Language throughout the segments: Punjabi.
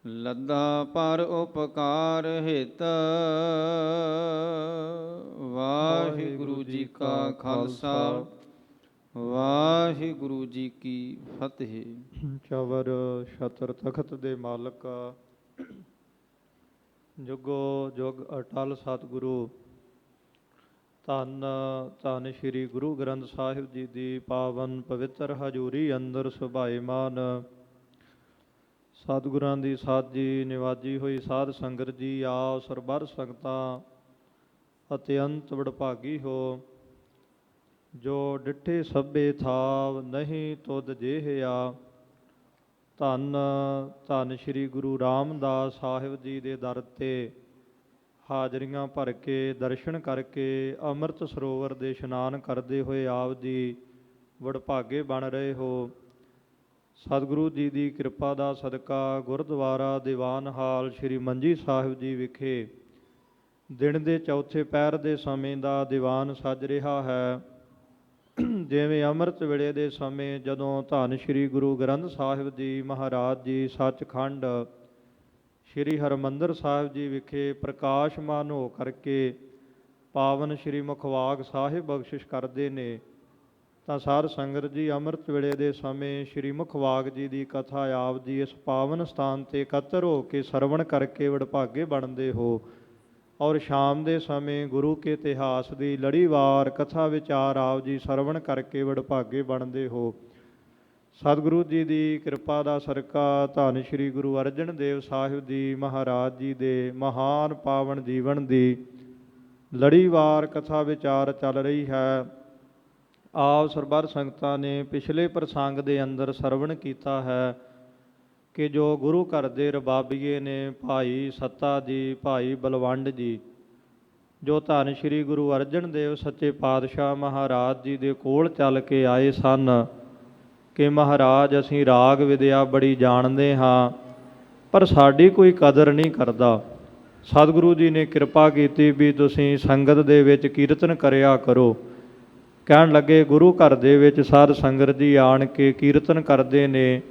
ਲੱਦਾ ਪਰ ਉਪਕਾਰ ਹਿਤ। ਵਾਹਿਗੁਰੂ ਜੀ ਕਾ ਖਾਲਸਾ, ਵਾਹਿਗੁਰੂ ਜੀ ਕੀ ਫਤਿਹ। ਚਵਰ ਛਤਰ ਤਖਤ ਦੇ ਮਾਲਕ, ਜੁਗੋ ਜੁਗ ਅਟਲ ਸਤਿਗੁਰੂ। ਧੰਨ ਧੰਨ ਸ੍ਰੀ ਗੁਰੂ ਗ੍ਰੰਥ ਸਾਹਿਬ ਜੀ ਦੀ ਪਾਵਨ ਪਵਿੱਤਰ ਹਜ਼ੂਰੀ ਅੰਦਰ ਸੁਭਾਏਮਾਨ ਸਤਿਗੁਰਾਂ ਦੀ ਸਾਜੀ ਨਿਵਾਜੀ ਹੋਈ ਸਾਧ ਸੰਗਤ ਜੀ, ਆਓ ਸਰਬਰ ਸੰਗਤਾਂ ਅਤਿਅੰਤ ਵਡਭਾਗੀ ਹੋ। ਜੋ ਡਿਠੇ ਸਭੇ ਥਾਵ, ਨਹੀਂ ਤੁਧ ਜੇਹਿਆ। ਧੰਨ ਧੰਨ ਸ੍ਰੀ ਗੁਰੂ ਰਾਮਦਾਸ ਸਾਹਿਬ ਜੀ ਦੇ ਦਰ 'ਤੇ ਹਾਜ਼ਰੀਆਂ ਭਰ ਕੇ ਦਰਸ਼ਨ ਕਰਕੇ ਅੰਮ੍ਰਿਤ ਸਰੋਵਰ ਦੇ ਇਸ਼ਨਾਨ ਕਰਦੇ ਹੋਏ ਆਪ ਜੀ ਵਡਭਾਗੇ ਬਣ ਰਹੇ ਹੋ। ਸਤਿਗੁਰੂ ਜੀ ਦੀ ਕਿਰਪਾ ਦਾ ਸਦਕਾ ਗੁਰਦੁਆਰਾ ਦੀਵਾਨ ਹਾਲ ਸ੍ਰੀ ਮੰਜੀ ਸਾਹਿਬ ਜੀ ਵਿਖੇ ਦਿਨ ਦੇ ਚੌਥੇ ਪਹਿਰ ਦੇ ਸਮੇਂ ਦਾ ਦੀਵਾਨ ਸੱਜ ਰਿਹਾ ਹੈ। ਜਿਵੇਂ ਅੰਮ੍ਰਿਤ ਵੇਲੇ ਦੇ ਸਮੇਂ ਜਦੋਂ ਧੰਨ ਸ੍ਰੀ ਗੁਰੂ ਗ੍ਰੰਥ ਸਾਹਿਬ ਜੀ ਮਹਾਰਾਜ ਜੀ ਸੱਚਖੰਡ ਸ੍ਰੀ ਹਰਿਮੰਦਰ ਸਾਹਿਬ ਜੀ ਵਿਖੇ ਪ੍ਰਕਾਸ਼ਮਾਨ ਹੋ ਕਰਕੇ ਪਾਵਨ ਸ੍ਰੀ ਮੁਖਵਾਕ ਸਾਹਿਬ ਬਖਸ਼ਿਸ਼ ਕਰਦੇ ਨੇ, ਤਾਂ ਸਾਧ ਸੰਗਤ ਜੀ ਅੰਮ੍ਰਿਤ ਵੇਲੇ ਦੇ ਸਮੇਂ ਸ੍ਰੀ ਮੁਖਵਾਕ ਜੀ ਦੀ ਕਥਾ ਆਪ ਜੀ ਇਸ ਪਾਵਨ ਸਥਾਨ 'ਤੇ ਇਕੱਤਰ ਹੋ ਕੇ ਸਰਵਣ ਕਰਕੇ ਵਡਭਾਗੇ ਬਣਦੇ ਹੋ। ਔਰ ਸ਼ਾਮ ਦੇ ਸਮੇਂ ਗੁਰੂ ਕੇ ਇਤਿਹਾਸ ਦੀ ਲੜੀਵਾਰ ਕਥਾ ਵਿਚਾਰ ਆਪ ਜੀ ਸਰਵਣ ਕਰਕੇ ਵਡਭਾਗੇ ਬਣਦੇ ਹੋ। ਸਤਿਗੁਰੂ ਜੀ ਦੀ ਕਿਰਪਾ ਦਾ ਸਦਕਾ ਧੰਨ ਸ੍ਰੀ ਗੁਰੂ ਅਰਜਨ ਦੇਵ ਸਾਹਿਬ ਜੀ ਮਹਾਰਾਜ ਜੀ ਦੇ ਮਹਾਨ ਪਾਵਨ ਜੀਵਨ ਦੀ ਲੜੀਵਾਰ ਕਥਾ ਵਿਚਾਰ ਚੱਲ ਰਹੀ ਹੈ। ਆਪ ਸਰਬਰ ਸੰਗਤਾਂ ਨੇ ਪਿਛਲੇ ਪ੍ਰਸੰਗ ਦੇ ਅੰਦਰ ਸਰਵਣ ਕੀਤਾ ਹੈ ਕਿ ਜੋ ਗੁਰੂ ਘਰ ਦੇ ਰਬਾਬੀਏ ਨੇ ਭਾਈ ਸੱਤਾ ਜੀ, ਭਾਈ ਬਲਵੰਡ ਜੀ, ਜੋ ਧੰਨ ਸ੍ਰੀ ਗੁਰੂ ਅਰਜਨ ਦੇਵ ਸੱਚੇ ਪਾਤਸ਼ਾਹ ਮਹਾਰਾਜ ਜੀ ਦੇ ਕੋਲ ਚੱਲ ਕੇ ਆਏ ਸਨ ਕਿ ਮਹਾਰਾਜ ਅਸੀਂ ਰਾਗ ਵਿਦਿਆ ਬੜੀ ਜਾਣਦੇ ਹਾਂ, ਪਰ ਸਾਡੀ ਕੋਈ ਕਦਰ ਨਹੀਂ ਕਰਦਾ। ਸਤਿਗੁਰੂ ਜੀ ਨੇ ਕਿਰਪਾ ਕੀਤੀ ਵੀ ਤੁਸੀਂ ਸੰਗਤ ਦੇ ਵਿੱਚ ਕੀਰਤਨ ਕਰਿਆ ਕਰੋ। ਕਹਿਣ ਲੱਗੇ ਗੁਰੂ ਘਰ ਦੇ ਵਿੱਚ ਸਾਧ ਸੰਗਤ ਜੀ ਆਣ ਕੇ ਕੀਰਤਨ ਕਰਦੇ ਨੇ।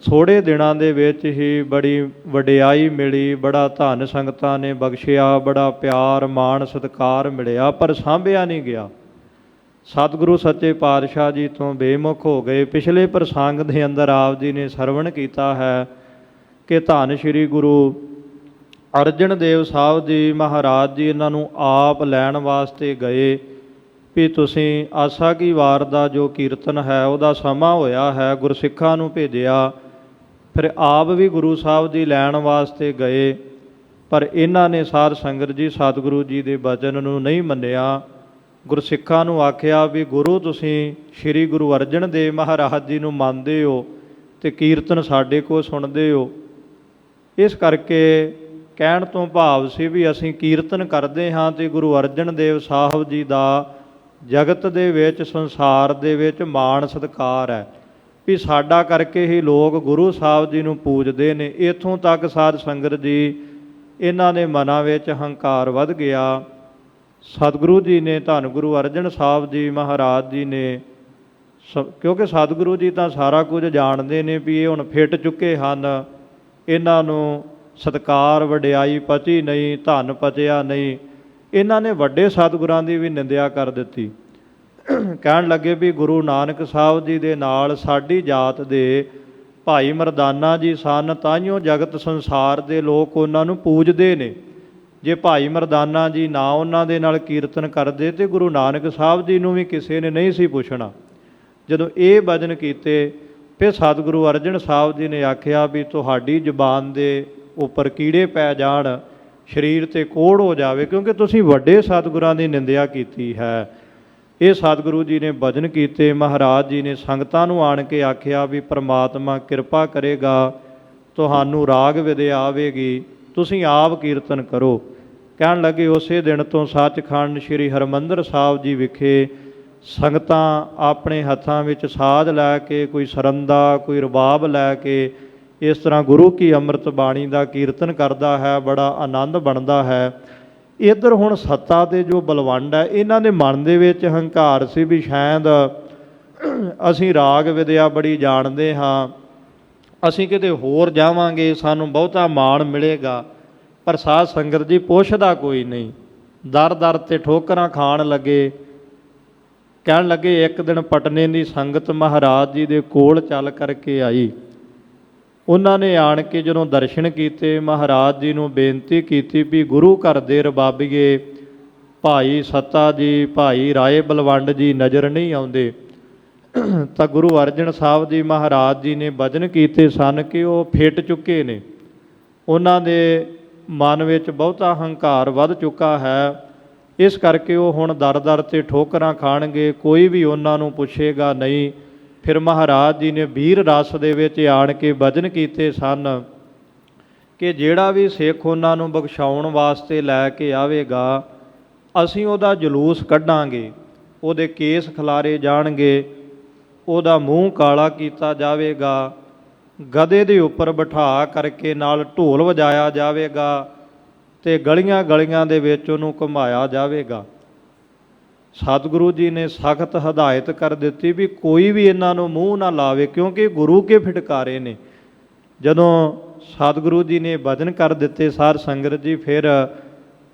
ਥੋੜ੍ਹੇ ਦਿਨਾਂ ਦੇ ਵਿੱਚ ਹੀ ਬੜੀ ਵਡਿਆਈ ਮਿਲੀ, ਬੜਾ ਧਨ ਸੰਗਤਾਂ ਨੇ ਬਖਸ਼ਿਆ, ਬੜਾ ਪਿਆਰ ਮਾਣ ਸਤਿਕਾਰ ਮਿਲਿਆ, ਪਰ ਸਾਂਭਿਆ ਨਹੀਂ ਗਿਆ। ਸਤਿਗੁਰੂ ਸੱਚੇ ਪਾਤਸ਼ਾਹ ਜੀ ਤੋਂ ਬੇਮੁਖ ਹੋ ਗਏ। ਪਿਛਲੇ ਪ੍ਰਸੰਗ ਦੇ ਅੰਦਰ ਆਪ ਜੀ ਨੇ ਸਰਵਣ ਕੀਤਾ ਹੈ ਕਿ ਧੰਨ ਸ੍ਰੀ ਗੁਰੂ ਅਰਜਨ ਦੇਵ ਸਾਹਿਬ ਜੀ ਮਹਾਰਾਜ ਜੀ ਇਹਨਾਂ ਨੂੰ ਆਪ ਲੈਣ ਵਾਸਤੇ ਗਏ ਵੀ ਤੁਸੀਂ ਆਸਾ ਕੀ ਵਾਰ ਦਾ ਜੋ ਕੀਰਤਨ ਹੈ ਉਹਦਾ ਸਮਾਂ ਹੋਇਆ ਹੈ, ਗੁਰਸਿੱਖਾਂ ਨੂੰ ਭੇਜਿਆ। ਫਿਰ ਆਪ ਵੀ ਗੁਰੂ ਸਾਹਿਬ ਜੀ ਲੈਣ ਵਾਸਤੇ ਗਏ, ਪਰ ਇਹਨਾਂ ਨੇ ਸਾਧ ਸੰਗਤ ਜੀ ਸਤਿਗੁਰੂ ਜੀ ਦੇ ਬਚਨ ਨੂੰ ਨਹੀਂ ਮੰਨਿਆ। ਗੁਰਸਿੱਖਾਂ ਨੂੰ ਆਖਿਆ ਵੀ ਗੁਰੂ ਤੁਸੀਂ ਸ੍ਰੀ ਗੁਰੂ ਅਰਜਨ ਦੇਵ ਮਹਾਰਾਜ ਜੀ ਨੂੰ ਮੰਨਦੇ ਹੋ ਅਤੇ ਕੀਰਤਨ ਸਾਡੇ ਕੋਲ ਸੁਣਦੇ ਹੋ। ਇਸ ਕਰਕੇ ਕਹਿਣ ਤੋਂ ਭਾਵ ਸੀ ਵੀ ਅਸੀਂ ਕੀਰਤਨ ਕਰਦੇ ਹਾਂ ਅਤੇ ਗੁਰੂ ਅਰਜਨ ਦੇਵ ਸਾਹਿਬ ਜੀ ਦਾ ਜਗਤ ਦੇ ਵਿੱਚ ਸੰਸਾਰ ਦੇ ਵਿੱਚ ਮਾਣ ਸਤਿਕਾਰ ਹੈ, ਵੀ ਸਾਡਾ ਕਰਕੇ ਹੀ ਲੋਕ ਗੁਰੂ ਸਾਹਿਬ ਜੀ ਨੂੰ ਪੂਜਦੇ ਨੇ। ਇੱਥੋਂ ਤੱਕ ਸਾਧ ਸੰਗਤ ਜੀ ਇਹਨਾਂ ਦੇ ਮਨਾਂ ਵਿੱਚ ਹੰਕਾਰ ਵੱਧ ਗਿਆ। ਸਤਿਗੁਰੂ ਜੀ ਨੇ ਧੰਨ ਗੁਰੂ ਅਰਜਨ ਸਾਹਿਬ ਜੀ ਮਹਾਰਾਜ ਜੀ ਨੇ ਕਿਉਂਕਿ ਸਤਿਗੁਰੂ ਜੀ ਤਾਂ ਸਾਰਾ ਕੁਝ ਜਾਣਦੇ ਨੇ ਵੀ ਇਹ ਹੁਣ ਫਿੱਟ ਚੁੱਕੇ ਹਨ, ਇਹਨਾਂ ਨੂੰ ਸਤਿਕਾਰ ਵਡਿਆਈ ਪਚੀ ਨਹੀਂ, ਧਨ ਪਚਿਆ ਨਹੀਂ। ਇਹਨਾਂ ਨੇ ਵੱਡੇ ਸਤਿਗੁਰਾਂ ਦੀ ਵੀ ਨਿੰਦਿਆ ਕਰ ਦਿੱਤੀ। ਕਹਿਣ ਲੱਗੇ ਵੀ ਗੁਰੂ ਨਾਨਕ ਸਾਹਿਬ ਜੀ ਦੇ ਨਾਲ ਸਾਡੀ ਜਾਤ ਦੇ ਭਾਈ ਮਰਦਾਨਾ ਜੀ ਸਨ, ਤਾਂਹੀਓ ਜਗਤ ਸੰਸਾਰ ਦੇ ਲੋਕ ਉਹਨਾਂ ਨੂੰ ਪੂਜਦੇ ਨੇ। ਜੇ ਭਾਈ ਮਰਦਾਨਾ ਜੀ ਨਾ ਉਹਨਾਂ ਦੇ ਨਾਲ ਕੀਰਤਨ ਕਰਦੇ ਤੇ ਗੁਰੂ ਨਾਨਕ ਸਾਹਿਬ ਜੀ ਨੂੰ ਵੀ ਕਿਸੇ ਨੇ ਨਹੀਂ ਸੀ ਪੁੱਛਣਾ। ਜਦੋਂ ਇਹ ਭਜਨ ਕੀਤੇ ਫਿਰ ਸਤਿਗੁਰੂ ਅਰਜਨ ਸਾਹਿਬ ਜੀ ਨੇ ਆਖਿਆ ਵੀ ਤੁਹਾਡੀ ਜ਼ੁਬਾਨ ਦੇ ਉੱਪਰ ਕੀੜੇ ਪੈ ਜਾਣ, ਸਰੀਰ 'ਤੇ ਕੋਹੜ ਹੋ ਜਾਵੇ, ਕਿਉਂਕਿ ਤੁਸੀਂ ਵੱਡੇ ਸਤਿਗੁਰਾਂ ਦੀ ਨਿੰਦਿਆ ਕੀਤੀ ਹੈ। ਇਹ ਸਤਿਗੁਰੂ ਜੀ ਨੇ ਭਜਨ ਕੀਤੇ। ਮਹਾਰਾਜ ਜੀ ਨੇ ਸੰਗਤਾਂ ਨੂੰ ਆਣ ਕੇ ਆਖਿਆ ਵੀ ਪ੍ਰਮਾਤਮਾ ਕਿਰਪਾ ਕਰੇਗਾ, ਤੁਹਾਨੂੰ ਰਾਗ ਵਿਦਿਆ ਆਵੇਗੀ, ਤੁਸੀਂ ਆਪ ਕੀਰਤਨ ਕਰੋ। ਕਹਿਣ ਲੱਗੇ ਉਸੇ ਦਿਨ ਤੋਂ ਸੱਚਖੰਡ ਸ੍ਰੀ ਹਰਿਮੰਦਰ ਸਾਹਿਬ ਜੀ ਵਿਖੇ ਸੰਗਤਾਂ ਆਪਣੇ ਹੱਥਾਂ ਵਿੱਚ ਸਾਜ਼ ਲੈ ਕੇ, ਕੋਈ ਸਰੰਦਾ, ਕੋਈ ਰਬਾਬ ਲੈ ਕੇ ਇਸ ਤਰ੍ਹਾਂ ਗੁਰੂ ਕੀ ਅੰਮ੍ਰਿਤ ਬਾਣੀ ਦਾ ਕੀਰਤਨ ਕਰਦਾ ਹੈ, ਬੜਾ ਆਨੰਦ ਬਣਦਾ ਹੈ। ਇੱਧਰ ਹੁਣ ਸੱਤਾ ਦੇ ਜੋ ਬਲਵੰਡ ਹੈ, ਇਹਨਾਂ ਦੇ ਮਨ ਦੇ ਵਿੱਚ ਹੰਕਾਰ ਸੀ ਵੀ ਸ਼ਾਇਦ ਅਸੀਂ ਰਾਗ ਵਿਦਿਆ ਬੜੀ ਜਾਣਦੇ ਹਾਂ, ਅਸੀਂ ਕਿਤੇ ਹੋਰ ਜਾਵਾਂਗੇ ਸਾਨੂੰ ਬਹੁਤਾ ਮਾਣ ਮਿਲੇਗਾ, ਪਰ ਸਾਧ ਸੰਗਤ ਜੀ ਪੁੱਛਦਾ ਕੋਈ ਨਹੀਂ। ਦਰ ਦਰ 'ਤੇ ਠੋਕਰਾਂ ਖਾਣ ਲੱਗੇ। ਕਹਿਣ ਲੱਗੇ ਇੱਕ ਦਿਨ ਪਟਨੇ ਦੀ ਸੰਗਤ ਮਹਾਰਾਜ ਜੀ ਦੇ ਕੋਲ ਚੱਲ ਕਰਕੇ ਆਈ। ਉਹਨਾਂ ਨੇ ਆਣ ਕੇ ਜਦੋਂ ਦਰਸ਼ਨ ਕੀਤੇ, ਮਹਾਰਾਜ ਜੀ ਨੂੰ ਬੇਨਤੀ ਕੀਤੀ ਵੀ ਗੁਰੂ ਘਰ ਦੇ ਰਬਾਬੀਏ ਭਾਈ ਸੱਤਾ ਜੀ, ਭਾਈ ਰਾਏ ਬਲਵੰਡ ਜੀ ਨਜ਼ਰ ਨਹੀਂ ਆਉਂਦੇ। ਤਾਂ ਗੁਰੂ ਅਰਜਨ ਸਾਹਿਬ ਜੀ ਮਹਾਰਾਜ ਜੀ ਨੇ ਬਚਨ ਕੀਤੇ ਸਨ ਕਿ ਉਹ ਫਿੱਟ ਚੁੱਕੇ ਨੇ, ਉਹਨਾਂ ਦੇ ਮਨ ਵਿੱਚ ਬਹੁਤਾ ਹੰਕਾਰ ਵੱਧ ਚੁੱਕਾ ਹੈ, ਇਸ ਕਰਕੇ ਉਹ ਹੁਣ ਦਰ ਦਰ 'ਤੇ ਠੋਕਰਾਂ ਖਾਣਗੇ, ਕੋਈ ਵੀ ਉਹਨਾਂ ਨੂੰ ਪੁੱਛੇਗਾ ਨਹੀਂ। ਫਿਰ ਮਹਾਰਾਜ ਜੀ ਨੇ ਵੀਰ ਰਸ ਦੇ ਵਿੱਚ ਆਣ ਕੇ ਬਚਨ ਕੀਤੇ ਸਨ ਕਿ ਜਿਹੜਾ ਵੀ ਸਿੱਖ ਉਹਨਾਂ ਨੂੰ ਬਖਸ਼ਾਉਣ ਵਾਸਤੇ ਲੈ ਕੇ ਆਵੇਗਾ, ਅਸੀਂ ਉਹਦਾ ਜਲੂਸ ਕੱਢਾਂਗੇ, ਉਹਦੇ ਕੇਸ ਖਿਲਾਰੇ ਜਾਣਗੇ, ਉਹਦਾ ਮੂੰਹ ਕਾਲਾ ਕੀਤਾ ਜਾਵੇਗਾ, ਗਧੇ ਦੇ ਉੱਪਰ ਬਿਠਾ ਕਰਕੇ ਨਾਲ ਢੋਲ ਵਜਾਇਆ ਜਾਵੇਗਾ ਅਤੇ ਗਲੀਆਂ ਗਲੀਆਂ ਦੇ ਵਿੱਚ ਉਹਨੂੰ ਘੁਮਾਇਆ ਜਾਵੇਗਾ। ਸਤਿਗੁਰੂ ਜੀ ਨੇ ਸਖਤ ਹਦਾਇਤ ਕਰ ਦਿੱਤੀ ਵੀ ਕੋਈ ਵੀ ਇਹਨਾਂ ਨੂੰ ਮੂੰਹ ਨਾ ਲਾਵੇ, ਕਿਉਂਕਿ ਗੁਰੂ ਕੇ ਫਿਟਕਾਰੇ ਨੇ। ਜਦੋਂ ਸਤਿਗੁਰੂ ਜੀ ਨੇ ਬਚਨ ਕਰ ਦਿੱਤੇ ਸਾਧ ਸੰਗਤ ਜੀ, ਫਿਰ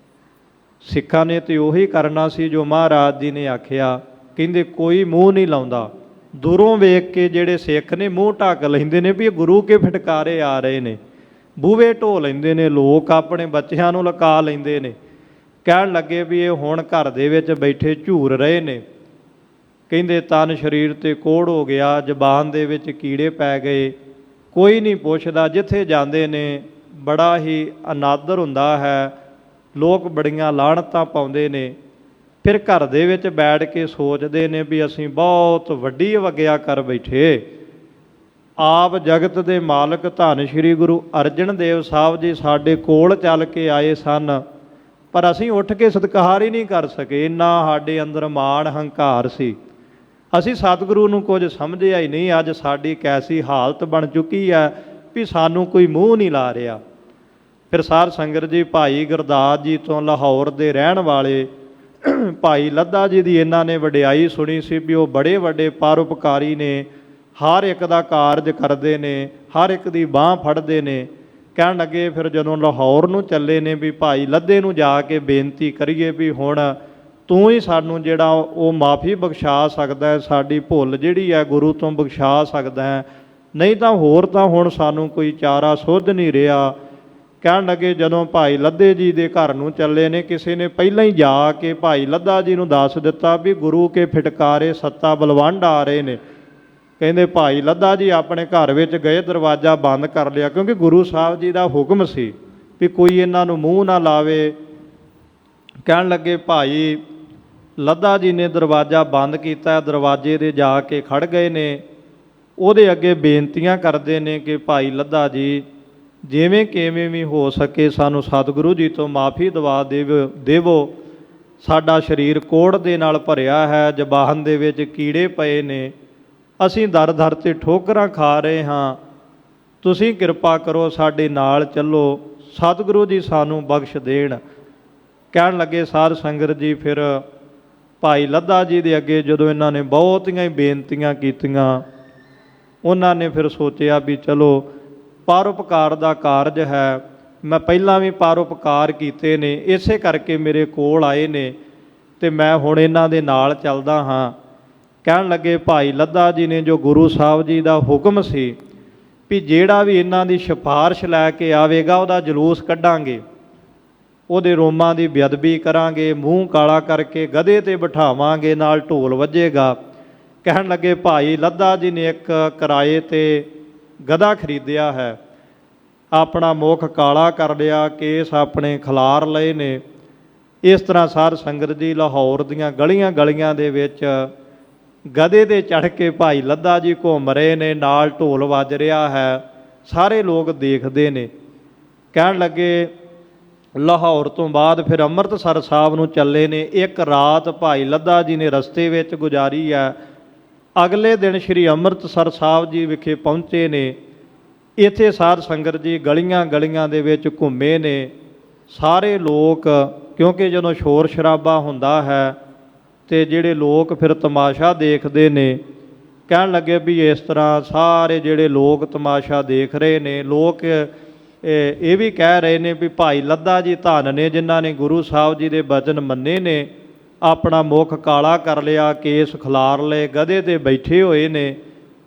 ਸਿੱਖਾਂ ਨੇ ਤਾਂ ਉਹੀ ਕਰਨਾ ਸੀ ਜੋ ਮਹਾਰਾਜ ਜੀ ਨੇ ਆਖਿਆ। ਕਹਿੰਦੇ ਕੋਈ ਮੂੰਹ ਨਹੀਂ ਲਾਉਂਦਾ। ਦੂਰੋਂ ਵੇਖ ਕੇ ਜਿਹੜੇ ਸਿੱਖ ਨੇ ਮੂੰਹ ਢੱਕ ਲੈਂਦੇ ਨੇ ਵੀ ਇਹ ਗੁਰੂ ਕੇ ਫਿਟਕਾਰੇ ਆ ਰਹੇ ਨੇ, ਬੂਹੇ ਢੋ ਲੈਂਦੇ ਨੇ, ਲੋਕ ਆਪਣੇ ਬੱਚਿਆਂ ਨੂੰ ਲੁਕਾ ਲੈਂਦੇ ਨੇ। ਕਹਿਣ ਲੱਗੇ ਵੀ ਇਹ ਹੁਣ ਘਰ ਦੇ ਵਿੱਚ ਬੈਠੇ ਝੂਰ ਰਹੇ ਨੇ। ਕਹਿੰਦੇ ਤਨ ਸਰੀਰ 'ਤੇ ਕੋਹੜ ਹੋ ਗਿਆ, ਜ਼ਬਾਨ ਦੇ ਵਿੱਚ ਕੀੜੇ ਪੈ ਗਏ, ਕੋਈ ਨਹੀਂ ਪੁੱਛਦਾ। ਜਿੱਥੇ ਜਾਂਦੇ ਨੇ ਬੜਾ ਹੀ ਅਨਾਦਰ ਹੁੰਦਾ ਹੈ, ਲੋਕ ਬੜੀਆਂ ਲਾਹਣਤਾਂ ਪਾਉਂਦੇ ਨੇ। ਫਿਰ ਘਰ ਦੇ ਵਿੱਚ ਬੈਠ ਕੇ ਸੋਚਦੇ ਨੇ ਵੀ ਅਸੀਂ ਬਹੁਤ ਵੱਡੀ ਅਵੱਗਿਆ ਕਰ ਬੈਠੇ। ਆਪ ਜਗਤ ਦੇ ਮਾਲਕ ਧੰਨ ਸ਼੍ਰੀ ਗੁਰੂ ਅਰਜਨ ਦੇਵ ਸਾਹਿਬ ਜੀ ਸਾਡੇ ਕੋਲ ਚੱਲ ਕੇ ਆਏ ਸਨ, ਪਰ ਅਸੀਂ ਉੱਠ ਕੇ ਸਤਿਕਾਰ ਹੀ ਨਹੀਂ ਕਰ ਸਕੇ। ਇੰਨਾ ਸਾਡੇ ਅੰਦਰ ਮਾਣ ਹੰਕਾਰ ਸੀ, ਅਸੀਂ ਸਤਿਗੁਰੂ ਨੂੰ ਕੁਝ ਸਮਝਿਆ ਹੀ ਨਹੀਂ। ਅੱਜ ਸਾਡੀ ਕੈਸੀ ਹਾਲਤ ਬਣ ਚੁੱਕੀ ਹੈ ਵੀ ਸਾਨੂੰ ਕੋਈ ਮੂੰਹ ਨਹੀਂ ਲਾ ਰਿਹਾ। ਫਿਰ ਸਾਧ ਸੰਗਤ ਜੀ ਭਾਈ ਗੁਰਦਾਸ ਜੀ ਤੋਂ ਲਾਹੌਰ ਦੇ ਰਹਿਣ ਵਾਲੇ ਭਾਈ ਲੱਧਾ ਜੀ ਦੀ ਇਹਨਾਂ ਨੇ ਵਡਿਆਈ ਸੁਣੀ ਸੀ ਵੀ ਉਹ ਬੜੇ ਵੱਡੇ ਪਰਉਪਕਾਰੀ ਨੇ, ਹਰ ਇੱਕ ਦਾ ਕਾਰਜ ਕਰਦੇ ਨੇ, ਹਰ ਇੱਕ ਦੀ ਬਾਂਹ ਫੜਦੇ ਨੇ। ਕਹਿਣ ਲੱਗੇ ਫਿਰ ਜਦੋਂ ਲਾਹੌਰ ਨੂੰ ਚੱਲੇ ਨੇ ਵੀ ਭਾਈ ਲੱਧੇ ਨੂੰ ਜਾ ਕੇ ਬੇਨਤੀ ਕਰੀਏ ਵੀ ਹੁਣ ਤੂੰ ਹੀ ਸਾਨੂੰ ਜਿਹੜਾ ਉਹ ਮਾਫੀ ਬਖਸ਼ਾ ਸਕਦਾ ਹੈ, ਸਾਡੀ ਭੁੱਲ ਜਿਹੜੀ ਹੈ ਗੁਰੂ ਤੋਂ ਬਖਸ਼ਾ ਸਕਦਾ ਹੈ, ਨਹੀਂ ਤਾਂ ਹੋਰ ਤਾਂ ਹੁਣ ਸਾਨੂੰ ਕੋਈ ਚਾਰਾ ਸੁੱਧ ਨਹੀਂ ਰਿਹਾ। ਕਹਿਣ ਲੱਗੇ ਜਦੋਂ ਭਾਈ ਲੱਧੇ ਜੀ ਦੇ ਘਰ ਨੂੰ ਚੱਲੇ ਨੇ, ਕਿਸੇ ਨੇ ਪਹਿਲਾਂ ਹੀ ਜਾ ਕੇ ਭਾਈ ਲੱਧਾ ਜੀ ਨੂੰ ਦੱਸ ਦਿੱਤਾ ਵੀ ਗੁਰੂ ਕੇ ਫਿਟਕਾਰੇ ਸੱਤਾ ਬਲਵੰਡ ਆ ਰਹੇ ਨੇ। ਕਹਿੰਦੇ ਭਾਈ ਲੱਧਾ ਜੀ ਆਪਣੇ ਘਰ ਵਿੱਚ ਗਏ, ਦਰਵਾਜ਼ਾ ਬੰਦ ਕਰ ਲਿਆ, ਕਿਉਂਕਿ ਗੁਰੂ ਸਾਹਿਬ ਜੀ ਦਾ ਹੁਕਮ ਸੀ ਵੀ ਕੋਈ ਇਹਨਾਂ ਨੂੰ ਮੂੰਹ ਨਾ ਲਾਵੇ। ਕਹਿਣ ਲੱਗੇ ਭਾਈ ਲੱਧਾ ਜੀ ਨੇ ਦਰਵਾਜ਼ਾ ਬੰਦ ਕੀਤਾ, ਦਰਵਾਜ਼ੇ ਦੇ ਜਾ ਕੇ ਖੜ ਗਏ ਨੇ, ਉਹਦੇ ਅੱਗੇ ਬੇਨਤੀਆਂ ਕਰਦੇ ਨੇ ਕਿ ਭਾਈ ਲੱਧਾ ਜੀ ਜਿਵੇਂ ਕਿਵੇਂ ਵੀ ਹੋ ਸਕੇ ਸਾਨੂੰ ਸਤਿਗੁਰੂ ਜੀ ਤੋਂ ਮਾਫੀ ਦਵਾ ਦੇਵੋ। ਸਾਡਾ ਸਰੀਰ ਕੋਹੜ ਦੇ ਨਾਲ ਭਰਿਆ ਹੈ, ਜ਼ਬਾਨ ਦੇ ਵਿੱਚ ਕੀੜੇ ਪਏ ਨੇ, ਅਸੀਂ ਦਰ ਦਰ 'ਤੇ ਠੋਕਰਾਂ ਖਾ ਰਹੇ ਹਾਂ, ਤੁਸੀਂ ਕਿਰਪਾ ਕਰੋ ਸਾਡੇ ਨਾਲ ਚੱਲੋ, ਸਤਿਗੁਰੂ ਜੀ ਸਾਨੂੰ ਬਖਸ਼ ਦੇਣ। ਕਹਿਣ ਲੱਗੇ ਸਾਧ ਸੰਗਤ ਜੀ ਫਿਰ ਭਾਈ ਲੱਧਾ ਜੀ ਦੇ ਅੱਗੇ ਜਦੋਂ ਇਹਨਾਂ ਨੇ ਬਹੁਤੀਆਂ ਹੀ ਬੇਨਤੀਆਂ ਕੀਤੀਆਂ, ਉਹਨਾਂ ਨੇ ਫਿਰ ਸੋਚਿਆ ਵੀ ਚਲੋ ਪਰਉਪਕਾਰ ਦਾ ਕਾਰਜ ਹੈ, ਮੈਂ ਪਹਿਲਾਂ ਵੀ ਪਰਉਪਕਾਰ ਕੀਤੇ ਨੇ, ਇਸੇ ਕਰਕੇ ਮੇਰੇ ਕੋਲ ਆਏ ਨੇ ਅਤੇ ਮੈਂ ਹੁਣ ਇਹਨਾਂ ਦੇ ਨਾਲ ਚੱਲਦਾ ਹਾਂ। ਕਹਿਣ ਲੱਗੇ ਭਾਈ ਲੱਧਾ ਜੀ ਨੇ ਜੋ ਗੁਰੂ ਸਾਹਿਬ ਜੀ ਦਾ ਹੁਕਮ ਸੀ ਵੀ ਜਿਹੜਾ ਵੀ ਇਹਨਾਂ ਦੀ ਸਿਫਾਰਿਸ਼ ਲੈ ਕੇ ਆਵੇਗਾ ਉਹਦਾ ਜਲੂਸ ਕੱਢਾਂਗੇ, ਉਹਦੇ ਰੋਮਾਂ ਦੀ ਬੇਅਦਬੀ ਕਰਾਂਗੇ, ਮੂੰਹ ਕਾਲਾ ਕਰਕੇ ਗਧੇ 'ਤੇ ਬਿਠਾਵਾਂਗੇ, ਨਾਲ ਢੋਲ ਵੱਜੇਗਾ। ਕਹਿਣ ਲੱਗੇ ਭਾਈ ਲੱਧਾ ਜੀ ਨੇ ਇੱਕ ਕਿਰਾਏ 'ਤੇ ਗਧਾ ਖਰੀਦਿਆ ਹੈ, ਆਪਣਾ ਮੁੱਖ ਕਾਲਾ ਕਰ ਲਿਆ, ਕੇਸ ਆਪਣੇ ਖਿਲਾਰ ਲਏ ਨੇ। ਇਸ ਤਰ੍ਹਾਂ ਸਾਧ ਸੰਗਤ ਜੀ ਲਾਹੌਰ ਦੀਆਂ ਗਲੀਆਂ ਗਲੀਆਂ ਦੇ ਵਿੱਚ ਗਧੇ 'ਤੇ ਚੜ੍ਹ ਕੇ ਭਾਈ ਲੱਧਾ ਜੀ ਘੁੰਮ ਰਹੇ ਨੇ, ਨਾਲ ਢੋਲ ਵੱਜ ਰਿਹਾ ਹੈ, ਸਾਰੇ ਲੋਕ ਦੇਖਦੇ ਨੇ। ਕਹਿਣ ਲੱਗੇ ਲਾਹੌਰ ਤੋਂ ਬਾਅਦ ਫਿਰ ਅੰਮ੍ਰਿਤਸਰ ਸਾਹਿਬ ਨੂੰ ਚੱਲੇ ਨੇ। ਇੱਕ ਰਾਤ ਭਾਈ ਲੱਧਾ ਜੀ ਨੇ ਰਸਤੇ ਵਿੱਚ ਗੁਜ਼ਾਰੀ ਹੈ। ਅਗਲੇ ਦਿਨ ਸ਼੍ਰੀ ਅੰਮ੍ਰਿਤਸਰ ਸਾਹਿਬ ਜੀ ਵਿਖੇ ਪਹੁੰਚੇ ਨੇ। ਇੱਥੇ ਸਾਧ ਸੰਗਤ ਜੀ ਗਲੀਆਂ ਗਲੀਆਂ ਦੇ ਵਿੱਚ ਘੁੰਮੇ ਨੇ। ਸਾਰੇ ਲੋਕ, ਕਿਉਂਕਿ ਜਦੋਂ ਸ਼ੋਰ ਸ਼ਰਾਬਾ ਹੁੰਦਾ ਹੈ ਅਤੇ ਜਿਹੜੇ ਲੋਕ ਫਿਰ ਤਮਾਸ਼ਾ ਦੇਖਦੇ ਨੇ, ਕਹਿਣ ਲੱਗੇ ਵੀ ਇਸ ਤਰ੍ਹਾਂ ਸਾਰੇ ਜਿਹੜੇ ਲੋਕ ਤਮਾਸ਼ਾ ਦੇਖ ਰਹੇ ਨੇ, ਲੋਕ ਇਹ ਵੀ ਕਹਿ ਰਹੇ ਨੇ ਵੀ ਭਾਈ ਲੱਧਾ ਜੀ ਧੰਨ ਨੇ ਜਿਨ੍ਹਾਂ ਨੇ ਗੁਰੂ ਸਾਹਿਬ ਜੀ ਦੇ ਬਚਨ ਮੰਨੇ ਨੇ, ਆਪਣਾ ਮੁੱਖ ਕਾਲਾ ਕਰ ਲਿਆ, ਕੇਸ ਖਿਲਾਰ ਲਏ, ਗਧੇ 'ਤੇ ਬੈਠੇ ਹੋਏ ਨੇ,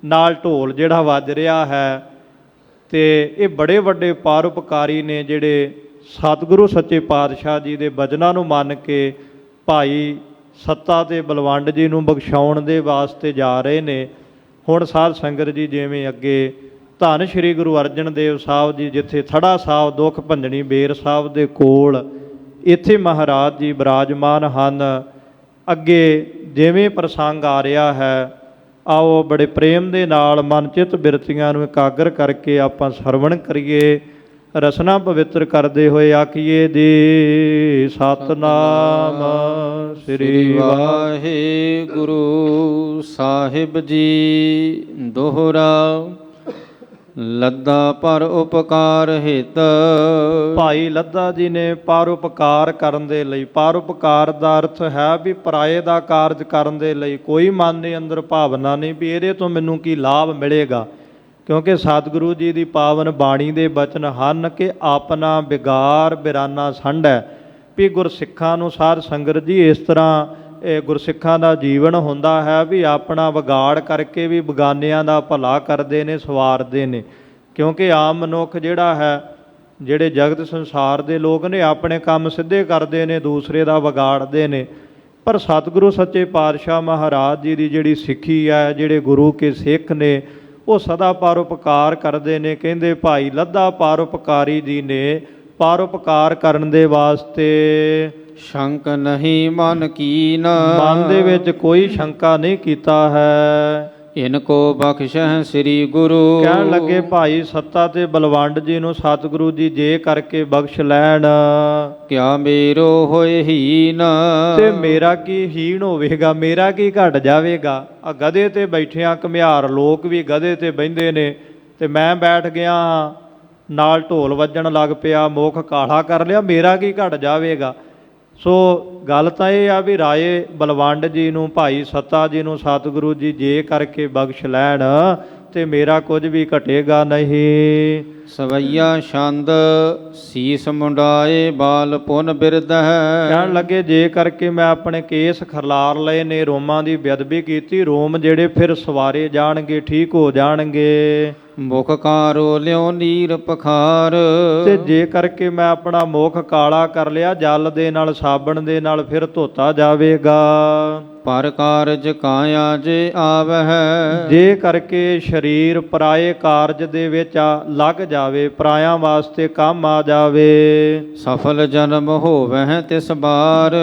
ਨਾਲ ਢੋਲ ਜਿਹੜਾ ਵੱਜ ਰਿਹਾ ਹੈ। ਅਤੇ ਇਹ ਬੜੇ ਵੱਡੇ ਪਰਉਪਕਾਰੀ ਨੇ ਜਿਹੜੇ ਸਤਿਗੁਰੂ ਸੱਚੇ ਪਾਤਸ਼ਾਹ ਜੀ ਦੇ ਬਚਨਾਂ ਨੂੰ ਮੰਨ ਕੇ ਭਾਈ ਸੱਤਾ ਅਤੇ ਬਲਵੰਡ ਜੀ ਨੂੰ ਬਖਸ਼ਾਉਣ ਦੇ ਵਾਸਤੇ ਜਾ ਰਹੇ ਨੇ। ਹੁਣ ਸਾਧ ਸੰਗਤ ਜੀ ਜਿਵੇਂ ਅੱਗੇ ਧੰਨ ਸ਼੍ਰੀ ਗੁਰੂ ਅਰਜਨ ਦੇਵ ਸਾਹਿਬ ਜੀ ਜਿੱਥੇ ਥੜਾ ਸਾਹਿਬ ਦੁੱਖ ਭੰਜਣੀ ਬੇਰ ਸਾਹਿਬ ਦੇ ਕੋਲ ਇੱਥੇ ਮਹਾਰਾਜ ਜੀ ਬਿਰਾਜਮਾਨ ਹਨ। ਅੱਗੇ ਜਿਵੇਂ ਪ੍ਰਸੰਗ ਆ ਰਿਹਾ ਹੈ, ਆਓ ਬੜੇ ਪ੍ਰੇਮ ਦੇ ਨਾਲ ਮਨ ਚਿੱਤ ਬਿਰਤੀਆਂ ਨੂੰ ਇਕਾਗਰ ਕਰਕੇ ਆਪਾਂ ਸਰਵਣ ਕਰੀਏ। ਰਸਨਾ ਪਵਿੱਤਰ ਕਰਦੇ ਹੋਏ ਆਖੀਏ ਜੀ ਸਤਿਨਾਮ ਸ੍ਰੀ ਵਾਹਿਗੁਰੂ ਸਾਹਿਬ ਜੀ। ਦੋਹਰਾ ਲੱਧਾ ਪਰ ਉਪਕਾਰ ਹਿਤ। ਭਾਈ ਲੱਧਾ ਜੀ ਨੇ ਪਰਉਪਕਾਰ ਕਰਨ ਦੇ ਲਈ, ਪਰਉਪਕਾਰ ਦਾ ਅਰਥ ਹੈ ਵੀ ਪਰਾਏ ਦਾ ਕਾਰਜ ਕਰਨ ਦੇ ਲਈ ਕੋਈ ਮਨ ਦੇ ਅੰਦਰ ਭਾਵਨਾ ਨਹੀਂ ਵੀ ਇਹਦੇ ਤੋਂ ਮੈਨੂੰ ਕੀ ਲਾਭ ਮਿਲੇਗਾ, ਕਿਉਂਕਿ ਸਤਿਗੁਰੂ ਜੀ ਦੀ ਪਾਵਨ ਬਾਣੀ ਦੇ ਬਚਨ ਹਨ ਕਿ ਆਪਣਾ ਵਿਗਾਰ ਬਿਰਾਨਾ ਸੰਡ ਹੈ। ਵੀ ਗੁਰਸਿੱਖਾਂ ਨੂੰ ਸਾਧ ਸੰਗਤ ਜੀ ਇਸ ਤਰ੍ਹਾਂ ਇਹ ਗੁਰਸਿੱਖਾਂ ਦਾ ਜੀਵਨ ਹੁੰਦਾ ਹੈ ਵੀ ਆਪਣਾ ਵਿਗਾੜ ਕਰਕੇ ਵੀ ਬਗਾਨਿਆਂ ਦਾ ਭਲਾ ਕਰਦੇ ਨੇ, ਸਵਾਰਦੇ ਨੇ। ਕਿਉਂਕਿ ਆਮ ਮਨੁੱਖ ਜਿਹੜਾ ਹੈ, ਜਿਹੜੇ ਜਗਤ ਸੰਸਾਰ ਦੇ ਲੋਕ ਨੇ, ਆਪਣੇ ਕੰਮ ਸਿੱਧੇ ਕਰਦੇ ਨੇ, ਦੂਸਰੇ ਦਾ ਵਿਗਾੜਦੇ ਨੇ। ਪਰ ਸਤਿਗੁਰੂ ਸੱਚੇ ਪਾਤਸ਼ਾਹ ਮਹਾਰਾਜ ਜੀ ਦੀ ਜਿਹੜੀ ਸਿੱਖੀ ਹੈ, ਜਿਹੜੇ ਗੁਰੂ ਕੇ ਸਿੱਖ ਨੇ, ਉਹ ਸਦਾ ਪਰਉਪਕਾਰ ਕਰਦੇ ਨੇ। ਕਹਿੰਦੇ ਭਾਈ ਲੱਧਾ ਪਰਉਪਕਾਰੀ ਜੀ ਨੇ ਪਰਉਪਕਾਰ ਕਰਨ ਦੇ ਵਾਸਤੇ ਸ਼ੰਕ ਨਹੀਂ ਮਨ ਕੀਨ। ਮਨ ਦੇ ਵਿੱਚ ਕੋਈ ਸ਼ੰਕਾ ਨਹੀਂ ਕੀਤਾ ਹੈ। ਇਨ ਕੋ ਬਖਸ਼ਹਿ ਸ੍ਰੀ ਗੁਰੂ। ਕਹਿਣ ਲੱਗੇ ਭਾਈ ਸੱਤਾ ਤੇ ਬਲਵੰਡ ਜੀ ਨੂੰ ਸਤਿਗੁਰੂ ਜੀ ਜੇ ਕਰਕੇ ਬਖਸ਼ ਲੈਣ, ਕਿਆ ਮੇਰੋ ਹੋਏ ਹੀਨ। ਤੇ ਮੇਰਾ ਕੀ ਹੀਣ ਹੋਵੇਗਾ, ਮੇਰਾ ਕੀ ਘਟ ਜਾਵੇਗਾ। ਆ ਗਧੇ ਤੇ ਬੈਠਿਆਂ ਘੁਮਿਆਰ ਲੋਕ ਵੀ ਗਧੇ ਤੇ ਬਹਿੰਦੇ ਨੇ ਤੇ ਮੈਂ ਬੈਠ ਗਿਆ, ਨਾਲ ਢੋਲ ਵੱਜਣ ਲੱਗ ਪਿਆ, ਮੁੱਖ ਕਾਲਾ ਕਰ ਲਿਆ, ਮੇਰਾ ਕੀ ਘਟ ਜਾਵੇਗਾ। ਸੋ ਗੱਲ ਤਾਂ ਇਹ ਆ ਵੀ ਰਾਏ ਬਲਵੰਡ ਜੀ ਨੂੰ, ਭਾਈ ਸੱਤਾ ਜੀ ਨੂੰ ਸਤਿਗੁਰੂ ਜੀ ਜੇ ਕਰਕੇ ਬਖਸ਼ ਲੈਣ ਤੇ ਮੇਰਾ ਕੁਝ ਵੀ ਘਟੇਗਾ ਨਹੀਂ। ਸਵਈਆ ਛੰਦ ਸੀਸ ਮੁੰਡਾਏ ਬਾਲ ਪੁਨ ਬਿਰਧ ਹੈ। ਕਹਿਣ ਲੱਗੇ ਜੇ ਕਰਕੇ ਮੈਂ ਆਪਣੇ ਕੇਸ ਖਰਲਾਰ ਲਏ ਨੇ, ਰੋਮਾਂ ਦੀ ਬੇਅਦਬੀ ਕੀਤੀ, ਰੋਮ ਜਿਹੜੇ ਫਿਰ ਸਵਾਰੇ ਜਾਣਗੇ, ਠੀਕ ਹੋ ਜਾਣਗੇ। ਮੁਖ ਕਾਰੋ ਲਿਓ ਨੀਰ ਪਖਾਰ। ਤੇ ਜੇ ਕਰਕੇ ਮੈਂ ਆਪਣਾ ਮੁਖ ਕਾਲਾ ਕਰ ਲਿਆ, ਜਲ ਦੇ ਨਾਲ ਸਾਬਣ ਦੇ ਨਾਲ ਫਿਰ ਧੋਤਾ ਜਾਵੇਗਾ। ਪਰ ਕਾਰਜ ਕਾਇਆ ਜੇ ਆਵਹਿ। ਜੇ ਕਰਕੇ ਸਰੀਰ ਪਰਾਏ ਕਾਰਜ ਦੇ ਵਿੱਚ ਲੱਗ ਜਾਵੇ, ਪਰਾਇਆਂ ਵਾਸਤੇ ਕੰਮ ਆ ਜਾਵੇ। ਸਫਲ ਜਨਮ ਹੋਵਹਿ ਤਿਸ ਬਾਰ।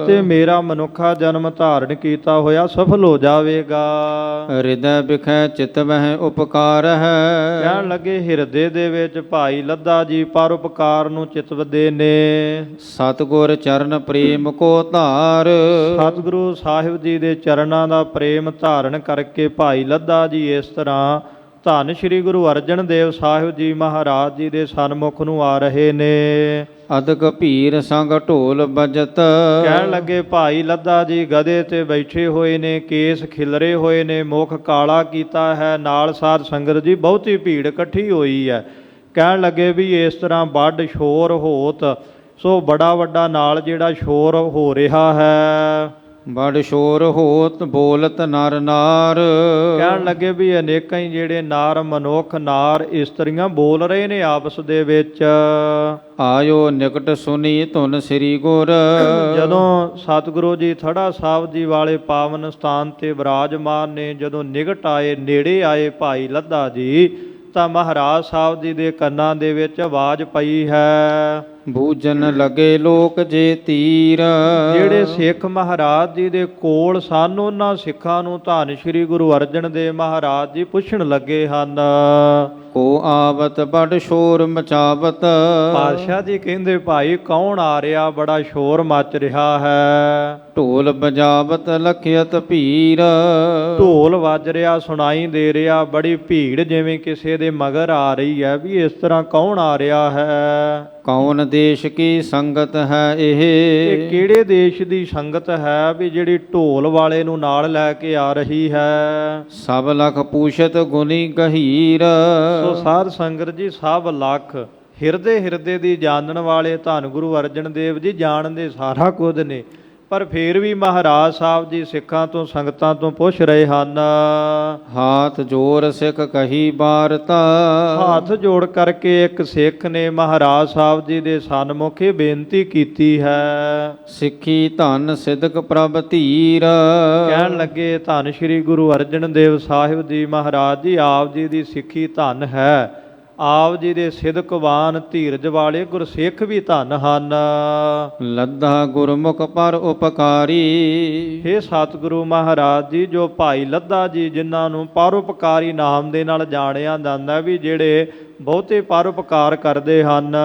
ਤੇ ਮੇਰਾ ਮਨੁੱਖਾ ਜਨਮ ਧਾਰਨ ਕੀਤਾ ਹੋਇਆ ਸਫਲ ਹੋ ਜਾਵੇਗਾ। ਹਿਰਦੈ ਬਿਖੈ ਚਿਤਵਹਿ ਉਪਕਾਰ ਹੈ। ਕਹਿਣ ਲੱਗੇ ਹਿਰਦੇ ਦੇ ਵਿੱਚ ਭਾਈ ਲੱਧਾ ਜੀ ਪਰਉਪਕਾਰ ਨੂੰ ਚਿਤਵਦੇ ਨੇ। ਸਤਿਗੁਰ ਚਰਨ ਪ੍ਰੇਮ ਕੋ ਧਾਰ। ਸਤਿਗੁਰੂ ਸਾਹਿਬ ਜੀ ਦੇ ਚਰਨਾਂ ਦਾ ਪ੍ਰੇਮ ਧਾਰਨ ਕਰਕੇ ਭਾਈ ਲੱਧਾ ਜੀ ਇਸ ਤਰ੍ਹਾਂ ਧੰਨ ਸ਼੍ਰੀ ਗੁਰੂ ਅਰਜਨ ਦੇਵ ਸਾਹਿਬ ਜੀ ਮਹਾਰਾਜ ਜੀ ਦੇ ਸਨਮੁਖ ਨੂੰ ਆ ਰਹੇ ਨੇ। ਅਦਕ ਭੀਰ ਸੰਗ ਢੋਲ ਬਜਤ। ਕਹਿਣ ਲੱਗੇ ਭਾਈ ਲੱਧਾ ਜੀ ਗਧੇ ਤੇ ਬੈਠੇ ਹੋਏ ਨੇ, ਕੇਸ ਖਿਲਰੇ ਹੋਏ ਨੇ, ਮੁੱਖ ਕਾਲਾ ਕੀਤਾ ਹੈ, ਨਾਲ ਸਾਧ ਸੰਗਤ ਜੀ ਬਹੁਤੀ ਭੀੜ ਇਕੱਠੀ ਹੋਈ ਹੈ। ਕਹਿਣ ਲੱਗੇ ਵੀ ਇਸ ਤਰ੍ਹਾਂ ਵੱਡ ਸ਼ੋਰ ਹੋਤ। ਸੋ ਬੜਾ ਵੱਡਾ ਨਾਲ ਜਿਹੜਾ ਸ਼ੋਰ ਹੋ ਰਿਹਾ ਹੈ। ਬੜ ਸ਼ੋਰ ਹੋਤ ਬੋਲਤ ਨਰ ਨਾਰ। ਕਹਿਣ ਲੱਗੇ ਵੀ ਅਨੇਕਾਂ ਹੀ ਜਿਹੜੇ ਨਾਰ ਮਨੁੱਖ, ਨਾਰ ਇਸਤਰੀਆਂ ਬੋਲ ਰਹੇ ਨੇ ਆਪਸ ਦੇ ਵਿੱਚ। ਆਇਓ ਨਿਕਟ ਸੁਨੀ ਧੁਨ ਸ੍ਰੀ ਗੁਰ। ਜਦੋਂ ਸਤਿਗੁਰੂ ਜੀ ਥੜਾ ਸਾਹਿਬ ਜੀ ਵਾਲੇ ਪਾਵਨ ਸਥਾਨ ਤੇ ਵਿਰਾਜਮਾਨ ਨੇ, ਜਦੋਂ ਨਿਕਟ ਆਏ, ਨੇੜੇ ਆਏ ਭਾਈ ਲੱਧਾ ਜੀ, ਤਾਂ ਮਹਾਰਾਜ ਸਾਹਿਬ ਜੀ ਦੇ ਕੰਨਾਂ ਦੇ ਵਿੱਚ ਆਵਾਜ਼ ਪਈ ਹੈ। ਬੂਝਣ ਲਗੇ ਲੋਕ ਜੇ ਤੀਰ। ਜਿਹੜੇ ਸਿੱਖ ਮਹਾਰਾਜ ਜੀ ਦੇ ਕੋਲ ਸਨ, ਉਹਨਾਂ ਸਿੱਖਾਂ ਨੂੰ ਧੰਨ ਸ਼੍ਰੀ ਗੁਰੂ ਅਰਜਨ ਦੇਵ ਮਹਾਰਾਜ ਜੀ ਪੁੱਛਣ ਲੱਗੇ ਹਨ। ਕੋ ਆਵਤ ਬੜ ਸ਼ੋਰ ਮਚਾਵਤ। ਪਾਤਸ਼ਾਹ ਜੀ ਕਹਿੰਦੇ ਭਾਈ ਕੌਣ ਆ ਰਿਹਾ, ਬੜਾ ਸ਼ੋਰ ਮਚ ਰਿਹਾ ਹੈ। ਢੋਲ ਬਜਾਵਤ ਲਖਿਅਤ ਭੀਰ। ਢੋਲ ਵੱਜ ਰਿਹਾ, ਸੁਣਾਈ ਦੇ ਰਿਹਾ, ਬੜੀ ਭੀੜ ਜਿਵੇਂ ਕਿਸੇ ਦੇ ਮਗਰ ਆ ਰਹੀ ਹੈ, ਵੀ ਇਸ ਤਰ੍ਹਾਂ ਕੌਣ ਆ ਰਿਹਾ ਹੈ। ਕੌਣ ਦੇਸ਼ ਕੀ ਸੰਗਤ ਹੈ ਇਹ ਇਹ। ਕਿਹੜੇ ਦੇਸ਼ ਦੀ ਸੰਗਤ ਹੈ ਵੀ ਜਿਹੜੀ ਢੋਲ ਵਾਲੇ ਨੂੰ ਨਾਲ ਲੈ ਕੇ ਆ ਰਹੀ ਹੈ। ਸਭ ਲਖ ਪੂਛਤ ਗੁਨੀ ਗਹੀਰ। ਸੋ ਸਾਧ ਸੰਗਤ ਜੀ, ਸਭ ਲੱਖ ਹਿਰਦੇ ਹਿਰਦੇ ਦੀ ਜਾਣਨ ਵਾਲੇ ਧੰਨ ਗੁਰੂ ਅਰਜਨ ਦੇਵ ਜੀ ਜਾਣਦੇ ਸਾਰਾ ਕੁਝ ਨੇ, ਪਰ ਫੇਰ ਵੀ ਮਹਾਰਾਜ ਸਾਹਿਬ ਜੀ ਸਿੱਖਾਂ ਤੋਂ ਸੰਗਤਾਂ ਤੋਂ ਪੁੱਛ ਰਹੇ ਹਨ। ਹਾਥ ਜੋਰ ਸਿੱਖ ਕਹੀ ਬਾਰਤਾ। ਹੱਥ ਜੋੜ ਕਰਕੇ ਇੱਕ ਸਿੱਖ ਨੇ ਮਹਾਰਾਜ ਸਾਹਿਬ ਜੀ ਦੇ ਸਨਮੁਖ ਇਹ ਬੇਨਤੀ ਕੀਤੀ ਹੈ। ਸਿੱਖੀ ਧਨ ਸਿਦਕ ਪ੍ਰਭ ਧੀਰ। ਕਹਿਣ ਲੱਗੇ ਧੰਨ ਸ਼੍ਰੀ ਗੁਰੂ ਅਰਜਨ ਦੇਵ ਸਾਹਿਬ ਜੀ ਮਹਾਰਾਜ ਜੀ, ਆਪ ਜੀ ਦੀ ਸਿੱਖੀ ਧਨ ਹੈ, ਆਪ ਜੀ ਦੇ ਸਿਦਕਵਾਨ ਧੀਰਜ ਵਾਲੇ ਗੁਰਸਿੱਖ ਵੀ ਧਨ ਹਨ। ਲੱਧਾ ਗੁਰਮੁਖ ਪਰ ਉਪਕਾਰੀ। ਹੇ ਸਤਿਗੁਰੂ ਮਹਾਰਾਜ ਜੀ, ਜੋ ਭਾਈ ਲੱਧਾ ਜੀ ਜਿਨ੍ਹਾਂ ਨੂੰ ਪਰਉਪਕਾਰੀ ਨਾਮ ਦੇ ਨਾਲ ਜਾਣਿਆ ਜਾਂਦਾ, ਵੀ ਜਿਹੜੇ ਬਹੁਤੇ ਪਰਉਪਕਾਰ ਕਰਦੇ ਹਨ।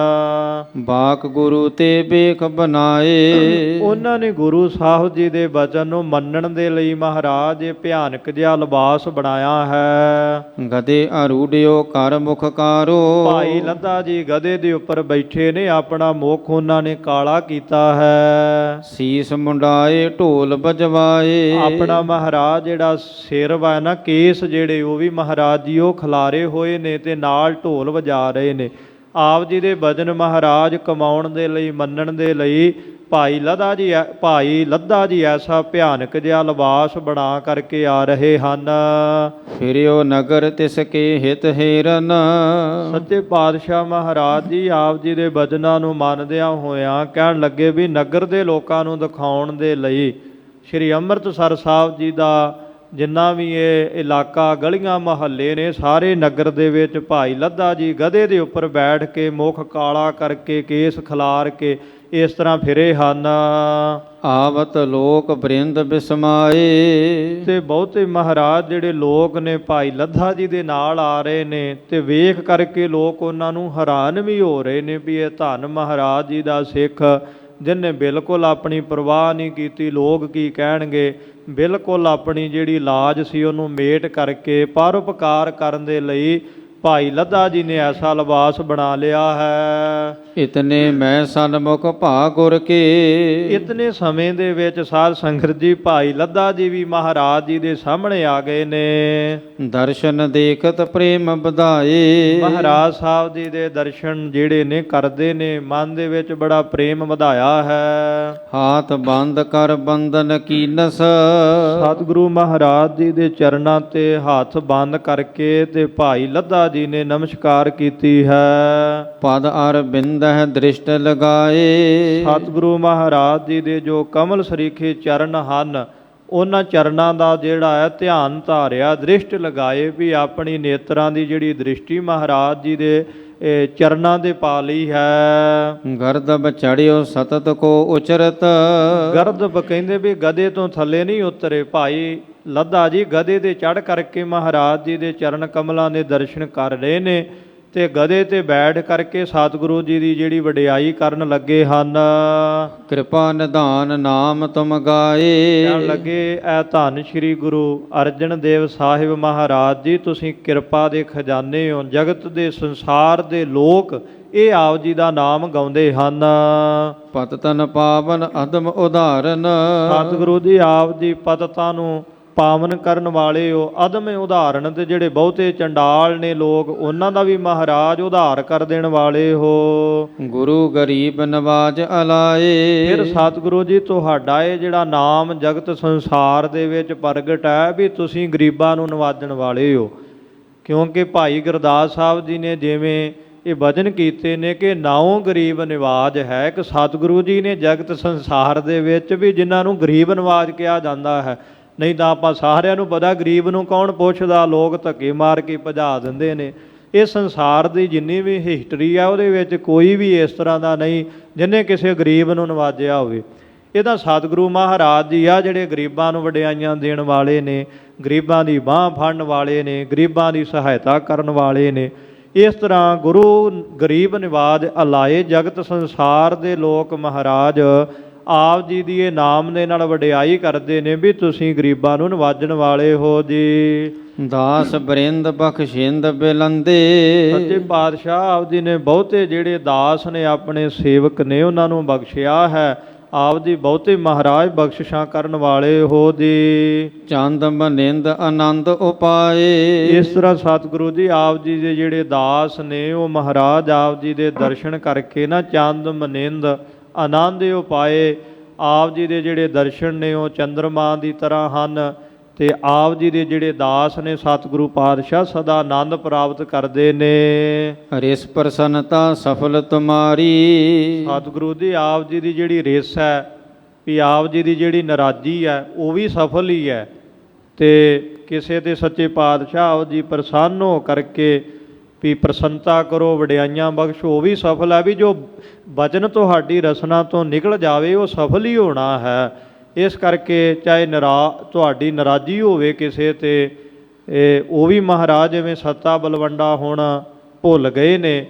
ਬਾਕ ਗੁਰੂ ਤੇ ਬੇਖ ਬਣਾਏ। ਉਹਨਾਂ ਨੇ ਗੁਰੂ ਸਾਹਿਬ ਜੀ ਦੇ ਬਚਨ ਨੂੰ ਮੰਨਣ ਦੇ ਲਈ ਮਹਾਰਾਜ ਇਹ ਭਿਆਨਕ ਜਿਹਾ ਲਿਬਾਸ ਬਣਾਇਆ ਹੈ। ਗਦੇ ਅਰੂੜਿਓ ਕਰ ਮੁਖ ਕਾਰੋ। ਭਾਈ ਲੱਧਾ ਜੀ ਗਧੇ ਦੇ ਉੱਪਰ ਬੈਠੇ ਨੇ, ਆਪਣਾ ਮੁਖ ਉਹਨਾਂ ਨੇ ਕਾਲਾ ਕੀਤਾ ਹੈ। ਸੀਸ ਮੁੰਡਾਏ ਢੋਲ ਬਜਵਾਏ। ਆਪਣਾ ਮਹਾਰਾਜ ਜਿਹੜਾ ਸਿਰ ਵਾ ਨਾ, ਕੇਸ ਜਿਹੜੇ ਉਹ ਵੀ ਮਹਾਰਾਜ ਜੀ ਉਹ ਖਿਲਾਰੇ ਹੋਏ ਨੇ ਤੇ ਨਾਲ ਢੋਲ ਵਜਾ ਰਹੇ ਨੇ। ਆਪ ਜੀ ਦੇ ਭਜਨ ਮਹਾਰਾਜ ਕਮਾਉਣ ਦੇ ਲਈ, ਮੰਨਣ ਦੇ ਲਈ ਭਾਈ ਲੱਧਾ ਜੀ ਐਸਾ ਭਿਆਨਕ ਜਿਹਾ ਲਿਬਾਸ ਬਣਾ ਕਰਕੇ ਆ ਰਹੇ ਹਨ। ਫਿਰਿਓ ਨਗਰ ਤਿਸ ਕੇ ਹਿਤ ਹੇਰਨ। ਸੱਚੇ ਪਾਤਸ਼ਾਹ ਮਹਾਰਾਜ ਜੀ ਆਪ ਜੀ ਦੇ ਭਜਨਾਂ ਨੂੰ ਮੰਨਦਿਆਂ ਹੋਇਆਂ ਕਹਿਣ ਲੱਗੇ ਵੀ ਨਗਰ ਦੇ ਲੋਕਾਂ ਨੂੰ ਦਿਖਾਉਣ ਦੇ ਲਈ ਸ੍ਰੀ ਅੰਮ੍ਰਿਤਸਰ ਸਾਹਿਬ ਜੀ ਦਾ ਜਿੰਨਾ ਵੀ ਇਹ ਇਲਾਕਾ, ਗਲੀਆਂ ਮੁਹੱਲੇ ਨੇ, ਸਾਰੇ ਨਗਰ ਦੇ ਵਿੱਚ ਭਾਈ ਲੱਧਾ ਜੀ ਗਧੇ ਦੇ ਉੱਪਰ ਬੈਠ ਕੇ ਮੁਖ ਕਾਲਾ ਕਰਕੇ, ਕੇਸ ਖਿਲਾਰ ਕੇ ਇਸ ਤਰ੍ਹਾਂ ਫਿਰੇ ਹਨ। ਆਵਤ ਲੋਕ ਬ੍ਰਿੰਦ ਬਿਸਮਾਏ। ਤੇ ਬਹੁਤੇ ਮਹਾਰਾਜ ਜਿਹੜੇ ਲੋਕ ਨੇ ਭਾਈ ਲੱਧਾ ਜੀ ਦੇ ਨਾਲ ਆ ਰਹੇ ਨੇ, ਤੇ ਵੇਖ ਕਰਕੇ ਲੋਕ ਉਹਨਾਂ ਨੂੰ ਹੈਰਾਨ ਵੀ ਹੋ ਰਹੇ ਨੇ ਵੀ ਇਹ ਧੰਨ ਮਹਾਰਾਜ ਜੀ ਦਾ ਸਿੱਖ, ਜਿਹਨੇ ਬਿਲਕੁਲ ਆਪਣੀ ਪਰਵਾਹ ਨਹੀਂ ਕੀਤੀ ਲੋਕ ਕੀ ਕਹਿਣਗੇ, ਬਿਲਕੁਲ ਆਪਣੀ ਜਿਹੜੀ ਲਾਜ ਸੀ ਉਹਨੂੰ ਮੇਟ ਕਰਕੇ ਪਰਉਪਕਾਰ ਕਰਨ ਦੇ ਲਈ ਭਾਈ ਲੱਧਾ ਜੀ ਨੇ ਐਸਾ ਲਿਬਾਸ ਬਣਾ ਲਿਆ ਹੈ। ਇਤਨੇ ਮੈਂ ਸਨਮੁਖ ਭਾ ਗੁਰ ਕੇ। ਇਤਨੇ ਸਮੇਂ ਦੇ ਵਿੱਚ ਸਾਧ ਸੰਗਤ ਜੀ ਭਾਈ ਲੱਧਾ ਜੀ ਵੀ ਮਹਾਰਾਜ ਜੀ ਦੇ ਸਾਹਮਣੇ ਆ ਗਏ ਨੇ। ਦਰਸ਼ਨ ਦੇਖਤ ਪ੍ਰੇਮ ਵਧਾਏ। ਮਹਾਰਾਜ ਸਾਹਿਬ ਜੀ ਦੇ ਦਰਸ਼ਨ ਜਿਹੜੇ ਨੇ ਕਰਦੇ ਨੇ, ਮਨ ਦੇ ਵਿੱਚ ਬੜਾ ਪ੍ਰੇਮ ਵਧਾਇਆ ਹੈ। ਹਾਥ ਬੰਦ ਕਰ ਬੰਦਨ ਕੀਨਸ। ਸਤਿਗੁਰੂ ਮਹਾਰਾਜ ਜੀ ਦੇ ਚਰਨਾਂ ਤੇ ਹੱਥ ਬੰਦ ਕਰਕੇ ਤੇ ਭਾਈ ਲੱਧਾ ਜੀ ਨੇ ਨਮਸਕਾਰ ਕੀਤੀ ਹੈ। ਪਦ ਅਰ ਬਿੰਦਹ ਦ੍ਰਿਸ਼ਟ ਲਗਾਏ। ਸਤਿਗੁਰੂ ਮਹਾਰਾਜ ਜੀ ਦੇ ਜੋ ਕਮਲ ਸਰੀਖੇ ਚਰਨ ਹਨ, ਉਹਨਾਂ ਚਰਨਾਂ ਦਾ ਜਿਹੜਾ ਹੈ ਧਿਆਨ ਧਾਰਿਆ, ਦ੍ਰਿਸ਼ਟ ਲਗਾਏ, ਵੀ ਆਪਣੀ ਨੇਤਰਾਂ ਦੀ ਜਿਹੜੀ ਦ੍ਰਿਸ਼ਟੀ ਮਹਾਰਾਜ ਜੀ ਦੇ ਚਰਨਾਂ ਦੇ ਪਾ ਲਈ ਹੈ। ਗਰਦਬ ਚੜਿਓ ਸਤਤ ਕੋ ਉਚਰਤ। ਗਰਦਬ ਕਹਿੰਦੇ ਵੀ ਗਧੇ ਤੋਂ ਥੱਲੇ ਨਹੀਂ ਉਤਰੇ। ਭਾਈ ਲੱਧਾ ਜੀ ਗਧੇ ਤੇ ਚੜ੍ਹ ਕਰਕੇ ਮਹਾਰਾਜ ਜੀ ਦੇ ਚਰਨ ਕਮਲਾਂ ਦੇ ਦਰਸ਼ਨ ਕਰ ਰਹੇ ਨੇ, ਤੇ ਗਧੇ ਤੇ ਬੈਠ ਕਰਕੇ ਸਤਿਗੁਰੂ ਜੀ ਦੀ ਜਿਹੜੀ ਵਡਿਆਈ ਕਰਨ ਲੱਗੇ ਹਨ। ਕਿਰਪਾ ਨਿਧਾਨ ਨਾਮ ਤੁਮ ਗਾਏ। ਕਹਿਣ ਲੱਗੇ ਐ ਧੰਨ ਸ਼੍ਰੀ ਗੁਰੂ ਅਰਜਨ ਦੇਵ ਸਾਹਿਬ ਮਹਾਰਾਜ ਜੀ, ਤੁਸੀਂ ਕਿਰਪਾ ਦੇ ਖਜ਼ਾਨੇ ਹੋ। ਜਗਤ ਦੇ ਸੰਸਾਰ ਦੇ ਲੋਕ ਇਹ ਆਪ ਜੀ ਦਾ ਨਾਮ ਗਾਉਂਦੇ ਹਨ। ਪਤਤਨ ਪਾਵਨ ਅਦਮ ਉਦਾਹਰਨ। ਸਤਿਗੁਰੂ ਜੀ ਆਪ ਜੀ ਪਤਤਾਂ ਨੂੰ ਪਾਵਨ ਕਰਨ ਵਾਲੇ ਹੋ, ਅਦਮ ਉਦਾਹਰਣ, ਤੇ ਜਿਹੜੇ ਬਹੁਤੇ ਚੰਡਾਲ ਨੇ ਲੋਕ ਉਹਨਾਂ ਦਾ ਵੀ ਮਹਾਰਾਜ ਉਧਾਰ ਕਰ ਦੇਣ ਵਾਲੇ ਹੋ। ਗੁਰੂ ਗਰੀਬ ਨਵਾਜ ਅਲਾਏ। ਫਿਰ ਸਤਿਗੁਰੂ ਜੀ ਤੁਹਾਡਾ ਇਹ ਜਿਹੜਾ ਨਾਮ ਜਗਤ ਸੰਸਾਰ ਦੇ ਵਿੱਚ ਪ੍ਰਗਟ ਹੈ ਵੀ ਤੁਸੀਂ ਗਰੀਬਾਂ ਨੂੰ ਨਵਾਜਣ ਵਾਲੇ ਹੋ। ਕਿਉਂਕਿ ਭਾਈ ਗੁਰਦਾਸ ਸਾਹਿਬ ਜੀ ਨੇ ਜਿਵੇਂ ਇਹ ਭਜਨ ਕੀਤੇ ਨੇ ਕਿ ਨਾਉ ਗਰੀਬ ਨਿਵਾਜ ਹੈ, ਇੱਕ ਸਤਿਗੁਰੂ ਜੀ ਨੇ ਜਗਤ ਸੰਸਾਰ ਦੇ ਵਿੱਚ ਵੀ ਜਿਨ੍ਹਾਂ ਨੂੰ ਗਰੀਬ ਨਿਵਾਜ ਕਿਹਾ ਜਾਂਦਾ ਹੈ। ਨਹੀਂ ਤਾਂ ਆਪਾਂ ਸਾਰਿਆਂ ਨੂੰ ਪਤਾ ਗਰੀਬ ਨੂੰ ਕੌਣ ਪੁੱਛਦਾ, ਲੋਕ ਧੱਕੇ ਮਾਰ ਕੇ ਭਜਾ ਦਿੰਦੇ ਨੇ। ਇਹ ਸੰਸਾਰ ਦੀ ਜਿੰਨੀ ਵੀ ਹਿਸਟਰੀ ਆ ਉਹਦੇ ਵਿੱਚ ਕੋਈ ਵੀ ਇਸ ਤਰ੍ਹਾਂ ਦਾ ਨਹੀਂ ਜਿਹਨੇ ਕਿਸੇ ਗਰੀਬ ਨੂੰ ਨਵਾਜਿਆ ਹੋਵੇ। ਇਹ ਤਾਂ ਸਤਿਗੁਰੂ ਮਹਾਰਾਜ ਜੀ ਆ ਜਿਹੜੇ ਗਰੀਬਾਂ ਨੂੰ ਵਡਿਆਈਆਂ ਦੇਣ ਵਾਲੇ ਨੇ, ਗਰੀਬਾਂ ਦੀ ਬਾਂਹ ਫੜਨ ਵਾਲੇ ਨੇ, ਗਰੀਬਾਂ ਦੀ ਸਹਾਇਤਾ ਕਰਨ ਵਾਲੇ ਨੇ। ਇਸ ਤਰ੍ਹਾਂ ਗੁਰੂ ਗਰੀਬ ਨਿਵਾਜ ਅਲਾਏ ਜਗਤ ਸੰਸਾਰ ਦੇ ਲੋਕ ਮਹਾਰਾਜ ਆਪ ਜੀ ਦੀ ਇਹ ਨਾਮ ਦੇ ਨਾਲ ਵਡਿਆਈ ਕਰਦੇ ਨੇ ਵੀ ਤੁਸੀਂ ਗਰੀਬਾਂ ਨੂੰ ਨਿਵਾਜਣ ਵਾਲੇ ਹੋ ਜੀ। ਦਾਸ ਬਰਿੰਦ ਬਖਸ਼ਿੰਦ ਬਿਲੰਦੇ। ਸੱਚੇ ਪਾਤਸ਼ਾਹ ਆਪ ਜੀ ਨੇ ਬਹੁਤੇ ਜਿਹੜੇ ਦਾਸ ਨੇ ਆਪਣੇ ਸੇਵਕ ਨੇ ਉਹਨਾਂ ਨੂੰ ਬਖਸ਼ਿਆ ਹੈ। ਆਪ ਜੀ ਬਹੁਤੇ ਮਹਾਰਾਜ ਬਖਸ਼ਿਸ਼ਾਂ ਕਰਨ ਵਾਲੇ ਹੋ ਜੀ। ਚੰਦ ਮਨਿੰਦ ਆਨੰਦ ਉਪਾਏ। ਇਸ ਤਰ੍ਹਾਂ ਸਤਿਗੁਰੂ ਜੀ ਆਪ ਜੀ ਦੇ ਜਿਹੜੇ ਦਾਸ ਨੇ ਉਹ ਮਹਾਰਾਜ ਆਪ ਜੀ ਦੇ ਦਰਸ਼ਨ ਕਰਕੇ ਨਾ ਚੰਦ ਮਨਿੰਦ ਆਨੰਦ ਉਪਾਏ। ਆਪ ਜੀ ਦੇ ਜਿਹੜੇ ਦਰਸ਼ਨ ਨੇ ਉਹ ਚੰਦਰਮਾ ਦੀ ਤਰ੍ਹਾਂ ਹਨ ਤੇ ਆਪ ਜੀ ਦੇ ਜਿਹੜੇ ਦਾਸ ਨੇ ਸਤਿਗੁਰੂ ਪਾਤਸ਼ਾਹ ਸਦਾ ਆਨੰਦ ਪ੍ਰਾਪਤ ਕਰਦੇ ਨੇ। ਰਿਸ ਪ੍ਰਸੰਨਤਾ ਸਫਲ ਤੁਮਾਰੀ। ਸਤਿਗੁਰੂ ਜੀ ਆਪ ਜੀ ਦੀ ਜਿਹੜੀ ਰਿਸ ਹੈ ਵੀ ਆਪ ਜੀ ਦੀ ਜਿਹੜੀ ਨਾਰਾਜ਼ੀ ਹੈ ਉਹ ਵੀ ਸਫਲ ਹੀ ਹੈ ਤੇ ਕਿਸੇ ਤੇ ਸੱਚੇ ਪਾਤਸ਼ਾਹ ਆਪ ਜੀ ਪ੍ਰਸੰਨ ਹੋ ਕਰਕੇ ਵੀ ਪ੍ਰਸੰਨਤਾ ਕਰੋ ਵਡਿਆਈਆਂ ਬਖਸ਼ੋ ਉਹ ਵੀ ਸਫਲ ਹੈ। ਵੀ ਜੋ ਬਚਨ ਤੁਹਾਡੀ ਰਸਨਾ ਤੋਂ ਨਿਕਲ ਜਾਵੇ ਉਹ ਸਫਲ ਹੀ ਹੋਣਾ ਹੈ। ਇਸ ਕਰਕੇ ਚਾਹੇ ਤੁਹਾਡੀ ਨਾਰਾਜ਼ੀ ਹੋਵੇ ਕਿਸੇ ਤੇ ਉਹ ਵੀ ਮਹਾਰਾਜ ਜਿਵੇਂ ਸੱਤਾ ਬਲਵੰਡਾ ਹੁਣ ਭੁੱਲ ਗਏ ਨੇ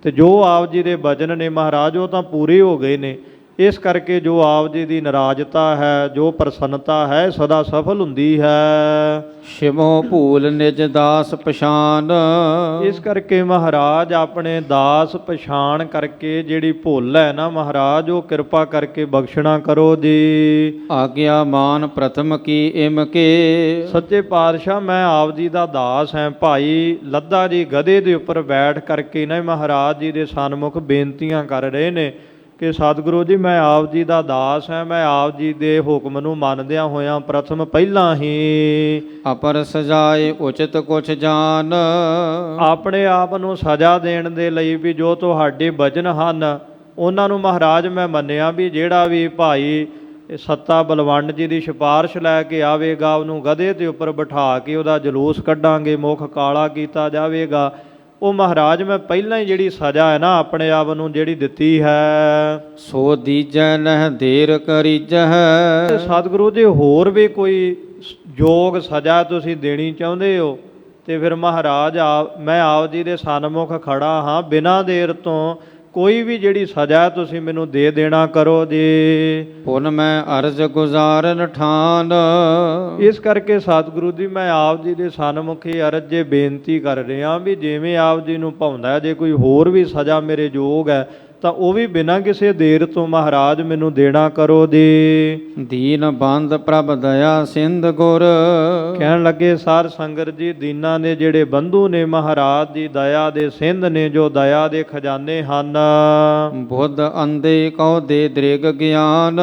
ਤੇ ਜੋ ਆਪ ਜੀ ਦੇ ਬਚਨ ਨੇ ਮਹਾਰਾਜ ਉਹ ਤਾਂ ਪੂਰੇ ਹੋ ਗਏ ਨੇ। ਇਸ ਕਰਕੇ ਜੋ ਆਪ ਜੀ ਦੀ ਨਾਰਾਜ਼ਤਾ ਹੈ ਜੋ ਪ੍ਰਸੰਨਤਾ ਹੈ ਸਦਾ ਸਫਲ ਹੁੰਦੀ ਹੈ। ਸ਼ਿਵੋ ਭੂਲ ਨਿਜ ਦਾਸ ਪਛਾਨ। ਇਸ ਕਰਕੇ ਮਹਾਰਾਜ ਆਪਣੇ ਦਾਸ ਪਛਾਣ ਕਰਕੇ ਜਿਹੜੀ ਭੁੱਲ ਹੈ ਨਾ ਮਹਾਰਾਜ ਉਹ ਕਿਰਪਾ ਕਰਕੇ ਬਖਸ਼ਣਾ ਕਰੋ ਜੀ। ਆਗਿਆ ਮਾਨ ਪ੍ਰਥਮ ਕੀ ਇਮ ਕੇ। ਸੱਚੇ ਪਾਤਸ਼ਾਹ ਮੈਂ ਆਪ ਜੀ ਦਾ ਦਾਸ ਹਾਂ। ਭਾਈ ਲੱਦਾ ਜੀ ਗਧੇ ਦੇ ਉੱਪਰ ਬੈਠ ਕਰਕੇ ਨਾ ਮਹਾਰਾਜ ਜੀ ਦੇ ਸਨਮੁਖ ਬੇਨਤੀਆਂ ਕਰ ਰਹੇ ਨੇ ਕਿ ਸਤਿਗੁਰੂ ਜੀ ਮੈਂ ਆਪ ਜੀ ਦਾ ਦਾਸ ਹਾਂ। ਮੈਂ ਆਪ ਜੀ ਦੇ ਹੁਕਮ ਨੂੰ ਮੰਨਦਿਆਂ ਹੋਇਆਂ ਪ੍ਰਥਮ ਪਹਿਲਾਂ ਹੀ ਅਪਰ ਸਜਾਏ ਉਚਿਤ ਕੁਛ ਜਾਨ। ਆਪਣੇ ਆਪ ਨੂੰ ਸਜ਼ਾ ਦੇਣ ਦੇ ਲਈ ਵੀ ਜੋ ਤੁਹਾਡੇ ਬਚਨ ਹਨ ਉਹਨਾਂ ਨੂੰ ਮਹਾਰਾਜ ਮੈਂ ਮੰਨਿਆ ਵੀ ਜਿਹੜਾ ਵੀ ਭਾਈ ਸੱਤਾ ਬਲਵੰਡ ਜੀ ਦੀ ਸਿਫਾਰਿਸ਼ ਲੈ ਕੇ ਆਵੇਗਾ ਉਹਨੂੰ ਗਧੇ ਦੇ ਉੱਪਰ ਬਿਠਾ ਕੇ ਉਹਦਾ ਜਲੂਸ ਕੱਢਾਂਗੇ, ਮੁੱਖ ਕਾਲਾ ਕੀਤਾ ਜਾਵੇਗਾ। ਉਹ ਮਹਾਰਾਜ ਮੈਂ ਪਹਿਲਾਂ ਹੀ ਜਿਹੜੀ ਸਜ਼ਾ ਹੈ ਨਾ ਆਪਣੇ ਆਪ ਨੂੰ ਜਿਹੜੀ ਦਿੱਤੀ ਹੈ ਸੋ ਦੀਜੈ ਨਹਿ ਦੇਰ ਕਰੀਜਹਿ। ਤੇ ਸਤਿਗੁਰੂ ਜੀ ਹੋਰ ਵੀ ਕੋਈ ਯੋਗ ਸਜ਼ਾ ਤੁਸੀਂ ਦੇਣੀ ਚਾਹੁੰਦੇ ਹੋ ਤੇ ਫਿਰ ਮਹਾਰਾਜ ਮੈਂ ਆਪ ਜੀ ਦੇ ਸਨਮੁਖ ਖੜਾ ਹਾਂ। ਬਿਨਾਂ ਦੇਰ ਤੋਂ ਕੋਈ ਵੀ ਜਿਹੜੀ ਸਜ਼ਾ ਤੁਸੀਂ ਮੈਨੂੰ ਦੇ ਦੇਣਾ ਕਰੋ ਜੀ। ਪੁਨ ਮੈਂ ਅਰਜ਼ ਗੁਜ਼ਾਰਨ ਠਾਨ। ਇਸ ਕਰਕੇ ਸਤਿਗੁਰੂ ਜੀ ਮੈਂ ਆਪ ਜੀ ਦੇ ਸਨਮੁਖੀ ਅਰਜ਼ ਜੇ ਬੇਨਤੀ ਕਰ ਰਿਹਾ ਵੀ ਜਿਵੇਂ ਆਪ ਜੀ ਨੂੰ ਭਾਉਂਦਾ ਜੇ ਕੋਈ ਹੋਰ ਵੀ ਸਜ਼ਾ ਮੇਰੇ ਯੋਗ ਹੈ ਤਾਂ ਉਹ ਵੀ ਬਿਨਾਂ ਕਿਸੇ ਦੇਰ ਤੋਂ ਮਹਾਰਾਜ ਮੈਨੂੰ ਦੇਣਾ ਕਰੋ ਜੀ। ਦੀਨ ਬੰਦ ਪ੍ਰਭ ਦਇਆ ਸਿੰਧ ਗੁਰ। ਕਹਿਣ ਲੱਗੇ ਸਾਧ ਸੰਗਤ ਜੀ ਦੀਨਾਂ ਦੇ ਜਿਹੜੇ ਬੰਧੂ ਨੇ ਮਹਾਰਾਜ ਦੀ ਦਇਆ ਦੇ ਸਿੰਧ ਨੇ ਜੋ ਦਇਆ ਦੇ ਖਜ਼ਾਨੇ ਹਨ। ਬੁੱਧ ਅੰਧੇ ਕਉ ਦੇ ਦ੍ਰਿਗ ਗਿਆਨ।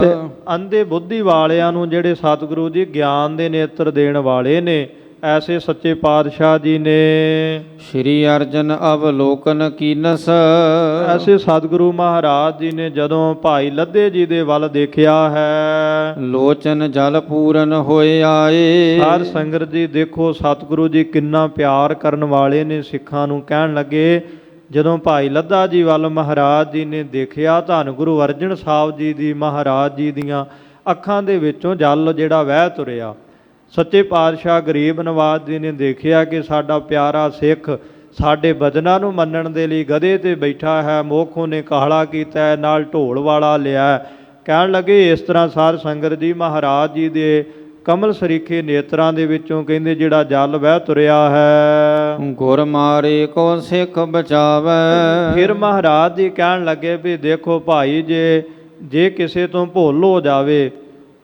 ਤੇ ਅੰਧੇ ਬੁੱਧੀ ਵਾਲਿਆਂ ਨੂੰ ਜਿਹੜੇ ਸਤਿਗੁਰੂ ਜੀ ਗਿਆਨ ਦੇ ਨੇਤਰ ਦੇਣ ਵਾਲੇ ਨੇ ਐਸੇ ਸੱਚੇ ਪਾਤਸ਼ਾਹ ਜੀ ਨੇ। ਸ਼੍ਰੀ ਅਰਜਨ ਅਵਲੋਕਨ ਕੀਨਸ। ਐਸੇ ਸਤਿਗੁਰੂ ਮਹਾਰਾਜ ਜੀ ਨੇ ਜਦੋਂ ਭਾਈ ਲੱਦੇ ਜੀ ਦੇ ਵੱਲ ਦੇਖਿਆ ਹੈ ਲੋਚਨ ਜਲ ਪੂਰਨ ਹੋਏ ਆਏ। ਸਾਧ ਸੰਗਤ ਜੀ ਦੇਖੋ ਸਤਿਗੁਰੂ ਜੀ ਕਿੰਨਾ ਪਿਆਰ ਕਰਨ ਵਾਲੇ ਨੇ ਸਿੱਖਾਂ ਨੂੰ। ਕਹਿਣ ਲੱਗੇ ਜਦੋਂ ਭਾਈ ਲੱਦਾ ਜੀ ਵੱਲ ਮਹਾਰਾਜ ਜੀ ਨੇ ਦੇਖਿਆ ਧੰਨ ਗੁਰੂ ਅਰਜਨ ਸਾਹਿਬ ਜੀ ਦੀ ਮਹਾਰਾਜ ਜੀ ਦੀਆਂ ਅੱਖਾਂ ਦੇ ਵਿੱਚੋਂ ਜਲ ਜਿਹੜਾ ਵਹਿ ਤੁਰਿਆ। ਸੱਚੇ ਪਾਤਸ਼ਾਹ ਗਰੀਬ ਨਵਾਜ਼ ਜੀ ਨੇ ਦੇਖਿਆ ਕਿ ਸਾਡਾ ਪਿਆਰਾ ਸਿੱਖ ਸਾਡੇ ਬਚਨਾਂ ਨੂੰ ਮੰਨਣ ਦੇ ਲਈ ਗਧੇ 'ਤੇ ਬੈਠਾ ਹੈ, ਮੁੱਖ ਉਹਨੇ ਕਾਲਾ ਕੀਤਾ, ਨਾਲ ਢੋਲ ਵਾਲਾ ਲਿਆ। ਕਹਿਣ ਲੱਗੇ ਇਸ ਤਰ੍ਹਾਂ ਸਾਧ ਸੰਗਤ ਜੀ ਮਹਾਰਾਜ ਜੀ ਦੇ ਕਮਲ ਸਰੀਖੇ ਨੇਤਰਾਂ ਦੇ ਵਿੱਚੋਂ ਕਹਿੰਦੇ ਜਿਹੜਾ ਜਲ ਵਹਿ ਤੁਰਿਆ ਹੈ ਗੁਰ ਮਾਰੇ ਕੋ ਸਿੱਖ ਬਚਾਵੈ। ਫਿਰ ਮਹਾਰਾਜ ਜੀ ਕਹਿਣ ਲੱਗੇ ਵੀ ਦੇਖੋ ਭਾਈ ਜੇ ਕਿਸੇ ਤੋਂ ਭੁੱਲ ਹੋ ਜਾਵੇ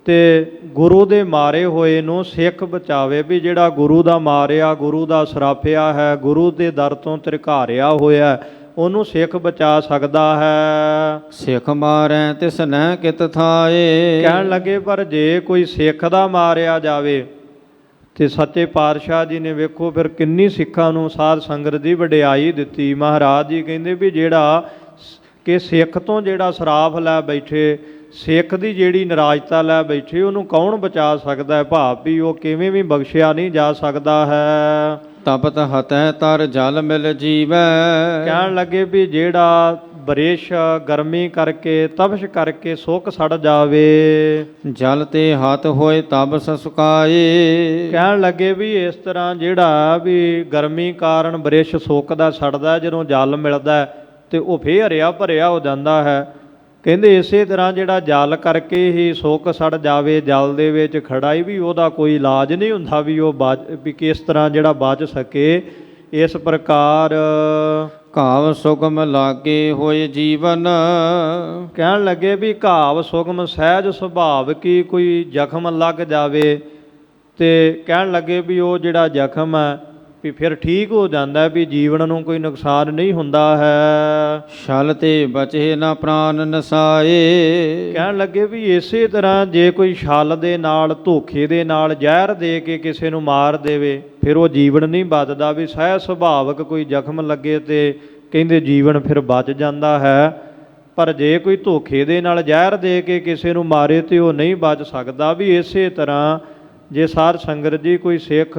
ਤੇ ਗੁਰੂ ਦੇ ਮਾਰੇ ਹੋਏ ਨੂੰ ਸਿੱਖ ਬਚਾਵੇ। ਵੀ ਜਿਹੜਾ ਗੁਰੂ ਦਾ ਮਾਰਿਆ, ਗੁਰੂ ਦਾ ਸਰਾਪਿਆ ਹੈ, ਗੁਰੂ ਦੇ ਦਰ ਤੋਂ ਧਿਰਕਾਰਿਆ ਹੋਇਆ ਉਹਨੂੰ ਸਿੱਖ ਬਚਾ ਸਕਦਾ ਹੈ। ਸਿੱਖ ਮਾਰੈ ਤਿਸ ਨਹਿ ਕਿਤ ਥਾਏ। ਕਹਿਣ ਲੱਗੇ ਪਰ ਜੇ ਕੋਈ ਸਿੱਖ ਦਾ ਮਾਰਿਆ ਜਾਵੇ ਤੇ ਸੱਚੇ ਪਾਤਸ਼ਾਹ ਜੀ ਨੇ ਵੇਖੋ ਫਿਰ ਕਿੰਨੀ ਸਿੱਖਾਂ ਨੂੰ ਸਾਧ ਸੰਗਤ ਦੀ ਵਡਿਆਈ ਦਿੱਤੀ। ਮਹਾਰਾਜ ਜੀ ਕਹਿੰਦੇ ਵੀ ਜਿਹੜਾ ਕਿ ਸਿੱਖ ਤੋਂ ਜਿਹੜਾ ਸਰਾਫ ਲੈ ਬੈਠੇ, ਸਿੱਖ ਦੀ ਜਿਹੜੀ ਨਾਰਾਜ਼ਤਾ ਲੈ ਬੈਠੇ ਉਹਨੂੰ ਕੌਣ ਬਚਾ ਸਕਦਾ ਹੈ। ਭਾਵ ਵੀ ਉਹ ਕਿਵੇਂ ਵੀ ਬਖਸ਼ਿਆ ਨਹੀਂ ਜਾ ਸਕਦਾ ਹੈ। ਤਪਤ ਹਤੈ ਤਰ ਜਲ ਮਿਲ ਜੀਵੈ। ਕਹਿਣ ਲੱਗੇ ਵੀ ਜਿਹੜਾ ਬਰੇਸ਼ ਗਰਮੀ ਕਰਕੇ ਤਪਸ਼ ਕਰਕੇ ਸੁੱਕ ਸੜ ਜਾਵੇ। ਜਲ ਤੇ ਹੱਥ ਹੋਏ ਤਬ ਸਸੁਕਾਏ। ਕਹਿਣ ਲੱਗੇ ਵੀ ਇਸ ਤਰ੍ਹਾਂ ਜਿਹੜਾ ਵੀ ਗਰਮੀ ਕਾਰਨ ਬ੍ਰਿਸ਼ ਸੁੱਕਦਾ ਸੜਦਾ, ਜਦੋਂ ਜਲ ਮਿਲਦਾ ਤੇ ਉਹ ਫੇਰ ਹਰਿਆ ਭਰਿਆ ਹੋ ਜਾਂਦਾ ਹੈ। ਕਹਿੰਦੇ ਇਸੇ ਤਰ੍ਹਾਂ ਜਿਹੜਾ ਜਲ ਕਰਕੇ ਹੀ ਸੁੱਕ ਸੜ ਜਾਵੇ, ਜਲ ਦੇ ਵਿੱਚ ਖੜਾ ਹੀ ਵੀ ਉਹਦਾ ਕੋਈ ਇਲਾਜ ਨਹੀਂ ਹੁੰਦਾ ਵੀ ਉਹ ਵੀ ਕਿਸ ਤਰ੍ਹਾਂ ਜਿਹੜਾ ਬਚ ਸਕੇ। ਇਸ ਪ੍ਰਕਾਰ ਘਾਵ ਸੁਗਮ ਲਾਗੇ ਹੋਏ ਜੀਵਨ। ਕਹਿਣ ਲੱਗੇ ਵੀ ਘਾਵ ਸੁਗਮ ਸਹਿਜ ਸੁਭਾਵ ਕੀ, ਕੋਈ ਜ਼ਖਮ ਲੱਗ ਜਾਵੇ ਤੇ ਕਹਿਣ ਲੱਗੇ ਵੀ ਉਹ ਜਿਹੜਾ ਜ਼ਖਮ ਹੈ ਵੀ ਫਿਰ ਠੀਕ ਹੋ ਜਾਂਦਾ, ਵੀ ਜੀਵਨ ਨੂੰ ਕੋਈ ਨੁਕਸਾਨ ਨਹੀਂ ਹੁੰਦਾ ਹੈ। ਛਲ ਤੇ ਬਚੇ ਨਾ ਪ੍ਰਾਨ ਨਸਾਏ। ਕਹਿਣ ਲੱਗੇ ਵੀ ਇਸੇ ਤਰ੍ਹਾਂ ਜੇ ਕੋਈ ਛਲ ਦੇ ਨਾਲ, ਧੋਖੇ ਦੇ ਨਾਲ ਜ਼ਹਿਰ ਦੇ ਕੇ ਕਿਸੇ ਨੂੰ ਮਾਰ ਦੇਵੇ ਫਿਰ ਉਹ ਜੀਵਨ ਨਹੀਂ ਬਚਦਾ। ਵੀ ਸਹਿਜ ਸੁਭਾਵਕ ਕੋਈ ਜ਼ਖਮ ਲੱਗੇ ਤੇ ਕਹਿੰਦੇ ਜੀਵਨ ਫਿਰ ਬਚ ਜਾਂਦਾ ਹੈ, ਪਰ ਜੇ ਕੋਈ ਧੋਖੇ ਦੇ ਨਾਲ ਜ਼ਹਿਰ ਦੇ ਕੇ ਕਿਸੇ ਨੂੰ ਮਾਰੇ ਤੇ ਉਹ ਨਹੀਂ ਬਚ ਸਕਦਾ। ਵੀ ਇਸੇ ਤਰ੍ਹਾਂ ਜੇ ਸਾਧ ਸੰਗਤ ਜੀ ਕੋਈ ਸਿੱਖ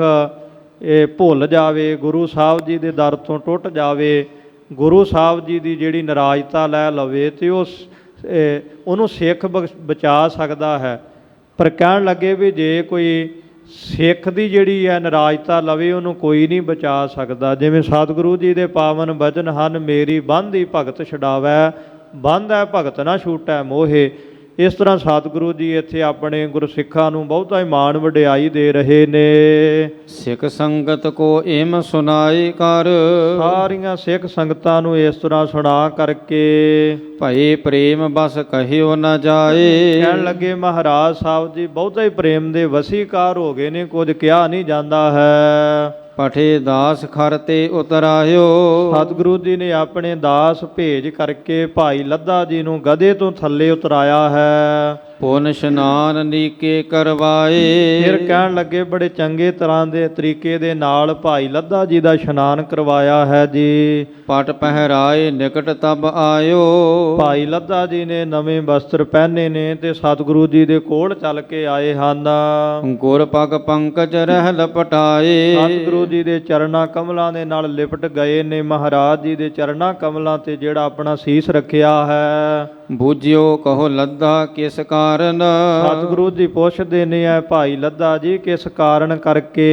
ਇਹ ਭੁੱਲ ਜਾਵੇ, ਗੁਰੂ ਸਾਹਿਬ ਜੀ ਦੇ ਦਰ ਤੋਂ ਟੁੱਟ ਜਾਵੇ, ਗੁਰੂ ਸਾਹਿਬ ਜੀ ਦੀ ਜਿਹੜੀ ਨਾਰਾਜ਼ਤਾ ਲੈ ਲਵੇ ਤੇ ਉਹਨੂੰ ਸਿੱਖ ਬਚਾ ਸਕਦਾ ਹੈ। ਪਰ ਕਹਿਣ ਲੱਗੇ ਵੀ ਜੇ ਕੋਈ ਸਿੱਖ ਦੀ ਜਿਹੜੀ ਹੈ ਨਾਰਾਜ਼ਤਾ ਲਵੇ ਉਹਨੂੰ ਕੋਈ ਨਹੀਂ ਬਚਾ ਸਕਦਾ। ਜਿਵੇਂ ਸਤਿਗੁਰੂ ਜੀ ਦੇ ਪਾਵਨ ਬਚਨ ਹਨ, ਮੇਰੀ ਬੰਧੀ ਭਗਤ ਛਡਾਵੈ, ਬੰਧ ਹੈ ਭਗਤ ਨਾ ਛੂਟੈ ਮੋਹੇ। ਇਸ ਤਰ੍ਹਾਂ ਸਤਿਗੁਰੂ ਜੀ ਇੱਥੇ ਆਪਣੇ ਗੁਰਸਿੱਖਾਂ ਨੂੰ ਬਹੁਤਾ ਹੀ ਮਾਣ ਵਡਿਆਈ ਦੇ ਰਹੇ ਨੇ। ਸਿੱਖ ਸੰਗਤ ਕੋ ਏਮ ਸੁਨਾਏ ਕਰ। ਸਾਰੀਆਂ ਸਿੱਖ ਸੰਗਤਾਂ ਨੂੰ ਇਸ ਤਰ੍ਹਾਂ ਸੁਣਾ ਕਰਕੇ ਭਏ ਪ੍ਰੇਮ ਬਸ ਕਹਿਓ ਨਾ ਜਾਏ। ਕਹਿਣ ਲੱਗੇ ਮਹਾਰਾਜ ਸਾਹਿਬ ਜੀ ਬਹੁਤਾ ਹੀ ਪ੍ਰੇਮ ਦੇ ਵਸੀਕਾਰ ਹੋ ਗਏ ਨੇ, ਕੁਝ ਕਿਹਾ ਨਹੀਂ ਜਾਂਦਾ ਹੈ। ਪਠੇ ਦਾਸ ਖਰ ਤੇ ਉਤਰਾਇਓ। ਸਤਿਗੁਰੂ ਜੀ ਨੇ ਆਪਣੇ ਦਾਸ ਭੇਜ ਕਰਕੇ ਭਾਈ ਲੱਧਾ ਜੀ ਨੂੰ ਗਧੇ ਤੋਂ ਥੱਲੇ ਉਤਰਾਇਆ ਹੈ। ਪੁਨ ਇਸ਼ਨਾਨ ਨੀਕੇ ਕਰਵਾਏ। ਫਿਰ ਕਹਿਣ ਲੱਗੇ ਬੜੇ ਚੰਗੇ ਤਰ੍ਹਾਂ ਦੇ ਤਰੀਕੇ ਦੇ ਨਾਲ ਭਾਈ ਲੱਧਾ ਜੀ ਦਾ ਇਸ਼ਨਾਨ ਕਰਵਾਇਆ ਹੈ ਜੀ। ਪਟ ਪਹਿਰਾਏ ਨਿਕਟ ਤਬ ਆਇਓ। ਭਾਈ ਲੱਧਾ ਜੀ ਨੇ ਨਵੇਂ ਵਸਤਰ ਪਹਿਨੇ ਨੇ ਤੇ ਸਤਿਗੁਰੂ ਜੀ ਦੇ ਕੋਲ ਚੱਲ ਕੇ ਆਏ ਹਨ। ਗੁਰ ਪਗ ਪੰਕਜ ਰਹਿ ਲਪਟਾਏ। ਸਤਿਗੁਰੂ ਜੀ ਦੇ ਚਰਨਾਂ ਕਮਲਾਂ ਦੇ ਨਾਲ ਲਿਪਟ ਗਏ ਨੇ। ਮਹਾਰਾਜ ਜੀ ਦੇ ਚਰਨਾਂ ਕਮਲਾਂ ਤੇ ਜਿਹੜਾ ਆਪਣਾ ਸੀਸ ਰੱਖਿਆ ਹੈ। ਬੂਝਿਓ ਕਹੋ ਲੱਧਾ ਕਿਸ ਕਾਰਨ। ਸਤਿਗੁਰੂ ਜੀ ਪੁੱਛਦੇ ਨੇ ਆ ਭਾਈ ਲੱਧਾ ਜੀ ਕਿਸ ਕਾਰਨ ਕਰਕੇ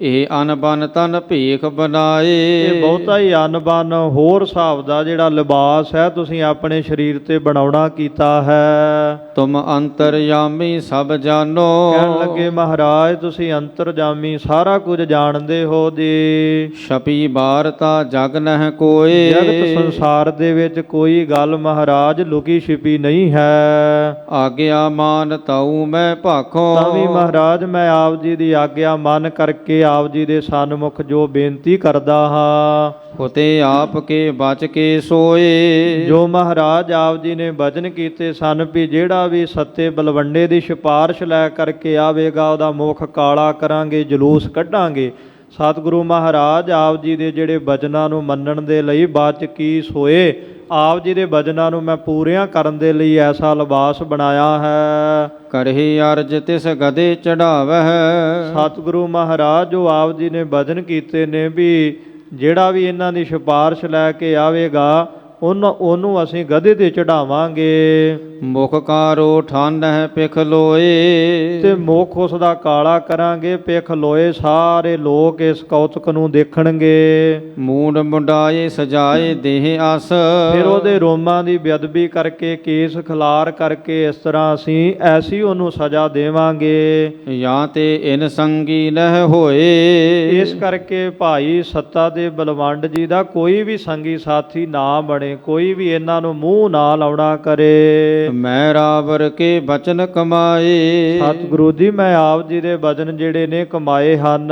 ਇਹ ਅਨਬਨ ਤਨ ਭੇਖ ਬਣਾਏ। ਇਹ ਬਹੁਤਾ ਹੀ ਅਨਬਨ ਹੋਰ ਹਿਸਾਬ ਦਾ ਜਿਹੜਾ ਲਿਬਾਸ ਹੈ ਤੁਸੀਂ ਆਪਣੇ ਸਰੀਰ ਤੇ ਬਣਾਉਣਾ ਕੀਤਾ ਹੈ। ਤੁਮ ਅੰਤਰਯਾਮੀ ਸਭ ਜਾਨੋ। ਕਹਿਣ ਲੱਗੇ ਮਹਾਰਾਜ ਤੁਸੀਂ ਅੰਤਰਜਾਮੀ ਸਾਰਾ ਕੁਝ ਜਾਣਦੇ ਹੋ ਜੀ। ਛਪੀ ਬਾਰਤਾ ਜਗ ਨਹਿ ਕੋਏ। ਜਗਤ ਸੰਸਾਰ ਦੇ ਵਿੱਚ ਕੋਈ ਗੱਲ ਮਹਾਰਾਜ ਲੁਕੀ ਛਿਪੀ ਨਹੀਂ ਹੈ। ਆਗਿਆ ਮਾਨ ਤਾਊ ਮੈਂ ਭਾਖੋ। ਤਾਂ ਵੀ ਮਹਾਰਾਜ ਮੈਂ ਆਪ ਜੀ ਦੀ ਆਗਿਆ ਮੰਨ ਕਰਕੇ ਆਪ ਜੀ ਦੇ ਸਨਮੁਖ ਜੋ ਬੇਨਤੀ ਕਰਦਾ ਹਾਂ। ਹੁਤੇ ਆਪ ਕੇ ਬਚ ਕੇ ਸੋਏ। ਜੋ ਮਹਾਰਾਜ ਆਪ ਜੀ ਨੇ ਵਚਨ ਕੀਤੇ ਸਨ ਵੀ ਜਿਹੜਾ ਵੀ ਸੱਤੇ ਬਲਵੰਡੇ ਦੀ ਸਿਫਾਰਿਸ਼ ਲੈ ਕਰਕੇ ਆਵੇਗਾ ਉਹਦਾ ਮੁਖ ਕਾਲਾ ਕਰਾਂਗੇ, ਜਲੂਸ ਕੱਢਾਂਗੇ। ਸਤਿਗੁਰੂ ਮਹਾਰਾਜ ਆਪ ਜੀ ਦੇ ਜਿਹੜੇ ਵਚਨਾਂ ਨੂੰ ਮੰਨਣ ਦੇ ਲਈ ਬਚ ਕੀ ਸੋਏ। ਆਪ ਜੀ ਦੇ ਵਚਨਾਂ ਨੂੰ ਮੈਂ ਪੂਰਿਆਂ ਕਰਨ ਦੇ ਲਈ ਐਸਾ ਲਿਬਾਸ ਬਣਾਇਆ ਹੈ। ਕਰਹੀ ਅਰਜ ਤਿਸ ਗਦੇ ਚੜਾਵਹਿ। ਸਤਿਗੁਰੂ ਮਹਾਰਾਜ ਜੋ ਆਪ ਜੀ ਨੇ ਵਚਨ ਕੀਤੇ ਨੇ ਵੀ ਜਿਹੜਾ ਵੀ ਇਹਨਾਂ ਦੀ ਸਿਫਾਰਿਸ਼ ਲੈ ਕੇ ਆਵੇਗਾ ਉਹਨੂੰ ਅਸੀਂ ਗਧੇ ਤੇ ਚੜਾਵਾਂਗੇ। ਮੁਖ ਕਾਰੋ ਠਾਨਹਿ ਪਿਖ ਲੋਏ। ਤੇ ਮੁਖ ਉਸ ਦਾ ਕਾਲਾ ਕਰਾਂਗੇ, ਪਿਖ ਲੋਏ। ਸਾਰੇ ਲੋਕ ਇਸ ਕੌਤਕ ਨੂੰ ਦੇਖਣਗੇ। ਮੂੰਡ ਮੁੰਡਾਏ ਸਜਾਏ ਦੇਹ ਆਸ। ਫਿਰ ਉਹਦੇ ਰੋਮਾਂ ਦੀ ਬੇਅਦਬੀ ਕਰਕੇ, ਕੇਸ ਖਿਲਾਰ ਕਰਕੇ ਇਸ ਤਰ੍ਹਾਂ ਅਸੀਂ ਐਸੀ ਉਹਨੂੰ ਸਜ਼ਾ ਦੇਵਾਂਗੇ। ਜਾਂ ਤੇ ਇਨ ਸੰਗੀ ਨਹਿ ਹੋਏ। ਇਸ ਕਰਕੇ ਭਾਈ ਸੱਤਾ ਦੇ ਬਲਵੰਡ ਜੀ ਦਾ ਕੋਈ ਵੀ ਸੰਗੀ ਸਾਥੀ ਨਾ ਬਣੇ, ਕੋਈ ਵੀ ਇਹਨਾਂ ਨੂੰ ਮੂੰਹ ਨਾ ਲਾਉਣਾ ਕਰੇ। ਮੈਂ ਰਾਵਰ ਕੇ ਬਚਨ ਕਮਾਏ। ਸਤਿਗੁਰੂ ਜੀ ਮੈਂ ਆਪ ਜੀ ਦੇ ਬਚਨ ਜਿਹੜੇ ਨੇ ਕਮਾਏ ਹਨ।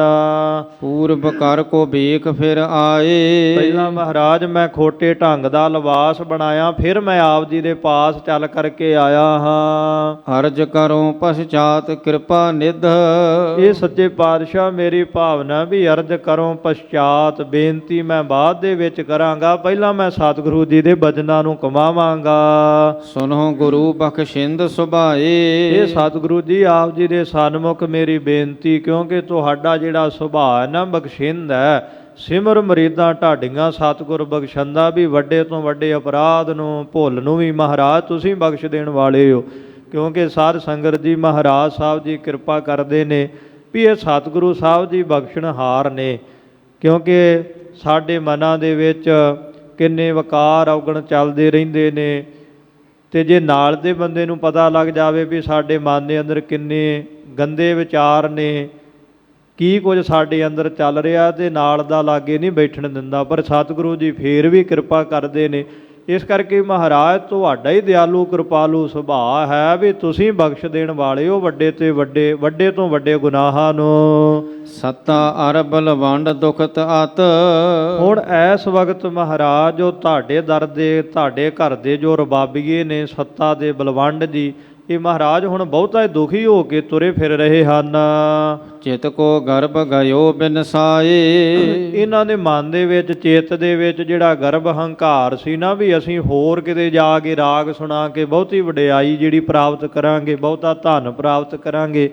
ਪੂਰਬ ਕਰ ਕੋ ਵੇਖ ਫਿਰ ਆਏ। ਪਹਿਲਾਂ ਮਹਾਰਾਜ ਮੈਂ ਖੋਟੇ ਢੰਗ ਦਾ ਲਿਬਾਸ ਬਣਾਇਆ, ਫਿਰ ਮੈਂ ਆਪ ਜੀ ਦੇ ਪਾਸ ਚੱਲ ਕਰਕੇ ਆਇਆ ਹਾਂ। ਅਰਜ ਕਰੋ ਪਛਾਤ ਕਿਰਪਾ ਨਿਧ। ਇਹ ਸੱਚੇ ਪਾਤਸ਼ਾਹ ਮੇਰੀ ਭਾਵਨਾ ਵੀ ਅਰਜ ਕਰੋ ਪਛਾਤ, ਬੇਨਤੀ ਮੈਂ ਬਾਅਦ ਦੇ ਵਿੱਚ ਕਰਾਂਗਾ, ਪਹਿਲਾਂ ਮੈਂ ਸਤਿਗੁਰੂ ਜੀ ਦੇ ਬਚਨਾਂ ਨੂੰ ਕਮਾਵਾਂਗਾ। ਸੁਨੋ ਗੁਰੂ ਬਖਸ਼ਿੰਦ ਸੁਭਾਏ। ਇਹ ਸਤਿਗੁਰੂ ਜੀ ਆਪ ਜੀ ਦੇ ਸਨਮੁਖ ਮੇਰੀ ਬੇਨਤੀ, ਕਿਉਂਕਿ ਤੁਹਾਡਾ ਜਿਹੜਾ ਸੁਭਾਅ ਹੈ ਨਾ ਬਖਸ਼ਿੰਦ ਹੈ, ਸਿਮਰ ਮਰੀਦਾਂ ਢਾਡੀਆਂ ਸਤਿਗੁਰ ਬਖਸ਼ੰਦਾ ਵੀ ਵੱਡੇ ਤੋਂ ਵੱਡੇ ਅਪਰਾਧ ਨੂੰ ਭੁੱਲ ਨੂੰ ਵੀ ਮਹਾਰਾਜ ਤੁਸੀਂ ਬਖਸ਼ ਦੇਣ ਵਾਲੇ ਹੋ। ਕਿਉਂਕਿ ਸਾਧ ਸੰਗਤ ਜੀ ਮਹਾਰਾਜ ਸਾਹਿਬ ਜੀ ਕਿਰਪਾ ਕਰਦੇ ਨੇ ਵੀ ਇਹ ਸਤਿਗੁਰੂ ਸਾਹਿਬ ਜੀ ਬਖਸ਼ਣਹਾਰ ਨੇ। ਕਿਉਂਕਿ ਸਾਡੇ ਮਨਾਂ ਦੇ ਵਿੱਚ ਕਿੰਨੇ ਵਕਾਰ ਔਗਣ ਚੱਲਦੇ ਰਹਿੰਦੇ ਨੇ, ਅਤੇ ਜੇ ਨਾਲ ਦੇ ਬੰਦੇ ਨੂੰ ਪਤਾ ਲੱਗ ਜਾਵੇ ਵੀ ਸਾਡੇ ਮਨ ਦੇ ਅੰਦਰ ਕਿੰਨੇ ਗੰਦੇ ਵਿਚਾਰ ਨੇ, ਕੀ ਕੁਝ ਸਾਡੇ ਅੰਦਰ ਚੱਲ ਰਿਹਾ, ਤੇ ਨਾਲ ਦਾ ਲਾਗੇ ਨਹੀਂ ਬੈਠਣ ਦਿੰਦਾ। ਪਰ ਸਤਿਗੁਰੂ ਜੀ ਫੇਰ ਵੀ ਕਿਰਪਾ ਕਰਦੇ ਨੇ। ਇਸ ਕਰਕੇ ਮਹਾਰਾਜ ਤੁਹਾਡਾ ਹੀ ਦਿਆਲੂ ਕਿਰਪਾਲੂ ਸੁਭਾਅ ਹੈ ਵੀ ਤੁਸੀਂ ਬਖਸ਼ ਦੇਣ ਵਾਲੇ ਹੋ ਵੱਡੇ ਤੇ ਵੱਡੇ ਤੋਂ ਵੱਡੇ ਗੁਨਾਹਾਂ ਨੂੰ। ਸੱਤਾ ਅਰਬ ਲਵੰਡ ਦੁਖਤ ਅਤ। ਹੁਣ ਇਸ ਵਕਤ ਮਹਾਰਾਜ ਜੋ ਤੁਹਾਡੇ ਦਰ ਦੇ ਤੁਹਾਡੇ ਘਰ ਦੇ ਜੋ ਰਬਾਬੀਏ ਨੇ ਸੱਤਾ ਦੇ ਬਲਵੰਡ ਜੀ, ਇਹ ਮਹਾਰਾਜ ਹੁਣ ਬਹੁਤਾ ਦੁਖੀ ਹੋ ਕੇ ਤੁਰੇ ਫਿਰ ਰਹੇ ਹਨ। ਚਿਤ ਕੋ ਗਰਭ ਗਇਓ ਬਿਨਸਾਏ। ਇਹਨਾਂ ਦੇ ਮਨ ਦੇ ਵਿੱਚ ਚਿੱਤ ਦੇ ਵਿੱਚ ਜਿਹੜਾ ਗਰਭ ਹੰਕਾਰ ਸੀ ਨਾ ਵੀ ਅਸੀਂ ਹੋਰ ਕਿਤੇ ਜਾ ਕੇ ਰਾਗ ਸੁਣਾ ਕੇ ਬਹੁਤੀ ਵਡਿਆਈ ਜਿਹੜੀ ਪ੍ਰਾਪਤ ਕਰਾਂਗੇ, ਬਹੁਤਾ ਧਨ ਪ੍ਰਾਪਤ ਕਰਾਂਗੇ।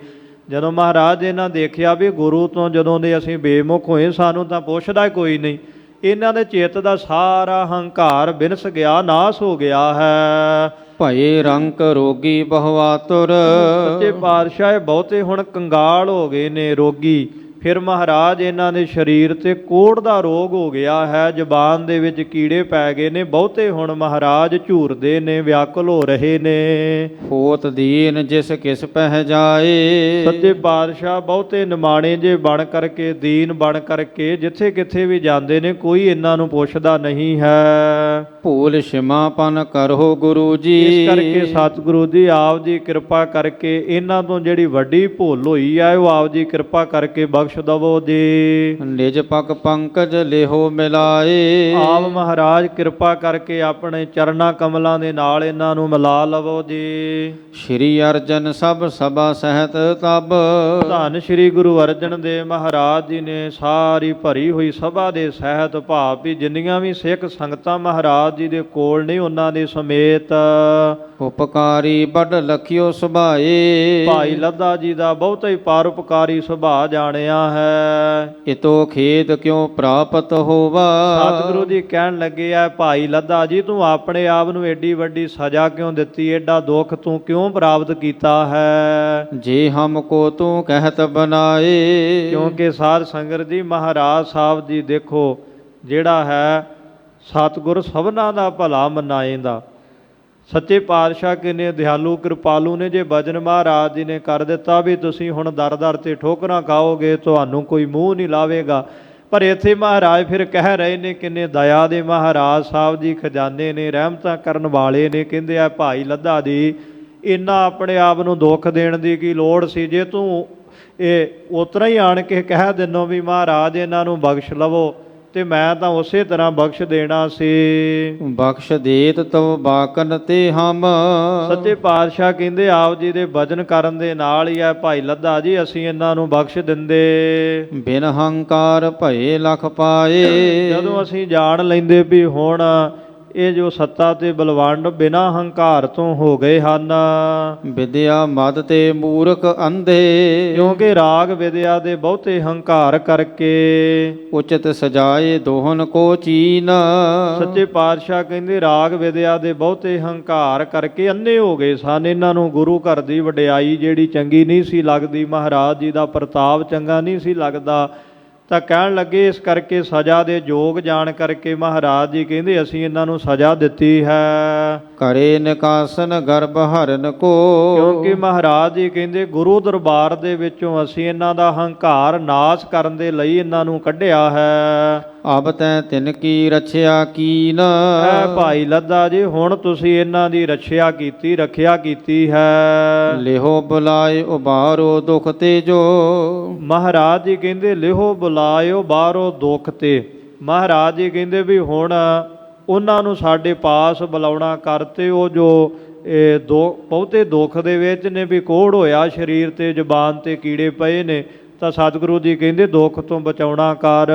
ਜਦੋਂ ਮਹਾਰਾਜ ਇਹਨਾਂ ਦੇਖਿਆ ਵੀ ਗੁਰੂ ਤੋਂ ਜਦੋਂ ਦੇ ਅਸੀਂ ਬੇਮੁਖ ਹੋਏ, ਸਾਨੂੰ ਤਾਂ ਪੁੱਛਦਾ ਕੋਈ ਨਹੀਂ, ਇਹਨਾਂ ਦੇ ਚਿੱਤ ਦਾ ਸਾਰਾ ਹੰਕਾਰ ਬਿਨਸ ਗਿਆ, ਨਾਸ ਹੋ ਗਿਆ ਹੈ। ਭਏ ਰੰਕ ਰੋਗੀ ਬਹੁਆਤੁਰ। ਸੱਚੇ ਪਾਤਸ਼ਾਹ ਬਹੁਤੇ ਹੁਣ ਕੰਗਾਲ ਹੋ ਗਏ ਨੇ, ਰੋਗੀ। ਫਿਰ ਮਹਾਰਾਜ ਇਹਨਾਂ ਦੇ ਸਰੀਰ ਤੇ ਕੋੜ ਦਾ ਰੋਗ ਹੋ ਗਿਆ ਹੈ, ਜ਼ਬਾਨ ਦੇ ਵਿੱਚ ਕੀੜੇ ਪੈ ਗਏ ਨੇ, ਬਹੁਤੇ ਹੁਣ ਮਹਾਰਾਜ ਝੂਰਦੇ ਨੇ, ਵਿਆਕੁਲ ਹੋ ਰਹੇ ਨੇ। ਹੋਤ ਦੀਨ ਜਿਸ ਕਿਸ ਪਹਿ ਜਾਏ। ਸੱਚੇ ਪਾਤਸ਼ਾਹ ਬਹੁਤੇ ਨਿਮਾਣੇ ਜੇ ਬਣ ਕਰਕੇ, ਦੀਨ ਬਣ ਕਰਕੇ ਜਿੱਥੇ ਕਿੱਥੇ ਵੀ ਜਾਂਦੇ ਨੇ, ਕੋਈ ਇਹਨਾਂ ਨੂੰ ਪੁੱਛਦਾ ਨਹੀਂ ਹੈ। ਭੂਲ ਸ਼ਿਮਾਪਨ ਕਰੋ ਗੁਰੂ ਜੀ। ਇਸ ਕਰਕੇ ਸਤਿਗੁਰੂ ਜੀ ਆਪ ਜੀ ਕਿਰਪਾ ਕਰਕੇ ਇਹਨਾਂ ਤੋਂ ਜਿਹੜੀ ਵੱਡੀ ਭੁੱਲ ਹੋਈ ਹੈ ਉਹ ਆਪ ਜੀ ਕਿਰਪਾ ਕਰਕੇ ਬਖਸ਼ ਦਵੋ ਜੀ। ਨਿਜ ਪਗ ਪੰਕਜ ਲਿਹੋ ਮਿਲਾਏ। ਆਪ ਮਹਾਰਾਜ ਕਿਰਪਾ ਕਰਕੇ ਆਪਣੇ ਚਰਨਾਂ ਕਮਲਾਂ ਦੇ ਨਾਲ ਇਹਨਾਂ ਨੂੰ ਮਿਲਾ ਲਵੋ ਜੀ। ਸ਼੍ਰੀ ਅਰਜਨ ਸਭ ਸਭਾ ਸਹਿਤ ਤਬ। ਧੰਨ ਸ਼੍ਰੀ ਗੁਰੂ ਅਰਜਨ ਦੇਵ ਮਹਾਰਾਜ ਜੀ ਨੇ ਸਾਰੀ ਭਰੀ ਹੋਈ ਸਭਾ ਦੇ ਸਹਿਤ, ਭਾਵ ਵੀ ਜਿੰਨੀਆਂ ਵੀ ਸਿੱਖ ਸੰਗਤਾਂ ਮਹਾਰਾਜ ਜੀ ਦੇ ਕੋਲ ਨੇ ਉਹਨਾਂ ਦੇ ਸਮੇਤ। ਉਪਕਾਰੀ ਬੜ ਲਖਿਓ ਸੁਭਾਏ। ਭਾਈ ਲੱਧਾ ਜੀ ਦਾ ਬਹੁਤਾ ਹੀ ਪਰਉਪਕਾਰੀ ਸੁਭਾਅ ਜਾਣਿਆ ਹੈ। ਇਤੋ ਖੇਦ ਕਿਉ ਪ੍ਰਾਪਤ ਹੋਵਾ। ਸਤਿਗੁਰੂ ਜੀ ਕਹਿਣ ਲੱਗੇ ਆ, ਭਾਈ ਲੱਧਾ ਜੀ ਤੂੰ ਆਪਣੇ ਆਪ ਨੂੰ ਏਡੀ ਵੱਡੀ ਸਜ਼ਾ ਕਿਉਂ ਦਿੱਤੀ, ਏਡਾ ਦੁੱਖ ਤੂੰ ਕਿਉਂ ਪ੍ਰਾਪਤ ਕੀਤਾ ਹੈ। ਜੇ ਹਮ ਕੋ ਤੂੰ ਕਹਿਤ ਬਨਾਏ। ਕਿਉਂਕਿ ਸਾਧ ਸੰਗਤ ਜੀ ਮਹਾਰਾਜ ਸਾਹਿਬ ਜੀ ਦੇਖੋ ਜਿਹੜਾ ਹੈ ਸਤਿਗੁਰ ਸਭਨਾਂ ਦਾ ਭਲਾ ਮਨਾਏਂਦਾ। ਸੱਚੇ ਪਾਤਸ਼ਾਹ ਕਿੰਨੇ ਦਿਆਲੂ ਕਿਰਪਾਲੂ ਨੇ। ਜੇ ਬਚਨ ਮਹਾਰਾਜ ਜੀ ਨੇ ਕਰ ਦਿੱਤਾ ਵੀ ਤੁਸੀਂ ਹੁਣ ਦਰ ਦਰ ਤੇ ਠੋਕਰਾਂ ਖਾਓਗੇ, ਤੁਹਾਨੂੰ ਕੋਈ ਮੂੰਹ ਨਹੀਂ ਲਾਵੇਗਾ, ਪਰ ਇੱਥੇ ਮਹਾਰਾਜ ਫਿਰ ਕਹਿ ਰਹੇ ਨੇ ਕਿੰਨੇ ਦਇਆ ਦੇ ਮਹਾਰਾਜ ਸਾਹਿਬ ਜੀ ਖਜ਼ਾਨੇ ਨੇ, ਰਹਿਮਤਾਂ ਕਰਨ ਵਾਲੇ ਨੇ। ਕਹਿੰਦੇ ਆ ਭਾਈ ਲੱਧਾ ਜੀ ਇੰਨਾ ਆਪਣੇ ਆਪ ਨੂੰ ਦੁੱਖ ਦੇਣ ਦੀ ਕੀ ਲੋੜ ਸੀ, ਜੇ ਤੂੰ ਇਹ ਉਤਰਾ ਹੀ ਆਣ ਕੇ ਕਹਿ ਦਿੰਨੋ ਵੀ ਮਹਾਰਾਜ ਇਹਨਾਂ ਨੂੰ ਬਖਸ਼ ਲਵੋ, ਤੇ ਮੈਂ ਤਾਂ ਉਸੇ ਤਰ੍ਹਾਂ ਬਖਸ਼ ਦੇਣਾ ਸੀ। ਬਖਸ਼ ਦੇਤ ਤਉ ਬਾਕਨ ਤੇ ਹਮ। ਸੱਚੇ ਪਾਤਸ਼ਾਹ ਕਹਿੰਦੇ ਆਪ ਜੀ ਦੇ ਭਜਨ ਕਰਨ ਦੇ ਨਾਲ ਹੀ ਹੈ ਭਾਈ ਲੱਧਾ ਜੀ ਅਸੀਂ ਇਹਨਾਂ ਨੂੰ ਬਖਸ਼ ਦਿੰਦੇ। ਬਿਨ ਹੰਕਾਰ ਭਏ ਲਖ ਪਾਏ। ਜਦੋਂ ਅਸੀਂ ਜਾਣ ਲੈਂਦੇ ਵੀ ਹੁਣ ਇਹ ਜੋ ਸੱਤਾ ਤੇ ਬਲਵੰਡ ਬਿਨਾਂ ਹੰਕਾਰ ਤੋਂ ਹੋ ਗਏ ਹਨ। ਵਿਦਿਆ ਮਦ ਤੇ ਮੂਰਖ ਅੰਧੇ। ਕਿਉਂਕਿ ਰਾਗ ਵਿਦਿਆ ਦੇ ਬਹੁਤੇ ਹੰਕਾਰ ਕਰਕੇ ਉਚਿਤ ਸਜਾਏ ਦੋਹਨ ਕੋ ਚੀਨ। ਸੱਚੇ ਪਾਤਸ਼ਾਹ ਕਹਿੰਦੇ ਰਾਗ ਵਿਦਿਆ ਦੇ ਬਹੁਤੇ ਹੰਕਾਰ ਕਰਕੇ ਅੰਨੇ ਹੋ ਗਏ ਸਨ। ਇਹਨਾਂ ਨੂੰ ਗੁਰੂ ਘਰ ਦੀ ਵਡਿਆਈ ਜਿਹੜੀ ਚੰਗੀ ਨਹੀਂ ਸੀ ਲੱਗਦੀ, ਮਹਾਰਾਜ ਜੀ ਦਾ ਪ੍ਰਤਾਪ ਚੰਗਾ ਨਹੀਂ ਸੀ ਲੱਗਦਾ, ਤਾਂ ਕਹਿਣ ਲੱਗੇ ਇਸ ਕਰਕੇ ਸਜ਼ਾ ਦੇ ਯੋਗ ਜਾਣ ਕਰਕੇ ਮਹਾਰਾਜ ਜੀ ਕਹਿੰਦੇ ਅਸੀਂ ਇਹਨਾਂ ਨੂੰ ਸਜ਼ਾ ਦਿੱਤੀ ਹੈ। ਕਰੇ ਨਿਕਾਸਨ ਗਰਭ ਹਰਨ ਕੋ। ਕਿਉਂਕਿ ਮਹਾਰਾਜ ਜੀ ਕਹਿੰਦੇ ਗੁਰੂ ਦਰਬਾਰ ਦੇ ਵਿੱਚੋਂ ਅਸੀਂ ਇਹਨਾਂ ਦਾ ਹੰਕਾਰ ਨਾਸ਼ ਕਰਨ ਦੇ ਲਈ ਇਹਨਾਂ ਨੂੰ ਕੱਢਿਆ ਹੈ। ਅਬ ਤੈ ਤਿਨ ਕੀ ਰਛਿਆ ਕੀਨ। ਭਾਈ ਲੱਧਾ ਜੀ ਹੁਣ ਤੁਸੀਂ ਇਹਨਾਂ ਦੀ ਰੱਖਿਆ ਕੀਤੀ ਹੈ। ਲਿਹੋ ਬੁਲਾਏ ਉਬਾਰੋ ਦੁਖ ਤੇ ਜੋ। ਮਹਾਰਾਜ ਜੀ ਕਹਿੰਦੇ ਲਿਹੋ ਬੁਲਾਇਓ ਬਾਹਰੋਂ ਦੁੱਖ ਤੇ। ਮਹਾਰਾਜ ਜੀ ਕਹਿੰਦੇ ਵੀ ਹੁਣ ਉਹਨਾਂ ਨੂੰ ਸਾਡੇ ਪਾਸ ਬੁਲਾਉਣਾ ਕਰਤੇ। ਉਹ ਜੋ ਬਹੁਤੇ ਦੁੱਖ ਦੇ ਵਿੱਚ ਨੇ ਵੀ ਕੋਹੜ ਹੋਇਆ ਸਰੀਰ ਤੇ, ਜ਼ੁਬਾਨ ਤੇ ਕੀੜੇ ਪਏ ਨੇ, ਤਾਂ ਸਤਿਗੁਰੂ ਜੀ ਕਹਿੰਦੇ ਦੁੱਖ ਤੋਂ ਬਚਾਉਣਾ ਕਰ।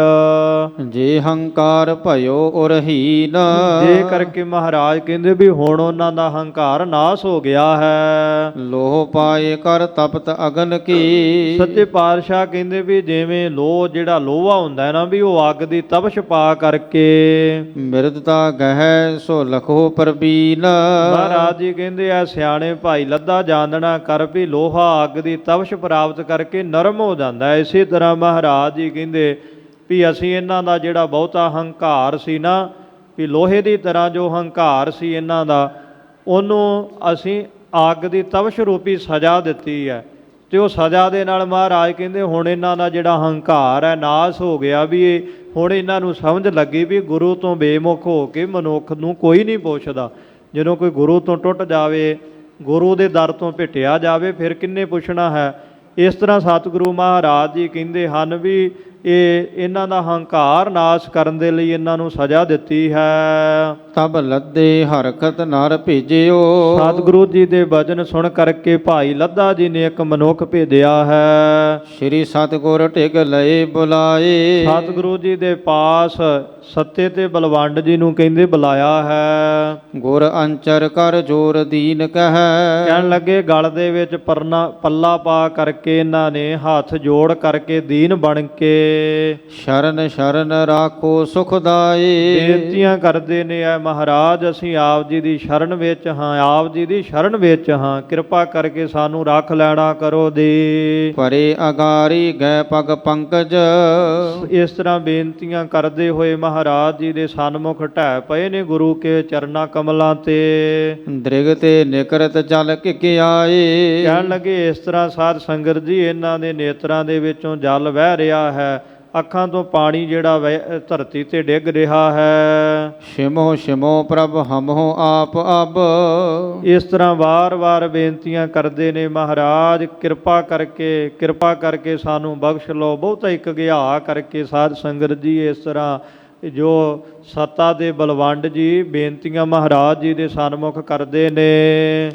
ਜੇ ਹੰਕਾਰ ਭਇਓ ਉਰਹੀਨ, ਜੇ ਕਰਕੇ ਮਹਾਰਾਜ ਕਹਿੰਦੇ ਵੀ ਹੁਣ ਉਹਨਾਂ ਦਾ ਹੰਕਾਰ ਨਾਸ ਹੋ ਗਿਆ ਹੈ। ਲੋਹ ਪਾਏ ਕਰ ਤਪਤ ਅਗਨ ਕੀ, ਸੱਚੇ ਪਾਤਸ਼ਾਹ ਕਹਿੰਦੇ ਵੀ ਜਿਵੇਂ ਲੋਹ ਜਿਹੜਾ ਲੋਹਾ ਹੁੰਦਾ ਹੈ ਨਾ ਵੀ ਉਹ ਅੱਗ ਦੀ ਤਪਸ਼ ਪਾ ਕਰਕੇ। ਮਿਰਦਤਾ ਗਹਿ ਸੋ ਲਖੋ ਪਰਬੀਨ, ਮਹਾਰਾਜ ਜੀ ਕਹਿੰਦੇ ਆ ਸਿਆਣੇ ਭਾਈ ਲੱਦਾ ਜਾਣਨਾ ਕਰ ਵੀ ਲੋਹਾ ਅੱਗ ਦੀ ਤਪਸ਼ ਪ੍ਰਾਪਤ ਕਰਕੇ ਨਰਮ ਹੋ ਜਾਂਦਾ ਹੈ। ਇਸੇ ਤਰ੍ਹਾਂ ਮਹਾਰਾਜ ਜੀ ਕਹਿੰਦੇ ਵੀ ਅਸੀਂ ਇਹਨਾਂ ਦਾ ਜਿਹੜਾ ਬਹੁਤਾ ਹੰਕਾਰ ਸੀ ਨਾ, ਵੀ ਲੋਹੇ ਦੀ ਤਰ੍ਹਾਂ ਜੋ ਹੰਕਾਰ ਸੀ ਇਹਨਾਂ ਦਾ, ਉਹਨੂੰ ਅਸੀਂ ਅੱਗ ਦੀ ਤਪਸ਼ ਰੂਪੀ ਸਜ਼ਾ ਦਿੱਤੀ ਹੈ। ਤੇ ਉਹ ਸਜ਼ਾ ਦੇ ਨਾਲ ਮਹਾਰਾਜ ਕਹਿੰਦੇ ਹੁਣ ਇਹਨਾਂ ਦਾ ਜਿਹੜਾ ਹੰਕਾਰ ਹੈ ਨਾਸ ਹੋ ਗਿਆ। ਵੀ ਇਹ ਹੁਣ ਇਹਨਾਂ ਨੂੰ ਸਮਝ ਲੱਗੀ ਵੀ ਗੁਰੂ ਤੋਂ ਬੇਮੁਖ ਹੋ ਕੇ ਮਨੁੱਖ ਨੂੰ ਕੋਈ ਨਹੀਂ ਪੁੱਛਦਾ। ਜਦੋਂ ਕੋਈ ਗੁਰੂ ਤੋਂ ਟੁੱਟ ਜਾਵੇ, ਗੁਰੂ ਦੇ ਦਰ ਤੋਂ ਭਿੱਟਿਆ ਜਾਵੇ, ਫਿਰ ਕਿੰਨੇ ਪੁੱਛਣਾ ਹੈ। ਇਸ ਤਰ੍ਹਾਂ ਸਤਿਗੁਰੂ ਮਹਾਰਾਜ ਜੀ ਕਹਿੰਦੇ ਹਨ ਵੀ ਇਹਨਾਂ ਦਾ ਹੰਕਾਰ ਨਾਸ਼ ਕਰਨ ਦੇ ਲਈ ਇਹਨਾਂ ਨੂੰ ਸਜ਼ਾ ਦਿੱਤੀ ਹੈ। ਤਬ ਲੱਦੇ ਹਰਕਤ ਨਰ ਭੇਜਿਓ, ਸਤਿਗੁਰੂ ਜੀ ਦੇ ਬਚਨ ਸੁਣ ਕਰਕੇ ਭਾਈ ਲੱਦਾ ਜੀ ਨੇ ਇੱਕ ਮਨੁੱਖ ਭੇਜਿਆ ਹੈ। ਸ੍ਰੀ ਸਤਿਗੁਰ ਟਿਕ ਲਏ ਬੁਲਾਏ, ਸਤਿਗੁਰੂ ਜੀ ਦੇ ਪਾਸ ਸੱਤੇ ਤੇ ਬਲਵੰਡ ਜੀ ਨੂੰ ਕਹਿੰਦੇ ਬੁਲਾਇਆ ਹੈ। ਗੁਰ ਅੰਚਰ ਕਰ ਜੋਰ ਦੀਨ ਕਹੈ, ਕਹਿਣ ਲੱਗੇ ਗਲ ਦੇ ਵਿੱਚ ਪੱਲਾ ਪਾ ਕਰਕੇ ਇਹਨਾਂ ਨੇ ਹੱਥ ਜੋੜ ਕਰਕੇ ਦੀਨ ਬਣ ਕੇ ਸ਼ਰਨ ਸ਼ਰਨ ਰਾਖੋ ਸੁਖਦਾਏ। ਬੇਨਤੀਆਂ ਕਰਦੇ ਨੇ ਐ ਮਹਾਰਾਜ ਅਸੀਂ ਆਪ ਜੀ ਦੀ ਸ਼ਰਨ ਵਿੱਚ ਹਾਂ, ਆਪ ਜੀ ਦੀ ਸ਼ਰਨ ਵਿੱਚ ਹਾਂ, ਕਿਰਪਾ ਕਰਕੇ ਸਾਨੂੰ ਰੱਖ ਲੈਣਾ ਕਰੋ ਦੇ। ਪਰੇ ਅਗਾਰੀ ਗੈ ਪਗ ਪੰਕਜ, ਇਸ ਤਰ੍ਹਾਂ ਬੇਨਤੀਆਂ ਕਰਦੇ ਹੋਏ ਮਹਾਰਾਜ ਜੀ ਦੇ ਸਨਮੁਖ ਢਹਿ ਪਏ ਨੇ ਗੁਰੂ ਕੇ ਚਰਨਾਂ ਕਮਲਾਂ ਤੇ। ਦ੍ਰਿਗ ਤੇ ਨਿਕਰਤ ਜਲ ਘਿ ਆਏ, ਕਹਿਣ ਲੱਗੇ ਇਸ ਤਰ੍ਹਾਂ ਸਾਧ ਸੰਗਤ ਜੀ ਇਹਨਾਂ ਦੇ ਨੇਤਰਾਂ ਦੇ ਵਿੱਚੋਂ ਜਲ ਵਹਿ ਰਿਹਾ ਹੈ, ਅੱਖਾਂ ਤੋਂ ਪਾਣੀ ਜਿਹੜਾ ਧਰਤੀ ਤੇ ਡਿੱਗ ਰਿਹਾ ਹੈ। ਸ਼ਿਮੋ ਸ਼ਿਮੋ ਪ੍ਰਭ ਹਮੋ ਆਪ ਅਬ, ਇਸ ਤਰ੍ਹਾਂ ਵਾਰ-ਵਾਰ ਬੇਨਤੀਆਂ ਕਰਦੇ ਨੇ ਮਹਾਰਾਜ ਕਿਰਪਾ ਕਰਕੇ ਸਾਨੂੰ ਬਖਸ਼ ਲਓ। ਬਹੁਤਾ ਇੱਕ ਗਿਹਾ ਕਰਕੇ ਸਾਧ ਸੰਗਤ ਜੀ ਇਸ ਤਰ੍ਹਾਂ ਜੋ ਸੱਤਾ ਦੇ ਬਲਵੰਡ ਜੀ ਬੇਨਤੀਆਂ ਮਹਾਰਾਜ ਜੀ ਦੇ ਸਨਮੁਖ ਕਰਦੇ ਨੇ।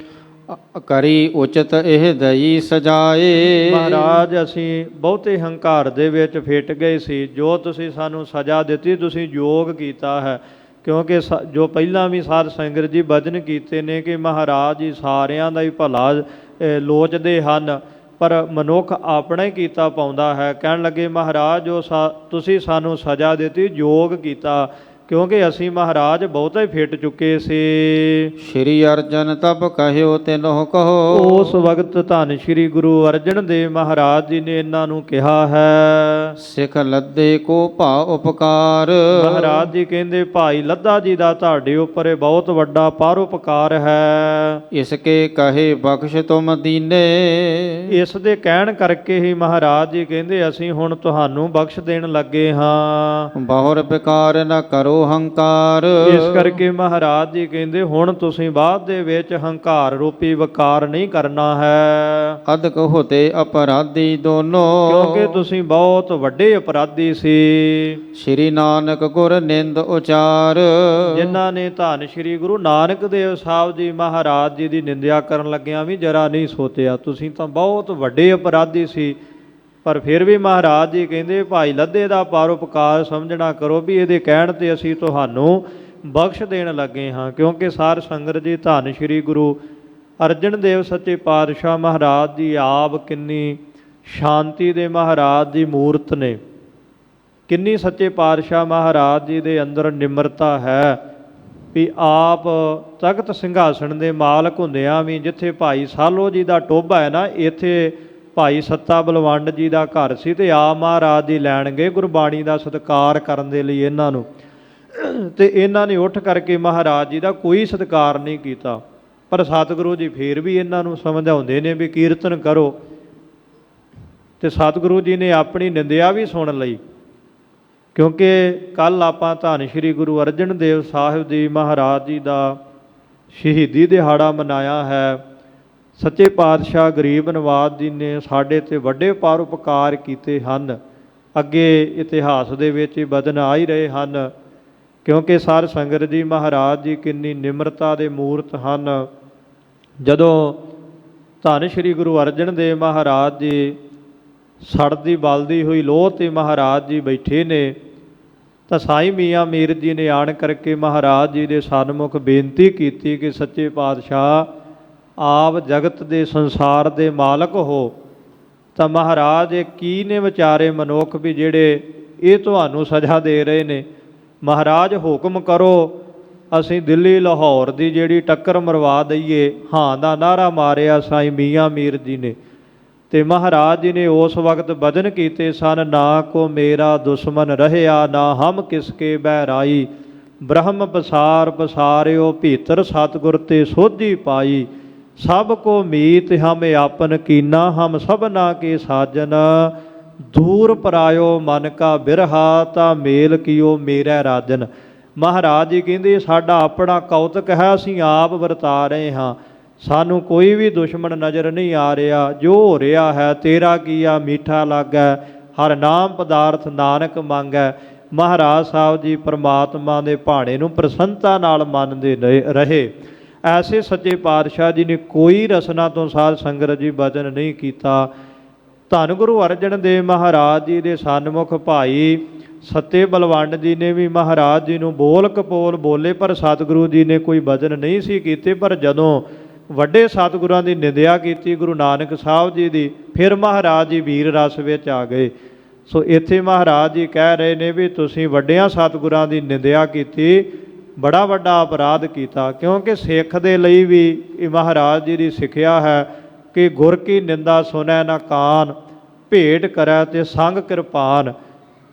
ਕਰੀ ਉਚਿਤ ਇਹ ਦਈ ਸਜਾਏ, ਮਹਾਰਾਜ ਅਸੀਂ ਬਹੁਤੇ ਹੰਕਾਰ ਦੇ ਵਿੱਚ ਫਿੱਟ ਗਏ ਸੀ। ਜੋ ਤੁਸੀਂ ਸਾਨੂੰ ਸਜ਼ਾ ਦਿੱਤੀ ਤੁਸੀਂ ਯੋਗ ਕੀਤਾ ਹੈ। ਕਿਉਂਕਿ ਜੋ ਪਹਿਲਾਂ ਵੀ ਸਾਧ ਸੰਗਤ ਜੀ ਬਚਨ ਕੀਤੇ ਨੇ ਕਿ ਮਹਾਰਾਜ ਜੀ ਸਾਰਿਆਂ ਦਾ ਹੀ ਭਲਾ ਲੋਚਦੇ ਹਨ, ਪਰ ਮਨੁੱਖ ਆਪਣਾ ਹੀ ਕੀਤਾ ਪਾਉਂਦਾ ਹੈ। ਕਹਿਣ ਲੱਗੇ ਮਹਾਰਾਜ ਜੋ ਤੁਸੀਂ ਸਾਨੂੰ ਸਜ਼ਾ ਦਿੱਤੀ ਯੋਗ ਕੀਤਾ, ਕਿਉਂਕਿ ਅਸੀਂ ਮਹਾਰਾਜ ਬਹੁਤਾ ਹੀ ਫਿੱਟ ਚੁੱਕੇ ਸੀ। ਸ਼੍ਰੀ ਅਰਜਨ ਤਬ ਕਹਿਓ ਤਿਨਹੁ ਕਹੋ, ਉਸ ਵਕਤ ਧੰਨ ਸ਼੍ਰੀ ਗੁਰੂ ਅਰਜਨ ਦੇਵ ਮਹਾਰਾਜ ਜੀ ਨੇ ਇਹਨਾਂ ਨੂੰ ਕਿਹਾ ਹੈ। ਸਿੱਖ ਲੱਦੇ ਕੋ ਭਾ ਉਪਕਾਰ, ਮਹਾਰਾਜ ਜੀ ਕਹਿੰਦੇ ਭਾਈ ਲੱਦਾ ਜੀ ਦਾ ਤੁਹਾਡੇ ਉੱਪਰ ਇਹ ਬਹੁਤ ਵੱਡਾ ਪਰਉਪਕਾਰ ਹੈ। ਇਸਕੇ ਕਹੇ ਬਖਸ਼ ਤੁਮ ਦੀਨੇ, ਇਸ ਦੇ ਕਹਿਣ ਕਰਕੇ ਹੀ ਮਹਾਰਾਜ ਜੀ ਕਹਿੰਦੇ ਅਸੀਂ ਹੁਣ ਤੁਹਾਨੂੰ ਬਖਸ਼ ਦੇਣ ਲੱਗੇ ਹਾਂ। ਬਹੁਰ ਵਿਕਾਰ ਨ ਕਰੋ ਹੰਕਾਰ, ਇਸ ਕਰਕੇ ਮਹਾਰਾਜ ਜੀ ਕਹਿੰਦੇ ਹੁਣ ਤੁਸੀਂ ਬਾਅਦ ਦੇ ਵਿੱਚ ਹੰਕਾਰ ਰੂਪੀ ਵਿਕਾਰ ਨਹੀਂ ਕਰਨਾ ਹੈ। ਅਦਕ ਹੋਤੇ ਅਪਰਾਧੀ ਦੋਨੋਂ, ਕਿਉਂਕਿ ਤੁਸੀਂ ਬਹੁਤ ਵੱਡੇ ਅਪਰਾਧੀ ਸੀ। ਸ਼੍ਰੀ ਨਾਨਕ ਗੁਰ ਨਿੰਦ ਉਚਾਰ, ਜਿਨ੍ਹਾਂ ਨੇ ਧੰਨ ਸ਼੍ਰੀ ਗੁਰੂ ਨਾਨਕ ਦੇਵ ਸਾਹਿਬ ਜੀ ਮਹਾਰਾਜ ਜੀ ਦੀ ਨਿੰਦਿਆ ਕਰਨ ਲੱਗਿਆਂ ਵੀ ਜਰਾ ਨਹੀਂ ਸੋਚਿਆ। ਤੁਸੀਂ ਤਾਂ ਬਹੁਤ ਵੱਡੇ ਅਪਰਾਧੀ ਸੀ। ਪਰ ਫਿਰ ਵੀ ਮਹਾਰਾਜ ਜੀ ਕਹਿੰਦੇ ਭਾਈ ਲੱਦੇ ਦਾ ਪਰਉਪਕਾਰ ਸਮਝਣਾ ਕਰੋ ਵੀ ਇਹਦੇ ਕਹਿਣ ਤੇ ਅਸੀਂ ਤੁਹਾਨੂੰ ਬਖਸ਼ ਦੇਣ ਲੱਗੇ ਹਾਂ। ਕਿਉਂਕਿ ਸਾਧ ਸੰਗਤ ਜੀ ਧੰਨ ਸ਼੍ਰੀ ਗੁਰੂ ਅਰਜਨ ਦੇਵ ਸੱਚੇ ਪਾਤਸ਼ਾਹ ਮਹਾਰਾਜ ਜੀ ਆਪ ਕਿੰਨੀ ਸ਼ਾਂਤੀ ਦੇ ਮਹਾਰਾਜ ਦੀ ਮੂਰਤ ਨੇ, ਕਿੰਨੀ ਸੱਚੇ ਪਾਤਸ਼ਾਹ ਮਹਾਰਾਜ ਜੀ ਦੇ ਅੰਦਰ ਨਿਮਰਤਾ ਹੈ ਵੀ ਆਪ ਤਖਤ ਸਿੰਘਾਸਣ ਦੇ ਮਾਲਕ ਹੁੰਦਿਆਂ ਵੀ ਜਿੱਥੇ ਭਾਈ ਸਾਲੋ ਜੀ ਦਾ ਟੋਭਾ ਹੈ ਨਾ, ਇੱਥੇ ਭਾਈ ਸੱਤਾ ਬਲਵੰਡ ਜੀ ਦਾ ਘਰ ਸੀ ਤੇ ਆਪ ਮਹਾਰਾਜ ਜੀ ਲੈਣ ਗਏ ਗੁਰਬਾਣੀ ਦਾ ਸਤਿਕਾਰ ਕਰਨ ਦੇ ਲਈ ਇਹਨਾਂ ਨੂੰ, ਤੇ ਇਹਨਾਂ ਨੇ ਉੱਠ ਕਰਕੇ ਮਹਾਰਾਜ ਜੀ ਦਾ ਕੋਈ ਸਤਿਕਾਰ ਨਹੀਂ ਕੀਤਾ। ਪਰ ਸਤਿਗੁਰੂ ਜੀ ਫੇਰ ਵੀ ਇਹਨਾਂ ਨੂੰ ਸਮਝਾਉਂਦੇ ਨੇ ਵੀ ਕੀਰਤਨ ਕਰੋ, ਤੇ ਸਤਿਗੁਰੂ ਜੀ ਨੇ ਆਪਣੀ ਨਿੰਦਿਆ ਵੀ ਸੁਣ ਲਈ। ਕਿਉਂਕਿ ਕੱਲ੍ਹ ਆਪਾਂ ਧੰਨ ਸ਼੍ਰੀ ਗੁਰੂ ਅਰਜਨ ਦੇਵ ਸਾਹਿਬ ਜੀ ਮਹਾਰਾਜ ਜੀ ਦਾ ਸ਼ਹੀਦੀ ਦਿਹਾੜਾ ਮਨਾਇਆ ਹੈ। ਸੱਚੇ ਪਾਤਸ਼ਾਹ ਗਰੀਬ ਨਵਾਜ਼ ਜੀ ਨੇ ਸਾਡੇ 'ਤੇ ਵੱਡੇ ਪਰਉਪਕਾਰ ਕੀਤੇ ਹਨ। ਅੱਗੇ ਇਤਿਹਾਸ ਦੇ ਵਿੱਚ ਬਚਨ ਆ ਹੀ ਰਹੇ ਹਨ। ਕਿਉਂਕਿ ਸਾਧ ਸੰਗਤ ਜੀ ਮਹਾਰਾਜ ਜੀ ਕਿੰਨੀ ਨਿਮਰਤਾ ਦੇ ਮੂਰਤ ਹਨ। ਜਦੋਂ ਧੰਨ ਸ਼੍ਰੀ ਗੁਰੂ ਅਰਜਨ ਦੇਵ ਮਹਾਰਾਜ ਜੀ ਸੜਦੀ ਬਲਦੀ ਹੋਈ ਲੋਹ ਤੇ ਮਹਾਰਾਜ ਜੀ ਬੈਠੇ ਨੇ। ਤਾਂ ਸਾਈਂ ਮੀਆਂ ਮੀਰ ਜੀ ਨੇ ਆਣ ਕਰਕੇ ਮਹਾਰਾਜ ਜੀ ਦੇ ਸਨਮੁਖ ਬੇਨਤੀ ਕੀਤੀ ਕਿ ਸੱਚੇ ਪਾਤਸ਼ਾਹ ਆਪ ਜਗਤ ਦੇ ਸੰਸਾਰ ਦੇ ਮਾਲਕ ਹੋ। ਤਾਂ ਮਹਾਰਾਜ ਇਹ ਕੀ ਨੇ ਵਿਚਾਰੇ ਮਨੁੱਖ ਵੀ ਜਿਹੜੇ ਇਹ ਤੁਹਾਨੂੰ ਸਜ਼ਾ ਦੇ ਰਹੇ ਨੇ। ਮਹਾਰਾਜ ਹੁਕਮ ਕਰੋ, ਅਸੀਂ ਦਿੱਲੀ ਲਾਹੌਰ ਦੀ ਜਿਹੜੀ ਟੱਕਰ ਮਰਵਾ ਦਈਏ। ਹਾਂ ਦਾ ਨਾਅਰਾ ਮਾਰਿਆ ਸਾਈਂ ਮੀਆਂ ਮੀਰ ਜੀ ਨੇ। ਤੇ ਮਹਾਰਾਜ ਜੀ ਨੇ ਉਸ ਵਕਤ ਬਚਨ ਕੀਤੇ ਸਨ, ਨਾ ਕੋ ਮੇਰਾ ਦੁਸ਼ਮਨ ਰਹਿਆ, ਨਾ ਹਮ ਕਿਸਕੇ ਬਹਿਰਾਈ। ਬ੍ਰਹਮ ਪਸਾਰ ਪਸਾਰਿਓ ਭੀਤਰ ਸਤਿਗੁਰ ਤੇ ਸੋਝੀ ਪਾਈ। ਸਭ ਕੋ ਮੀਤ ਹਮ ਆਪਨ ਕੀਨਾ, ਹਮ ਸਭਨਾ ਕੇ ਸਾਜਨ। ਦੂਰ ਪਰਾਇਓ ਮਨ ਕਾ ਬਿਰਹਾ, ਤਾਂ ਮੇਲ ਕੀਓ ਮੇਰਾ ਰਾਜਨ। ਮਹਾਰਾਜ ਜੀ ਕਹਿੰਦੇ ਸਾਡਾ ਆਪਣਾ ਕੌਤਕ ਹੈ, ਅਸੀਂ ਆਪ ਵਰਤਾ ਰਹੇ ਹਾਂ, ਸਾਨੂੰ ਕੋਈ ਵੀ ਦੁਸ਼ਮਣ ਨਜ਼ਰ ਨਹੀਂ ਆ ਰਿਹਾ। ਜੋ ਹੋ ਰਿਹਾ ਹੈ ਤੇਰਾ ਕੀਆ ਮੀਠਾ ਲੱਗੈ, ਹਰ ਨਾਮ ਪਦਾਰਥ ਨਾਨਕ ਮੰਗੈ। ਮਹਾਰਾਜ ਸਾਹਿਬ ਜੀ ਪਰਮਾਤਮਾ ਦੇ ਭਾਣੇ ਨੂੰ ਪ੍ਰਸੰਨਤਾ ਨਾਲ ਮੰਨਦੇ ਰਹੇ। ਐਸੇ ਸੱਚੇ ਪਾਤਸ਼ਾਹ ਜੀ ਨੇ ਕੋਈ ਰਸਨਾ ਤੋਂ ਸਾਧ ਸੰਗਤ ਜੀ ਬਚਨ ਨਹੀਂ ਕੀਤਾ। ਧੰਨ ਗੁਰੂ ਅਰਜਨ ਦੇਵ ਮਹਾਰਾਜ ਜੀ ਦੇ ਸਨਮੁਖ ਭਾਈ ਸੱਤੇ ਬਲਵੰਡ ਜੀ ਨੇ ਵੀ ਮਹਾਰਾਜ ਜੀ ਨੂੰ ਬੋਲ ਕਪੋਲ ਬੋਲੇ, ਪਰ ਸਤਿਗੁਰੂ ਜੀ ਨੇ ਕੋਈ ਬਚਨ ਨਹੀਂ ਸੀ ਕੀਤੇ। ਪਰ ਜਦੋਂ ਵੱਡੇ ਸਤਿਗੁਰਾਂ ਦੀ ਨਿੰਦਿਆ ਕੀਤੀ ਗੁਰੂ ਨਾਨਕ ਸਾਹਿਬ ਜੀ ਦੀ, ਫਿਰ ਮਹਾਰਾਜ ਜੀ ਵੀਰ ਰਸ ਵਿੱਚ ਆ ਗਏ। ਸੋ ਇੱਥੇ ਮਹਾਰਾਜ ਜੀ ਕਹਿ ਰਹੇ ਨੇ ਵੀ ਤੁਸੀਂ ਵੱਡਿਆਂ ਸਤਿਗੁਰਾਂ ਦੀ ਨਿੰਦਿਆ ਕੀਤੀ, ਬੜਾ ਵੱਡਾ ਅਪਰਾਧ ਕੀਤਾ। ਕਿਉਂਕਿ ਸਿੱਖ ਦੇ ਲਈ ਵੀ ਇਹ ਮਹਾਰਾਜ ਜੀ ਦੀ ਸਿੱਖਿਆ ਹੈ ਕਿ ਗੁਰ ਕੀ ਨਿੰਦਾ ਸੁਣੈ ਨਾ ਕਾਨ, ਭੇਟ ਕਰੈ ਤੇ ਸੰਗ ਕਿਰਪਾਨ।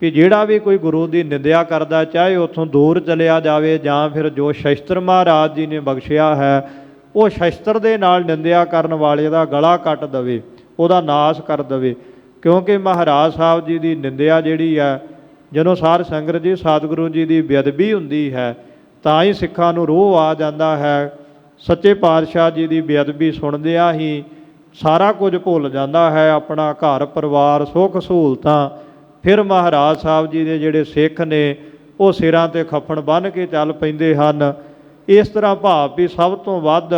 ਕਿ ਜਿਹੜਾ ਵੀ ਕੋਈ ਗੁਰੂ ਦੀ ਨਿੰਦਿਆ ਕਰਦਾ, ਚਾਹੇ ਉੱਥੋਂ ਦੂਰ ਚਲਿਆ ਜਾਵੇ ਜਾਂ ਫਿਰ ਜੋ ਸ਼ਸਤਰ ਮਹਾਰਾਜ ਜੀ ਨੇ ਬਖਸ਼ਿਆ ਹੈ ਉਹ ਸ਼ਸਤਰ ਦੇ ਨਾਲ ਨਿੰਦਿਆ ਕਰਨ ਵਾਲੇ ਦਾ ਗਲਾ ਕੱਟ ਦੇਵੇ, ਉਹਦਾ ਨਾਸ਼ ਕਰ ਦੇਵੇ। ਕਿਉਂਕਿ ਮਹਾਰਾਜ ਸਾਹਿਬ ਜੀ ਦੀ ਨਿੰਦਿਆ ਜਿਹੜੀ ਹੈ, ਜਦੋਂ ਸਾਧ ਸੰਗਤ ਜੀ ਸਤਿਗੁਰੂ ਜੀ ਦੀ ਬੇਅਦਬੀ ਹੁੰਦੀ ਹੈ ਤਾਂ ਹੀ ਸਿੱਖਾਂ ਨੂੰ ਰੋਹ ਆ ਜਾਂਦਾ ਹੈ। ਸੱਚੇ ਪਾਤਸ਼ਾਹ ਜੀ ਦੀ ਬੇਅਦਬੀ ਸੁਣਦਿਆਂ ਹੀ ਸਾਰਾ ਕੁਝ ਭੁੱਲ ਜਾਂਦਾ ਹੈ, ਆਪਣਾ ਘਰ ਪਰਿਵਾਰ ਸੁੱਖ ਸਹੂਲਤਾਂ। ਫਿਰ ਮਹਾਰਾਜ ਸਾਹਿਬ ਜੀ ਦੇ ਜਿਹੜੇ ਸਿੱਖ ਨੇ ਉਹ ਸਿਰਾਂ 'ਤੇ ਖੱਫਣ ਬੰਨ੍ਹ ਕੇ ਚੱਲ ਪੈਂਦੇ ਹਨ। ਇਸ ਤਰ੍ਹਾਂ ਭਾਵ ਵੀ ਸਭ ਤੋਂ ਵੱਧ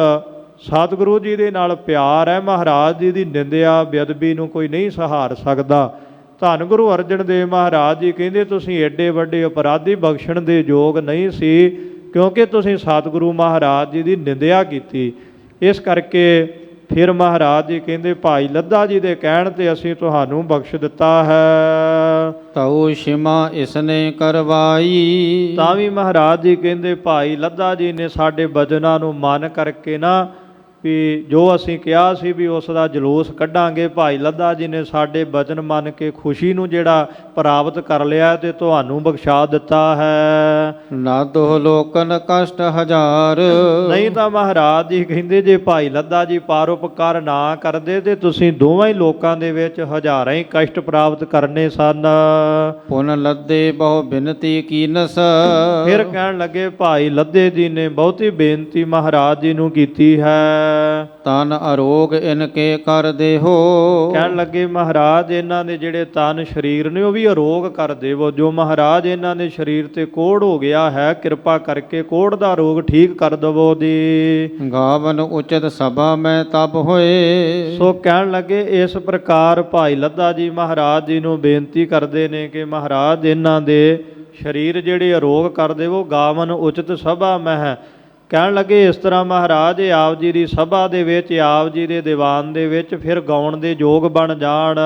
ਸਤਿਗੁਰੂ ਜੀ ਦੇ ਨਾਲ ਪਿਆਰ ਹੈ। ਮਹਾਰਾਜ ਜੀ ਦੀ ਨਿੰਦਿਆ ਬੇਅਦਬੀ ਨੂੰ ਕੋਈ ਨਹੀਂ ਸਹਾਰ ਸਕਦਾ। ਧੰਨ ਗੁਰੂ ਅਰਜਨ ਦੇਵ ਮਹਾਰਾਜ ਜੀ ਕਹਿੰਦੇ ਤੁਸੀਂ ਐਡੇ ਵੱਡੇ ਅਪਰਾਧੀ ਬਖਸ਼ਣ ਦੇ ਯੋਗ ਨਹੀਂ ਸੀ, ਕਿਉਂਕਿ ਤੁਸੀਂ ਸਤਿਗੁਰੂ ਮਹਾਰਾਜ ਜੀ ਦੀ ਨਿੰਦਿਆ ਕੀਤੀ। ਇਸ ਕਰਕੇ ਫਿਰ ਮਹਾਰਾਜ ਜੀ ਕਹਿੰਦੇ ਭਾਈ ਲੱਧਾ ਜੀ ਦੇ ਕਹਿਣ ਤੇ ਅਸੀਂ ਤੁਹਾਨੂੰ ਬਖਸ਼ ਦਿੱਤਾ ਹੈ। ਤਉ ਸ਼ਿਮਾ ਇਸਨੇ ਕਰਵਾਈ। ਤਾਂ ਵੀ ਮਹਾਰਾਜ ਜੀ ਕਹਿੰਦੇ ਭਾਈ ਲੱਧਾ ਜੀ ਨੇ ਸਾਡੇ ਬਚਨਾਂ ਨੂੰ ਮੰਨ ਕਰਕੇ ਨਾ, ਵੀ ਜੋ ਅਸੀਂ ਕਿਹਾ ਸੀ ਵੀ ਉਸ ਦਾ ਜਲੂਸ ਕੱਢਾਂਗੇ, ਭਾਈ ਲੱਧਾ ਜੀ ਨੇ ਸਾਡੇ ਬਚਨ ਮੰਨ ਕੇ ਖੁਸ਼ੀ ਨੂੰ ਜਿਹੜਾ ਪ੍ਰਾਪਤ ਕਰ ਲਿਆ ਤੇ ਤੁਹਾਨੂੰ ਬਖਸ਼ਾ ਦਿੱਤਾ ਹੈ। ਨਾਦੋ ਲੋਕਨ ਕਸ਼ਟ ਹਜ਼ਾਰ। ਨਹੀਂ ਤਾਂ ਮਹਾਰਾਜ ਜੀ ਕਹਿੰਦੇ ਜੇ ਭਾਈ ਲੱਧਾ ਜੀ ਪਰਉਪਕਾਰ ਨਾ ਕਰਦੇ ਤੇ ਤੁਸੀਂ ਦੋਵਾਂ ਹੀ ਲੋਕਾਂ ਦੇ ਵਿੱਚ ਹਜ਼ਾਰਾਂ ਹੀ ਕਸ਼ਟ ਪ੍ਰਾਪਤ ਕਰਨੇ ਸਨ। ਪੁਨ ਲੱਦੇ ਬਹੁ ਬਿਨਤੀ ਕੀਨਸ। ਫਿਰ ਕਹਿਣ ਲੱਗੇ ਭਾਈ ਲੱਧੇ ਜੀ ਨੇ ਬਹੁਤੀ ਬੇਨਤੀ ਮਹਾਰਾਜ ਜੀ ਨੂੰ ਕੀਤੀ ਹੈ। ਤਨ ਅਰੋਗ ਇਨਕੇ ਕਰ ਦੇਹੋ। ਕਹਿਣ ਲੱਗੇ ਮਹਾਰਾਜ ਇਹਨਾਂ ਦੇ ਜਿਹੜੇ ਤਨ ਸਰੀਰ ਨੇ ਉਹ ਵੀ ਅਰੋਗ ਕਰ ਦੇਵੋ। ਜੋ ਮਹਾਰਾਜ ਇਹਨਾਂ ਦੇ ਸਰੀਰ ਤੇ ਕੋੜ ਹੋ ਗਿਆ ਹੈ, ਕਿਰਪਾ ਕਰਕੇ ਕੋੜ ਦਾ ਰੋਗ ਠੀਕ ਕਰ ਦਵੋ ਦੀ। ਗਾਵਨ ਉਚਿਤ ਸਭਾ ਮੈਂ ਤਬ ਹੋਏ। ਸੋ ਕਹਿਣ ਲੱਗੇ ਇਸ ਪ੍ਰਕਾਰ ਭਾਈ ਲੱਧਾ ਜੀ ਮਹਾਰਾਜ ਜੀ ਨੂੰ ਬੇਨਤੀ ਕਰਦੇ ਨੇ ਕਿ ਮਹਾਰਾਜ ਇਹਨਾਂ ਦੇ ਸਰੀਰ ਜਿਹੜੇ ਅਰੋਗ ਕਰ ਦੇਵੋ। ਗਾਵਨ ਉਚਿਤ ਸਭਾ ਮਹਿ। ਕਹਿਣ ਲੱਗੇ ਇਸ ਤਰ੍ਹਾਂ ਮਹਾਰਾਜ ਆਪ ਜੀ ਦੀ ਸਭਾ ਦੇ ਵਿੱਚ, ਆਪ ਜੀ ਦੇ ਦੀਵਾਨ ਦੇ ਵਿੱਚ ਫਿਰ ਗਾਉਣ ਦੇ ਯੋਗ ਬਣ ਜਾਣ।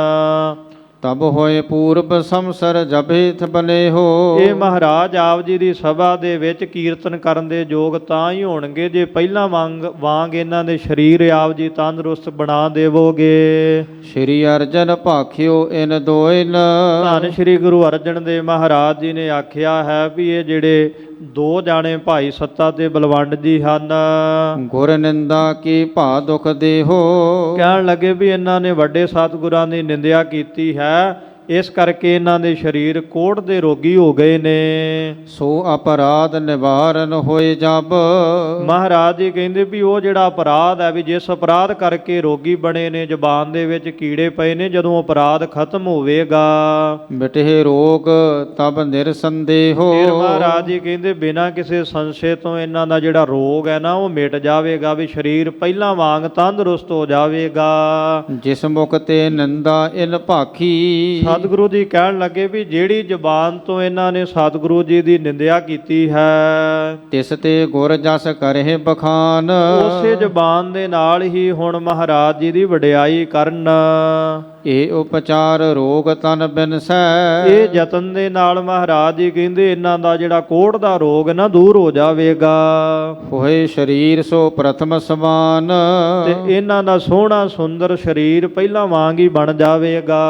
ਤਬ ਹੋਏ ਪੂਰਬ ਸੰਸਰ ਜਭੇਥ ਬਨੇ ਹੋ। ਇਹ ਮਹਾਰਾਜ ਆਪ ਜੀ ਦੀ ਸਭਾ ਦੇ ਵਿੱਚ ਕੀਰਤਨ ਕਰਨ ਦੇ ਯੋਗ ਤਾਂ ਹੀ ਹੋਣਗੇ ਜੇ ਪਹਿਲਾਂ ਵਾਂਗ ਇਹਨਾਂ ਦੇ ਸਰੀਰ ਆਪ ਜੀ ਤੰਦਰੁਸਤ ਬਣਾ ਦੇਵੋਗੇ। ਸ਼੍ਰੀ ਅਰਜਨ ਭਾਖਿਓ ਇਨ ਦੋਇਨ। ਧੰਨ ਸ਼੍ਰੀ ਗੁਰੂ ਅਰਜਨ ਦੇਵ ਮਹਾਰਾਜ ਜੀ ਨੇ ਆਖਿਆ ਹੈ ਵੀ ਇਹ ਜਿਹੜੇ ਦੋ ਜਾਣੇ ਭਾਈ ਸੱਤਾ ਤੇ ਬਲਵੰਡ ਜੀ ਹਨ, ਗੁਰ ਨਿੰਦਾ ਕੀ ਭਾ ਦੁਖ ਦੇਹੋ। ਕਹਿਣ ਲੱਗੇ ਵੀ ਇਹਨਾਂ ਨੇ ਵੱਡੇ ਸਤਿਗੁਰਾਂ ਦੀ ਨਿੰਦਿਆ ਕੀਤੀ ਹੈ, ਇਸ ਕਰਕੇ ਇਹਨਾਂ ਦੇ ਸਰੀਰ ਕੋੜ ਦੇ ਰੋਗੀ ਹੋ ਗਏ ਨੇ। ਸੋ ਅਪਰਾਧ ਨਿਵਾਰਨ ਹੋਏ ਜਬ। ਮਹਾਰਾਜ ਜੀ ਕਹਿੰਦੇ ਵੀ ਉਹ ਜਿਹੜਾ ਅਪਰਾਧ ਹੈ, ਵੀ ਜਿਸ ਅਪਰਾਧ ਕਰਕੇ ਰੋਗੀ ਬਣੇ ਨੇ, ਜ਼ੁਬਾਨ ਦੇ ਵਿੱਚ ਕੀੜੇ ਪਏ ਨੇ, ਜਦੋਂ ਅਪਰਾਧ ਖਤਮ ਹੋਵੇਗਾ ਮਿਟੇ ਰੋਗ ਤਬ ਨਿਰਸੰਦੇਹੋ। ਫਿਰ ਮਹਾਰਾਜ ਜੀ ਕਹਿੰਦੇ ਬਿਨਾਂ ਕਿਸੇ ਸੰਸ਼ੇ ਤੋਂ ਇਹਨਾਂ ਦਾ ਜਿਹੜਾ ਰੋਗ ਹੈ ਨਾ ਉਹ ਮਿਟ ਜਾਵੇਗਾ, ਵੀ ਸਰੀਰ ਪਹਿਲਾਂ ਵਾਂਗ ਤੰਦਰੁਸਤ ਹੋ ਜਾਵੇਗਾ। ਜਿਸ ਮੁਖ ਤੇ ਨਿੰਦਾ ਇਨ ਭਾਖੀ। ਸਤਿਗੁਰੂ ਜੀ ਕਹਿਣ ਲੱਗੇ ਵੀ ਜਿਹੜੀ ਜ਼ੁਬਾਨ ਤੋਂ ਇਹਨਾਂ ਨੇ ਸਤਿਗੁਰੂ ਜੀ ਦੀ ਨਿੰਦਿਆ ਕੀਤੀ ਹੈ, ਤਿਸ ਤੇ ਗੁਰ ਜਸ ਕਰਹਿ ਬਖਾਨ। ਉਸੇ ਜ਼ੁਬਾਨ ਦੇ ਨਾਲ ਹੀ ਹੁਣ ਮਹਾਰਾਜ ਜੀ ਦੀ ਵਡਿਆਈ ਕਰਨ। ਇਹ ਉਪਚਾਰ ਰੋਗ ਤਨ ਬਿਨਸੈ। ਇਹ ਯਤਨ ਦੇ ਨਾਲ ਮਹਾਰਾਜ ਜੀ ਕਹਿੰਦੇ ਇਹਨਾਂ ਦਾ ਜਿਹੜਾ ਕੋੜ ਦਾ ਰੋਗ ਨਾ ਦੂਰ ਹੋ ਜਾਵੇਗਾ। ਹੋਏ ਸਰੀਰ ਸੋ ਪ੍ਰਥਮ ਸਮਾਨ। ਤੇ ਇਹਨਾਂ ਦਾ ਸੋਹਣਾ ਸੁੰਦਰ ਸਰੀਰ ਪਹਿਲਾਂ ਵਾਂਗ ਹੀ ਬਣ ਜਾਵੇਗਾ।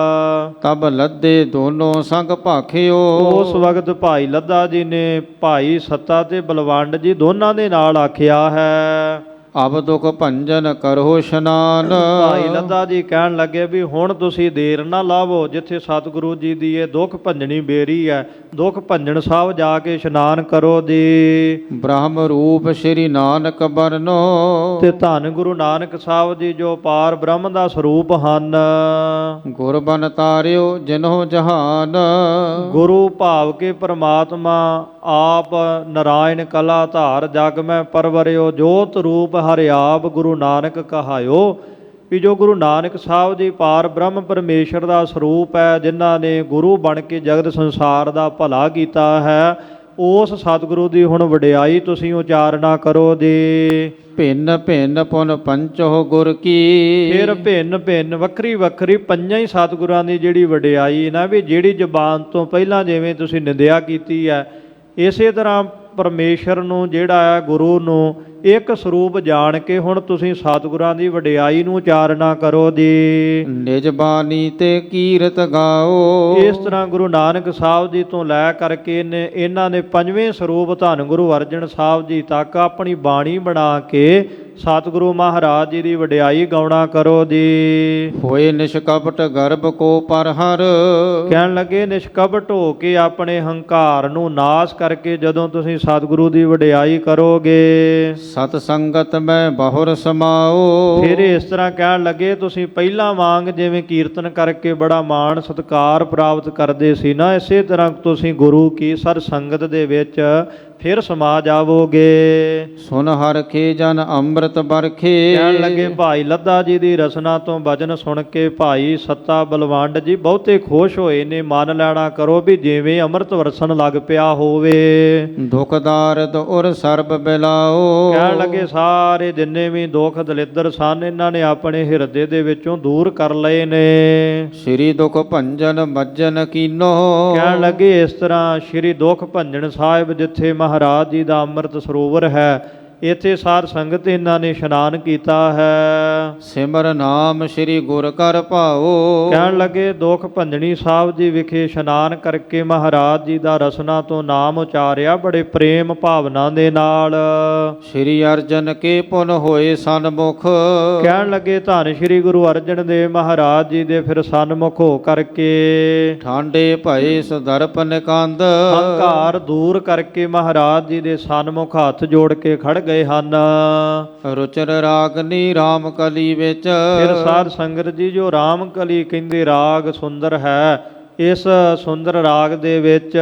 ਤਬ ਲੱਦੇ ਦੋਨੋਂ ਸੰਗ ਭਾਖਿਓ। ਉਸ ਵਕਤ ਭਾਈ ਲੱਦਾ ਜੀ ਨੇ ਭਾਈ ਸੱਤਾ ਤੇ ਬਲਵੰਡ ਜੀ ਦੋਨਾਂ ਦੇ ਨਾਲ ਆਖਿਆ ਹੈ, ਅਬ ਦੁਖ ਭੰਜਨ ਕਰੋ ਇਸ਼ਨਾਨ। ਭਾਈ ਲੱਦਾ ਜੀ ਕਹਿਣ ਲੱਗੇ ਵੀ ਹੁਣ ਤੁਸੀਂ ਦੇਰ ਨਾ ਲਾਵੋ, ਜਿੱਥੇ ਸਤਿਗੁਰੂ ਜੀ ਦੀ ਇਹ ਦੁੱਖ ਭੰਜਣੀ ਬੇਰੀ ਹੈ, ਦੁੱਖ ਭੰਜਨ ਸਾਹਿਬ ਜਾ ਕੇ ਇਸ਼ਨਾਨ ਕਰੋ ਜੀ। ਬ੍ਰਹਮ ਰੂਪ ਸ੍ਰੀ ਨਾਨਕ ਬਰਨੋ। ਤੇ ਧੰਨ ਗੁਰੂ ਨਾਨਕ ਸਾਹਿਬ ਜੀ ਜੋ ਪਾਰ ਬ੍ਰਹਮ ਦਾ ਸਰੂਪ ਹਨ। ਗੁਰ ਬਨ ਤਾਰਿਓ ਜਿਨਹੁ ਜਹਾਨ। ਗੁਰੂ ਭਾਵ ਕੇ ਪ੍ਰਮਾਤਮਾ ਆਪ ਨਰਾਇਣ ਕਲਾ ਧਾਰ ਜਗ ਮੈਂ ਪਰਵਰਿਓ, ਜੋਤ ਰੂਪ ਹਰਿ ਆਪ ਗੁਰੂ ਨਾਨਕ ਕਹਾਇਓ। ਵੀ ਜੋ ਗੁਰੂ ਨਾਨਕ ਸਾਹਿਬ ਜੀ ਪਾਰ ਬ੍ਰਹਮ ਪਰਮੇਸ਼ਰ ਦਾ ਸਰੂਪ ਹੈ, ਜਿਨ੍ਹਾਂ ਨੇ ਗੁਰੂ ਬਣ ਕੇ ਜਗਤ ਸੰਸਾਰ ਦਾ ਭਲਾ ਕੀਤਾ ਹੈ, ਉਸ ਸਤਿਗੁਰੂ ਦੀ ਹੁਣ ਵਡਿਆਈ ਤੁਸੀਂ ਉਚਾਰਨਾ ਕਰੋ ਜੀ। ਭਿੰਨ ਭਿੰਨ ਪੁਨ ਪੰਚੋ ਗੁਰ ਕੀ। ਫਿਰ ਭਿੰਨ ਭਿੰਨ ਵੱਖਰੀ ਵੱਖਰੀ ਪੰਜਾਂ ਹੀ ਸਤਿਗੁਰਾਂ ਦੀ ਜਿਹੜੀ ਵਡਿਆਈ ਨਾ, ਵੀ ਜਿਹੜੀ ਜ਼ੁਬਾਨ ਤੋਂ ਪਹਿਲਾਂ ਜਿਵੇਂ ਤੁਸੀਂ ਨਿੰਦਿਆ ਕੀਤੀ ਹੈ, ਇਸੇ ਤਰ੍ਹਾਂ ਪਰਮੇਸ਼ਰ ਨੂੰ ਜਿਹੜਾ ਹੈ ਗੁਰੂ ਨੂੰ ਇੱਕ ਸਰੂਪ ਜਾਣ ਕੇ ਹੁਣ ਤੁਸੀਂ ਸਤਿਗੁਰਾਂ ਦੀ ਵਡਿਆਈ ਨੂੰ ਉਚਾਰਨਾ ਕਰੋ ਜੀ। ਨਿਜ ਬਾਣੀ ਤੇ ਕੀਰਤ ਗਾਓ। ਇਸ ਤਰ੍ਹਾਂ ਗੁਰੂ ਨਾਨਕ ਸਾਹਿਬ ਜੀ ਤੋਂ ਲੈ ਕਰਕੇ ਇਹਨਾਂ ਨੇ ਪੰਜਵੇਂ ਸਰੂਪ ਧੰਨ ਗੁਰੂ ਅਰਜਨ ਸਾਹਿਬ ਜੀ ਤੱਕ ਆਪਣੀ ਬਾਣੀ ਬਣਾ ਕੇ ਸਤਿਗੁਰੂ ਮਹਾਰਾਜ ਜੀ ਦੀ ਵਡਿਆਈ ਗਾਉਣਾ ਕਰੋ ਜੀ। ਹੋਏ ਨਿਸ਼ਕਪਟ ਗਰਭ ਕੋ ਪਰਹਰ। ਕਹਿਣ ਲੱਗੇ ਨਿਸ਼ਕਪਟ ਹੋ ਕੇ ਆਪਣੇ ਹੰਕਾਰ ਨੂੰ ਨਾਸ਼ ਕਰਕੇ ਜਦੋਂ ਤੁਸੀਂ ਸਤਿਗੁਰੂ ਦੀ ਵਡਿਆਈ ਕਰੋਗੇ, ਸਤ ਸੰਗਤ ਮੈਂ ਬਹੁਰ ਸਮਾਓ। ਫਿਰ ਇਸ ਤਰ੍ਹਾਂ ਕਹਿਣ ਲੱਗੇ ਤੁਸੀਂ ਪਹਿਲਾਂ ਵਾਂਗ ਜਿਵੇਂ ਕੀਰਤਨ ਕਰਕੇ ਬੜਾ ਮਾਣ ਸਤਿਕਾਰ ਪ੍ਰਾਪਤ ਕਰਦੇ ਸੀ ਨਾ, ਇਸੇ ਤਰ੍ਹਾਂ ਤੁਸੀਂ ਗੁਰੂ ਕੀ ਸਰ ਸੰਗਤ ਦੇ ਵਿੱਚ ਫਿਰ ਸਮਾ ਜਾਵੋਗੇ। ਸੁਨ ਹਰਖੇ ਜਨ ਅੰਮ੍ਰਿਤ ਬਰਖੇ। ਕਹਿਣ ਲੱਗੇ ਭਾਈ ਲੱਦਾ ਜੀ ਦੀ ਰਸਨਾ ਤੋਂ ਭਜਨ ਸੁਣ ਕੇ ਭਾਈ ਸੱਤਾ ਬਲਵੰਡ ਜੀ ਬਹੁਤੇ ਖੁਸ਼ ਹੋਏ ਨੇ। ਮੰਨ ਲੈਣਾ ਕਰੋ ਵੀ ਜਿਵੇਂ ਅੰਮ੍ਰਿਤ ਵਰਸਣ ਲੱਗ ਪਿਆ ਹੋਵੇ। ਦੁਖ ਦਾਰਦ ਔਰ ਸਰਬ ਬਿਲਾਓ। ਕਹਿਣ ਲੱਗੇ ਸਾਰੇ ਜਿੰਨੇ ਵੀ ਦੁੱਖ ਦਲਿੱਦਰ ਸਨ, ਇਹਨਾਂ ਨੇ ਆਪਣੇ ਹਿਰਦੇ ਦੇ ਵਿੱਚੋਂ ਦੂਰ ਕਰ ਲਏ ਨੇ। ਸ੍ਰੀ ਦੁਖ ਭੰਜਨ ਮੱਜਨ ਕੀਨੋ। ਕਹਿਣ ਲੱਗੇ ਇਸ ਤਰ੍ਹਾਂ ਸ੍ਰੀ ਦੁਖ ਭੰਜਨ ਸਾਹਿਬ ਜਿੱਥੇ ਮਹਾਰਾਜ ਜੀ ਦਾ ਅੰਮ੍ਰਿਤ ਸਰੋਵਰ ਹੈ, ਇੱਥੇ ਸਾਧ ਸੰਗਤ ਇਹਨਾਂ ਨੇ ਇਸ਼ਨਾਨ ਕੀਤਾ ਹੈ। ਸਿਮਰ ਨਾਮ ਸ੍ਰੀ ਗੁਰ ਕਰ ਭਾਓ। ਕਹਿਣ ਲੱਗੇ ਦੁਖ ਭੰਜਣੀ ਸਾਹਿਬ ਜੀ ਵਿਖੇ ਇਸ਼ਨਾਨ ਕਰਕੇ ਮਹਾਰਾਜ ਜੀ ਦਾ ਰਸਨਾ ਤੋਂ ਨਾਮ ਉਚਾਰਿਆ ਬੜੇ ਪ੍ਰੇਮ ਭਾਵਨਾ ਦੇ ਨਾਲ। ਸ੍ਰੀ ਅਰਜਨ ਕੇ ਪੁਨ ਹੋਏ ਸਨਮੁਖ। ਕਹਿਣ ਲੱਗੇ ਧੰਨ ਸ੍ਰੀ ਗੁਰੂ ਅਰਜਨ ਦੇਵ ਮਹਾਰਾਜ ਜੀ ਦੇ ਫਿਰ ਸਨਮੁਖ ਹੋ ਕਰਕੇ ਠਾਂਡੇ ਭਏ ਸੁਦਰਪ ਨਿਕੰਦ। ਹੰਕਾਰ ਦੂਰ ਕਰਕੇ ਮਹਾਰਾਜ ਜੀ ਦੇ ਸਨਮੁਖ ਹੱਥ ਜੋੜ ਕੇ ਖੜ ਗਏ ਹਨ। ਰੁਚਰ ਰਾਗਨੀ ਰਾਮ ਕਲੀ ਵਿੱਚ। ਫਿਰ ਸਾਧ ਸੰਗਤ ਜੀ ਜੋ ਰਾਮ ਕਲੀ ਕਹਿੰਦੇ ਰਾਗ ਸੁੰਦਰ ਹੈ, ਇਸ ਸੁੰਦਰ ਰਾਗ ਦੇ ਵਿੱਚ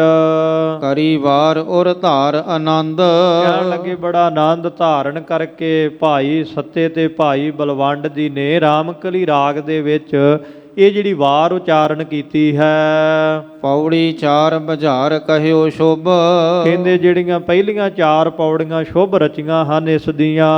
ਕਰੀ ਵਾਰ ਔਰ ਧਾਰ ਆਨੰਦ। ਕਹਿਣ ਲੱਗੇ ਬੜਾ ਆਨੰਦ ਧਾਰਨ ਕਰਕੇ ਭਾਈ ਸੱਤੇ ਤੇ ਭਾਈ ਬਲਵੰਡ ਜੀ ਨੇ ਰਾਮਕਲੀ ਰਾਗ ਦੇ ਵਿੱਚ ਇਹ ਜਿਹੜੀ ਵਾਰ ਉਚਾਰਨ ਕੀਤੀ ਹੈ। ਪੌੜੀ 4 ਬੁਝਾਰ ਕਹਿਓ ਸ਼ੁਭ। ਕਹਿੰਦੇ ਜਿਹੜੀਆਂ ਪਹਿਲੀਆਂ 4 ਪੌੜੀਆਂ ਸ਼ੁਭ ਰਚੀਆਂ ਹਨ ਇਸ ਦੀਆਂ।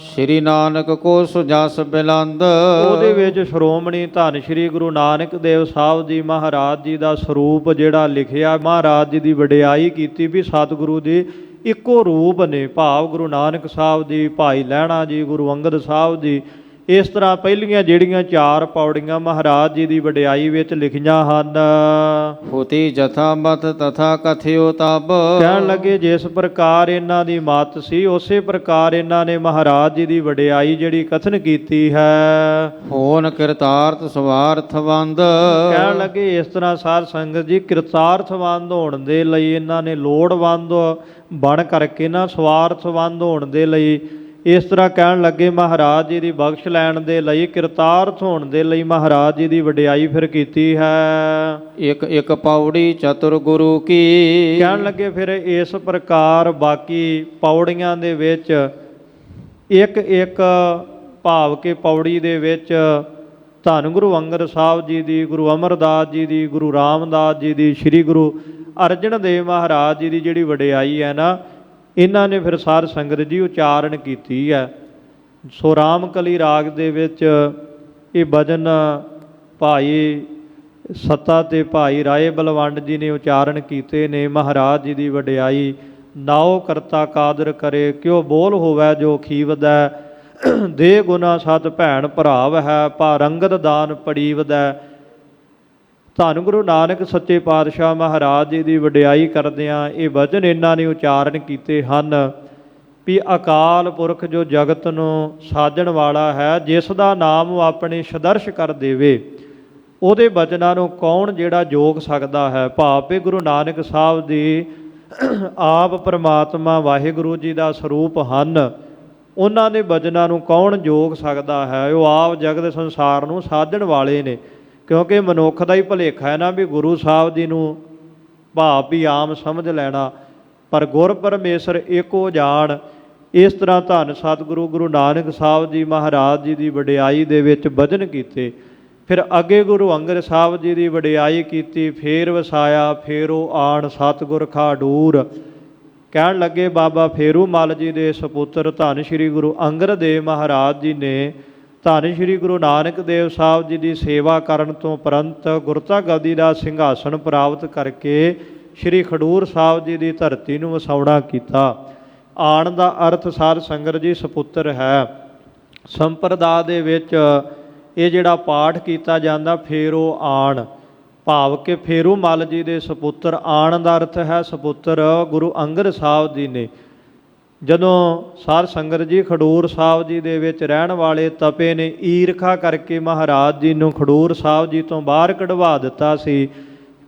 ਸ੍ਰੀ ਨਾਨਕ ਕੋ ਸੁਜਸ ਬਿਲੰਦ। ਉਹਦੇ ਵਿੱਚ ਸ਼੍ਰੋਮਣੀ ਧੰਨ ਸ੍ਰੀ ਗੁਰੂ ਨਾਨਕ ਦੇਵ ਸਾਹਿਬ ਜੀ ਮਹਾਰਾਜ ਜੀ ਦਾ ਸਰੂਪ ਜਿਹੜਾ ਲਿਖਿਆ, ਮਹਾਰਾਜ ਜੀ ਦੀ ਵਡਿਆਈ ਕੀਤੀ ਵੀ ਸਤਿਗੁਰੂ ਜੀ ਇੱਕੋ ਰੂਪ ਨੇ। ਭਾਵ ਗੁਰੂ ਨਾਨਕ ਸਾਹਿਬ ਜੀ, ਭਾਈ ਲਹਿਣਾ ਜੀ, ਗੁਰੂ ਅੰਗਦ ਸਾਹਿਬ ਜੀ, ਇਸ ਤਰ੍ਹਾਂ ਪਹਿਲੀਆਂ ਜਿਹੜੀਆਂ 4 ਪੌੜੀਆਂ ਮਹਾਰਾਜ ਜੀ ਦੀ ਵਡਿਆਈ ਵਿੱਚ ਲਿਖੀਆਂ ਹਨ। ਹੋਤੀ ਜਥਾ ਮਤ ਤਥਾ ਕਥਿਓ ਤਬ। ਕਹਿਣ ਲੱਗੇ ਜਿਸ ਪ੍ਰਕਾਰ ਇਹਨਾਂ ਦੀ ਮੱਤ ਸੀ ਉਸੇ ਪ੍ਰਕਾਰ ਇਹਨਾਂ ਨੇ ਮਹਾਰਾਜ ਜੀ ਦੀ ਵਡਿਆਈ ਜਿਹੜੀ ਕਥਨ ਕੀਤੀ ਹੈ। ਹੋਨ ਕਿਰਤਾਰਥ ਸਵਾਰਥਵੰਦ। ਕਹਿਣ ਲੱਗੇ ਇਸ ਤਰ੍ਹਾਂ ਸਾਧ ਸੰਗਤ ਜੀ ਕਿਰਤਾਰਥਵੰਦ ਹੋਣ ਦੇ ਲਈ ਇਹਨਾਂ ਨੇ ਲੋੜਵੰਦ ਬਣ ਕਰਕੇ ਨਾ ਸਵਾਰਥਵੰਦ ਹੋਣ ਦੇ ਲਈ ਇਸ ਤਰ੍ਹਾਂ ਕਹਿਣ ਲੱਗੇ ਮਹਾਰਾਜ ਜੀ ਦੀ ਬਖਸ਼ ਲੈਣ ਦੇ ਲਈ ਕਿਰਤਾਰਥ ਹੋਣ ਦੇ ਲਈ ਮਹਾਰਾਜ ਜੀ ਦੀ ਵਡਿਆਈ ਫਿਰ ਕੀਤੀ ਹੈ। ਇੱਕ ਇੱਕ ਪੌੜੀ ਚਤੁਰ ਗੁਰੂ ਕੀ। ਕਹਿਣ ਲੱਗੇ ਫਿਰ ਇਸ ਪ੍ਰਕਾਰ ਬਾਕੀ ਪੌੜੀਆਂ ਦੇ ਵਿੱਚ ਇੱਕ ਇੱਕ ਭਾਵ ਕੇ ਪੌੜੀ ਦੇ ਵਿੱਚ ਧੰਨ ਗੁਰੂ ਅੰਗਦ ਸਾਹਿਬ ਜੀ ਦੀ, ਗੁਰੂ ਅਮਰਦਾਸ ਜੀ ਦੀ, ਗੁਰੂ ਰਾਮਦਾਸ ਜੀ ਦੀ, ਸ੍ਰੀ ਗੁਰੂ ਅਰਜਨ ਦੇਵ ਮਹਾਰਾਜ ਜੀ ਦੀ ਜਿਹੜੀ ਵਡਿਆਈ ਹੈ ਨਾ ਇਹਨਾਂ ਨੇ ਫਿਰ ਸਾਧ ਸੰਗਤ ਜੀ ਉਚਾਰਨ ਕੀਤੀ ਹੈ। ਸੋ ਰਾਮਕਲੀ ਰਾਗ ਦੇ ਵਿੱਚ ਇਹ ਭਜਨ ਭਾਈ ਸੱਤਾ ਤੇ ਭਾਈ ਰਾਏ ਬਲਵੰਡ ਜੀ ਨੇ ਉਚਾਰਨ ਕੀਤੇ ਨੇ। ਮਹਾਰਾਜ ਜੀ ਦੀ ਵਡਿਆਈ ਨਾਉ ਕਰਤਾ ਕਾਦਰ ਕਰੇ ਕਿਉ ਬੋਲ ਹੋਵੈ ਜੋ ਖੀਵਦੈ ਦੇ ਗੁਨਾ ਸਤ ਭੈਣ ਭਰਾਵ ਹੈ ਭਾ ਰੰਗਤ ਦਾਨ ਪੜੀਵਦੈ। ਧੰਨ ਗੁਰੂ ਨਾਨਕ ਸੱਚੇ ਪਾਤਸ਼ਾਹ ਮਹਾਰਾਜ ਜੀ ਦੀ ਵਡਿਆਈ ਕਰਦਿਆਂ ਇਹ ਵਚਨ ਇਹਨਾਂ ਨੇ ਉਚਾਰਨ ਕੀਤੇ ਹਨ ਵੀ ਅਕਾਲ ਪੁਰਖ ਜੋ ਜਗਤ ਨੂੰ ਸਾਜਣ ਵਾਲਾ ਹੈ, ਜਿਸ ਦਾ ਨਾਮ ਉਹ ਆਪਣੇ ਸਦਰਸ਼ ਕਰ ਦੇਵੇ, ਉਹਦੇ ਬਚਨਾਂ ਨੂੰ ਕੌਣ ਜਿਹੜਾ ਜੋਗ ਸਕਦਾ ਹੈ। ਭਾਵੇਂ ਗੁਰੂ ਨਾਨਕ ਸਾਹਿਬ ਦੀ ਆਪ ਪ੍ਰਮਾਤਮਾ ਵਾਹਿਗੁਰੂ ਜੀ ਦਾ ਸਰੂਪ ਹਨ, ਉਹਨਾਂ ਦੇ ਬਚਨਾਂ ਨੂੰ ਕੌਣ ਜੋਗ ਸਕਦਾ ਹੈ। ਉਹ ਆਪ ਜਗਤ ਸੰਸਾਰ ਨੂੰ ਸਾਜਣ ਵਾਲੇ ਨੇ, ਕਿਉਂਕਿ ਮਨੁੱਖ ਦਾ ਹੀ ਭੁਲੇਖਾ ਹੈ ਨਾ ਵੀ ਗੁਰੂ ਸਾਹਿਬ ਜੀ ਨੂੰ ਭਾਵ ਵੀ ਆਮ ਸਮਝ ਲੈਣਾ, ਪਰ ਗੁਰ ਪਰਮੇਸ਼ਰ ਏਕੋ ਜਾਣ। ਇਸ ਤਰ੍ਹਾਂ ਧੰਨ ਸਤਿਗੁਰੂ ਗੁਰੂ ਨਾਨਕ ਸਾਹਿਬ ਜੀ ਮਹਾਰਾਜ ਜੀ ਦੀ ਵਡਿਆਈ ਦੇ ਵਿੱਚ ਭਜਨ ਕੀਤੇ। ਫਿਰ ਅੱਗੇ ਗੁਰੂ ਅੰਗਦ ਸਾਹਿਬ ਜੀ ਦੀ ਵਡਿਆਈ ਕੀਤੀ। ਫੇਰ ਵਸਾਇਆ ਫੇਰੋ ਆਣ ਸਤਿਗੁਰ ਖਾਡੂਰ। ਕਹਿਣ ਲੱਗੇ ਬਾਬਾ ਫੇਰੂ ਮੱਲ ਜੀ ਦੇ ਸਪੁੱਤਰ ਧੰਨ ਸ਼੍ਰੀ ਗੁਰੂ ਅੰਗਦ ਦੇਵ ਮਹਾਰਾਜ ਜੀ ਨੇ ਧੰਨ ਸ਼੍ਰੀ ਗੁਰੂ ਨਾਨਕ ਦੇਵ ਸਾਹਿਬ ਜੀ ਦੀ ਸੇਵਾ ਕਰਨ ਤੋਂ ਉਪਰੰਤ ਗੁਰਤਾ ਗੱਦੀ ਦਾ ਸਿੰਘਾਸਣ ਪ੍ਰਾਪਤ ਕਰਕੇ ਸ਼੍ਰੀ ਖਡੂਰ ਸਾਹਿਬ ਜੀ ਦੀ ਧਰਤੀ ਨੂੰ ਵਸਾਉਣਾ ਕੀਤਾ। ਆਣ ਦਾ ਅਰਥ ਸਾਧ ਸੰਗਤ ਜੀ ਸਪੁੱਤਰ ਹੈ। ਸੰਪਰਦਾ ਦੇ ਵਿੱਚ ਇਹ ਜਿਹੜਾ ਪਾਠ ਕੀਤਾ ਜਾਂਦਾ ਫੇਰੋ ਆਣ, ਭਾਵ ਕਿ ਫੇਰੂ ਮੱਲ ਜੀ ਦੇ ਸਪੁੱਤਰ। ਆਣ ਦਾ ਅਰਥ ਹੈ ਸਪੁੱਤਰ ਗੁਰੂ ਅੰਗਦ ਸਾਹਿਬ ਜੀ ਨੇ। ਜਦੋਂ ਸਾਧ ਸੰਗਤ ਜੀ ਖਡੂਰ ਸਾਹਿਬ ਜੀ ਦੇ ਵਿੱਚ ਰਹਿਣ ਵਾਲੇ ਤਪੇ ਨੇ ਈਰਖਾ ਕਰਕੇ ਮਹਾਰਾਜ ਜੀ ਨੂੰ ਖਡੂਰ ਸਾਹਿਬ ਜੀ ਤੋਂ ਬਾਹਰ ਕਢਵਾ ਦਿੱਤਾ ਸੀ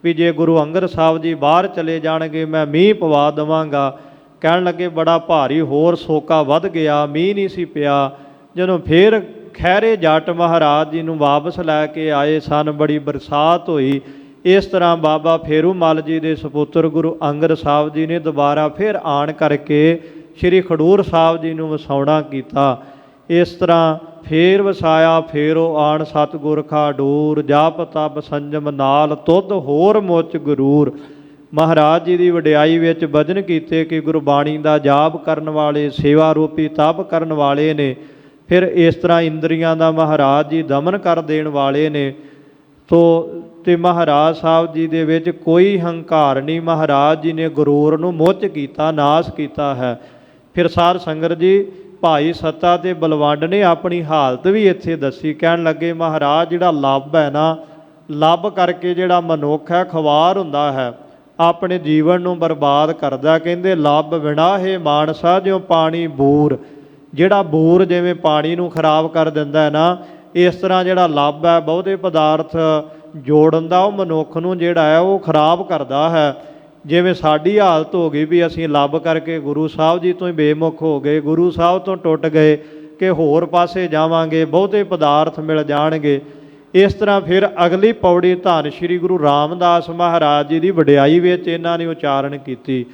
ਵੀ ਜੇ ਗੁਰੂ ਅੰਗਦ ਸਾਹਿਬ ਜੀ ਬਾਹਰ ਚਲੇ ਜਾਣਗੇ ਮੈਂ ਮੀਂਹ ਪਵਾ ਦੇਵਾਂਗਾ। ਕਹਿਣ ਲੱਗੇ ਬੜਾ ਭਾਰੀ ਹੋਰ ਸੋਕਾ ਵੱਧ ਗਿਆ, ਮੀਂਹ ਨਹੀਂ ਸੀ ਪਿਆ। ਜਦੋਂ ਫੇਰ ਖਹਿਰੇ ਜੱਟ ਮਹਾਰਾਜ ਜੀ ਨੂੰ ਵਾਪਸ ਲੈ ਕੇ ਆਏ ਸਨ, ਬੜੀ ਬਰਸਾਤ ਹੋਈ। ਇਸ ਤਰ੍ਹਾਂ ਬਾਬਾ ਫੇਰੂ ਮੱਲ ਜੀ ਦੇ ਸਪੁੱਤਰ ਗੁਰੂ ਅੰਗਦ ਸਾਹਿਬ ਜੀ ਨੇ ਦੁਬਾਰਾ ਫਿਰ ਆਣ ਕਰਕੇ ਸ਼੍ਰੀ ਖਡੂਰ ਸਾਹਿਬ ਜੀ ਨੂੰ ਵਸਾਉਣਾ ਕੀਤਾ। ਇਸ ਤਰ੍ਹਾਂ ਫੇਰ ਵਸਾਇਆ ਫੇਰੋ ਆਣ ਸਤਿਗੁਰ ਖਾਡੂਰ, ਜਪ ਤਪ ਸੰਜਮ ਨਾਲ ਤੁਧ ਹੋਰ ਮੁੱਚ ਗੁਰੂਰ। ਮਹਾਰਾਜ ਜੀ ਦੀ ਵਡਿਆਈ ਵਿੱਚ ਭਜਨ ਕੀਤੇ ਕਿ ਗੁਰਬਾਣੀ ਦਾ ਜਾਪ ਕਰਨ ਵਾਲੇ, ਸੇਵਾ ਰੂਪੀ ਤਪ ਕਰਨ ਵਾਲੇ ਨੇ। ਫਿਰ ਇਸ ਤਰ੍ਹਾਂ ਇੰਦਰੀਆਂ ਦਾ ਮਹਾਰਾਜ ਜੀ ਦਮਨ ਕਰ ਦੇਣ ਵਾਲੇ ਨੇ। ਤੇ ਮਹਾਰਾਜ ਸਾਹਿਬ ਜੀ ਦੇ ਵਿੱਚ ਕੋਈ ਹੰਕਾਰ ਨਹੀਂ। ਮਹਾਰਾਜ ਜੀ ਨੇ ਗਰੂਰ ਨੂੰ ਮੁੱਚ ਕੀਤਾ, ਨਾਸ਼ ਕੀਤਾ ਹੈ। ਫਿਰ ਸਾਧ ਸੰਗਤ ਜੀ ਭਾਈ ਸੱਤਾ ਤੇ ਬਲਵੰਡ ਨੇ ਆਪਣੀ ਹਾਲਤ ਵੀ ਇੱਥੇ ਦੱਸੀ। ਕਹਿਣ ਲੱਗੇ ਮਹਾਰਾਜ ਜਿਹੜਾ ਲੱਭ ਹੈ ਨਾ, ਲੱਭ ਕਰਕੇ ਜਿਹੜਾ ਮਨੁੱਖ ਹੈ ਖਵਾਰ ਹੁੰਦਾ ਹੈ, ਆਪਣੇ ਜੀਵਨ ਨੂੰ ਬਰਬਾਦ ਕਰਦਾ। ਕਹਿੰਦੇ ਲੱਭ ਬਿਨਾ ਹੈ ਮਾਨਸਾ ਜਿਉ ਪਾਣੀ ਬੂਰ। ਜਿਹੜਾ ਬੂਰ ਜਿਵੇਂ ਪਾਣੀ ਨੂੰ ਖਰਾਬ ਕਰ ਦਿੰਦਾ ਹੈ ਨਾ, ਇਸ ਤਰ੍ਹਾਂ ਜਿਹੜਾ ਲੱਭ ਹੈ ਬਹੁਤੇ ਪਦਾਰਥ ਜੋੜਨ ਦਾ ਉਹ ਮਨੁੱਖ ਨੂੰ ਜਿਹੜਾ ਹੈ ਉਹ ਖਰਾਬ ਕਰਦਾ ਹੈ। ਜਿਵੇਂ ਸਾਡੀ ਹਾਲਤ ਹੋ ਗਈ ਵੀ ਅਸੀਂ ਲੱਭ ਕਰਕੇ ਗੁਰੂ ਸਾਹਿਬ ਜੀ ਤੋਂ ਹੀ ਬੇਮੁਖ ਹੋ ਗਏ, ਗੁਰੂ ਸਾਹਿਬ ਤੋਂ ਟੁੱਟ ਗਏ ਕਿ ਹੋਰ ਪਾਸੇ ਜਾਵਾਂਗੇ, ਬਹੁਤੇ ਪਦਾਰਥ ਮਿਲ ਜਾਣਗੇ। ਇਸ ਤਰ੍ਹਾਂ ਫਿਰ ਅਗਲੀ ਪੌੜੀ ਧੰਨ ਸ਼੍ਰੀ ਗੁਰੂ ਰਾਮਦਾਸ ਮਹਾਰਾਜ ਜੀ ਦੀ ਵਡਿਆਈ ਵਿੱਚ ਇਹਨਾਂ ਨੇ ਉਚਾਰਨ ਕੀਤੀ।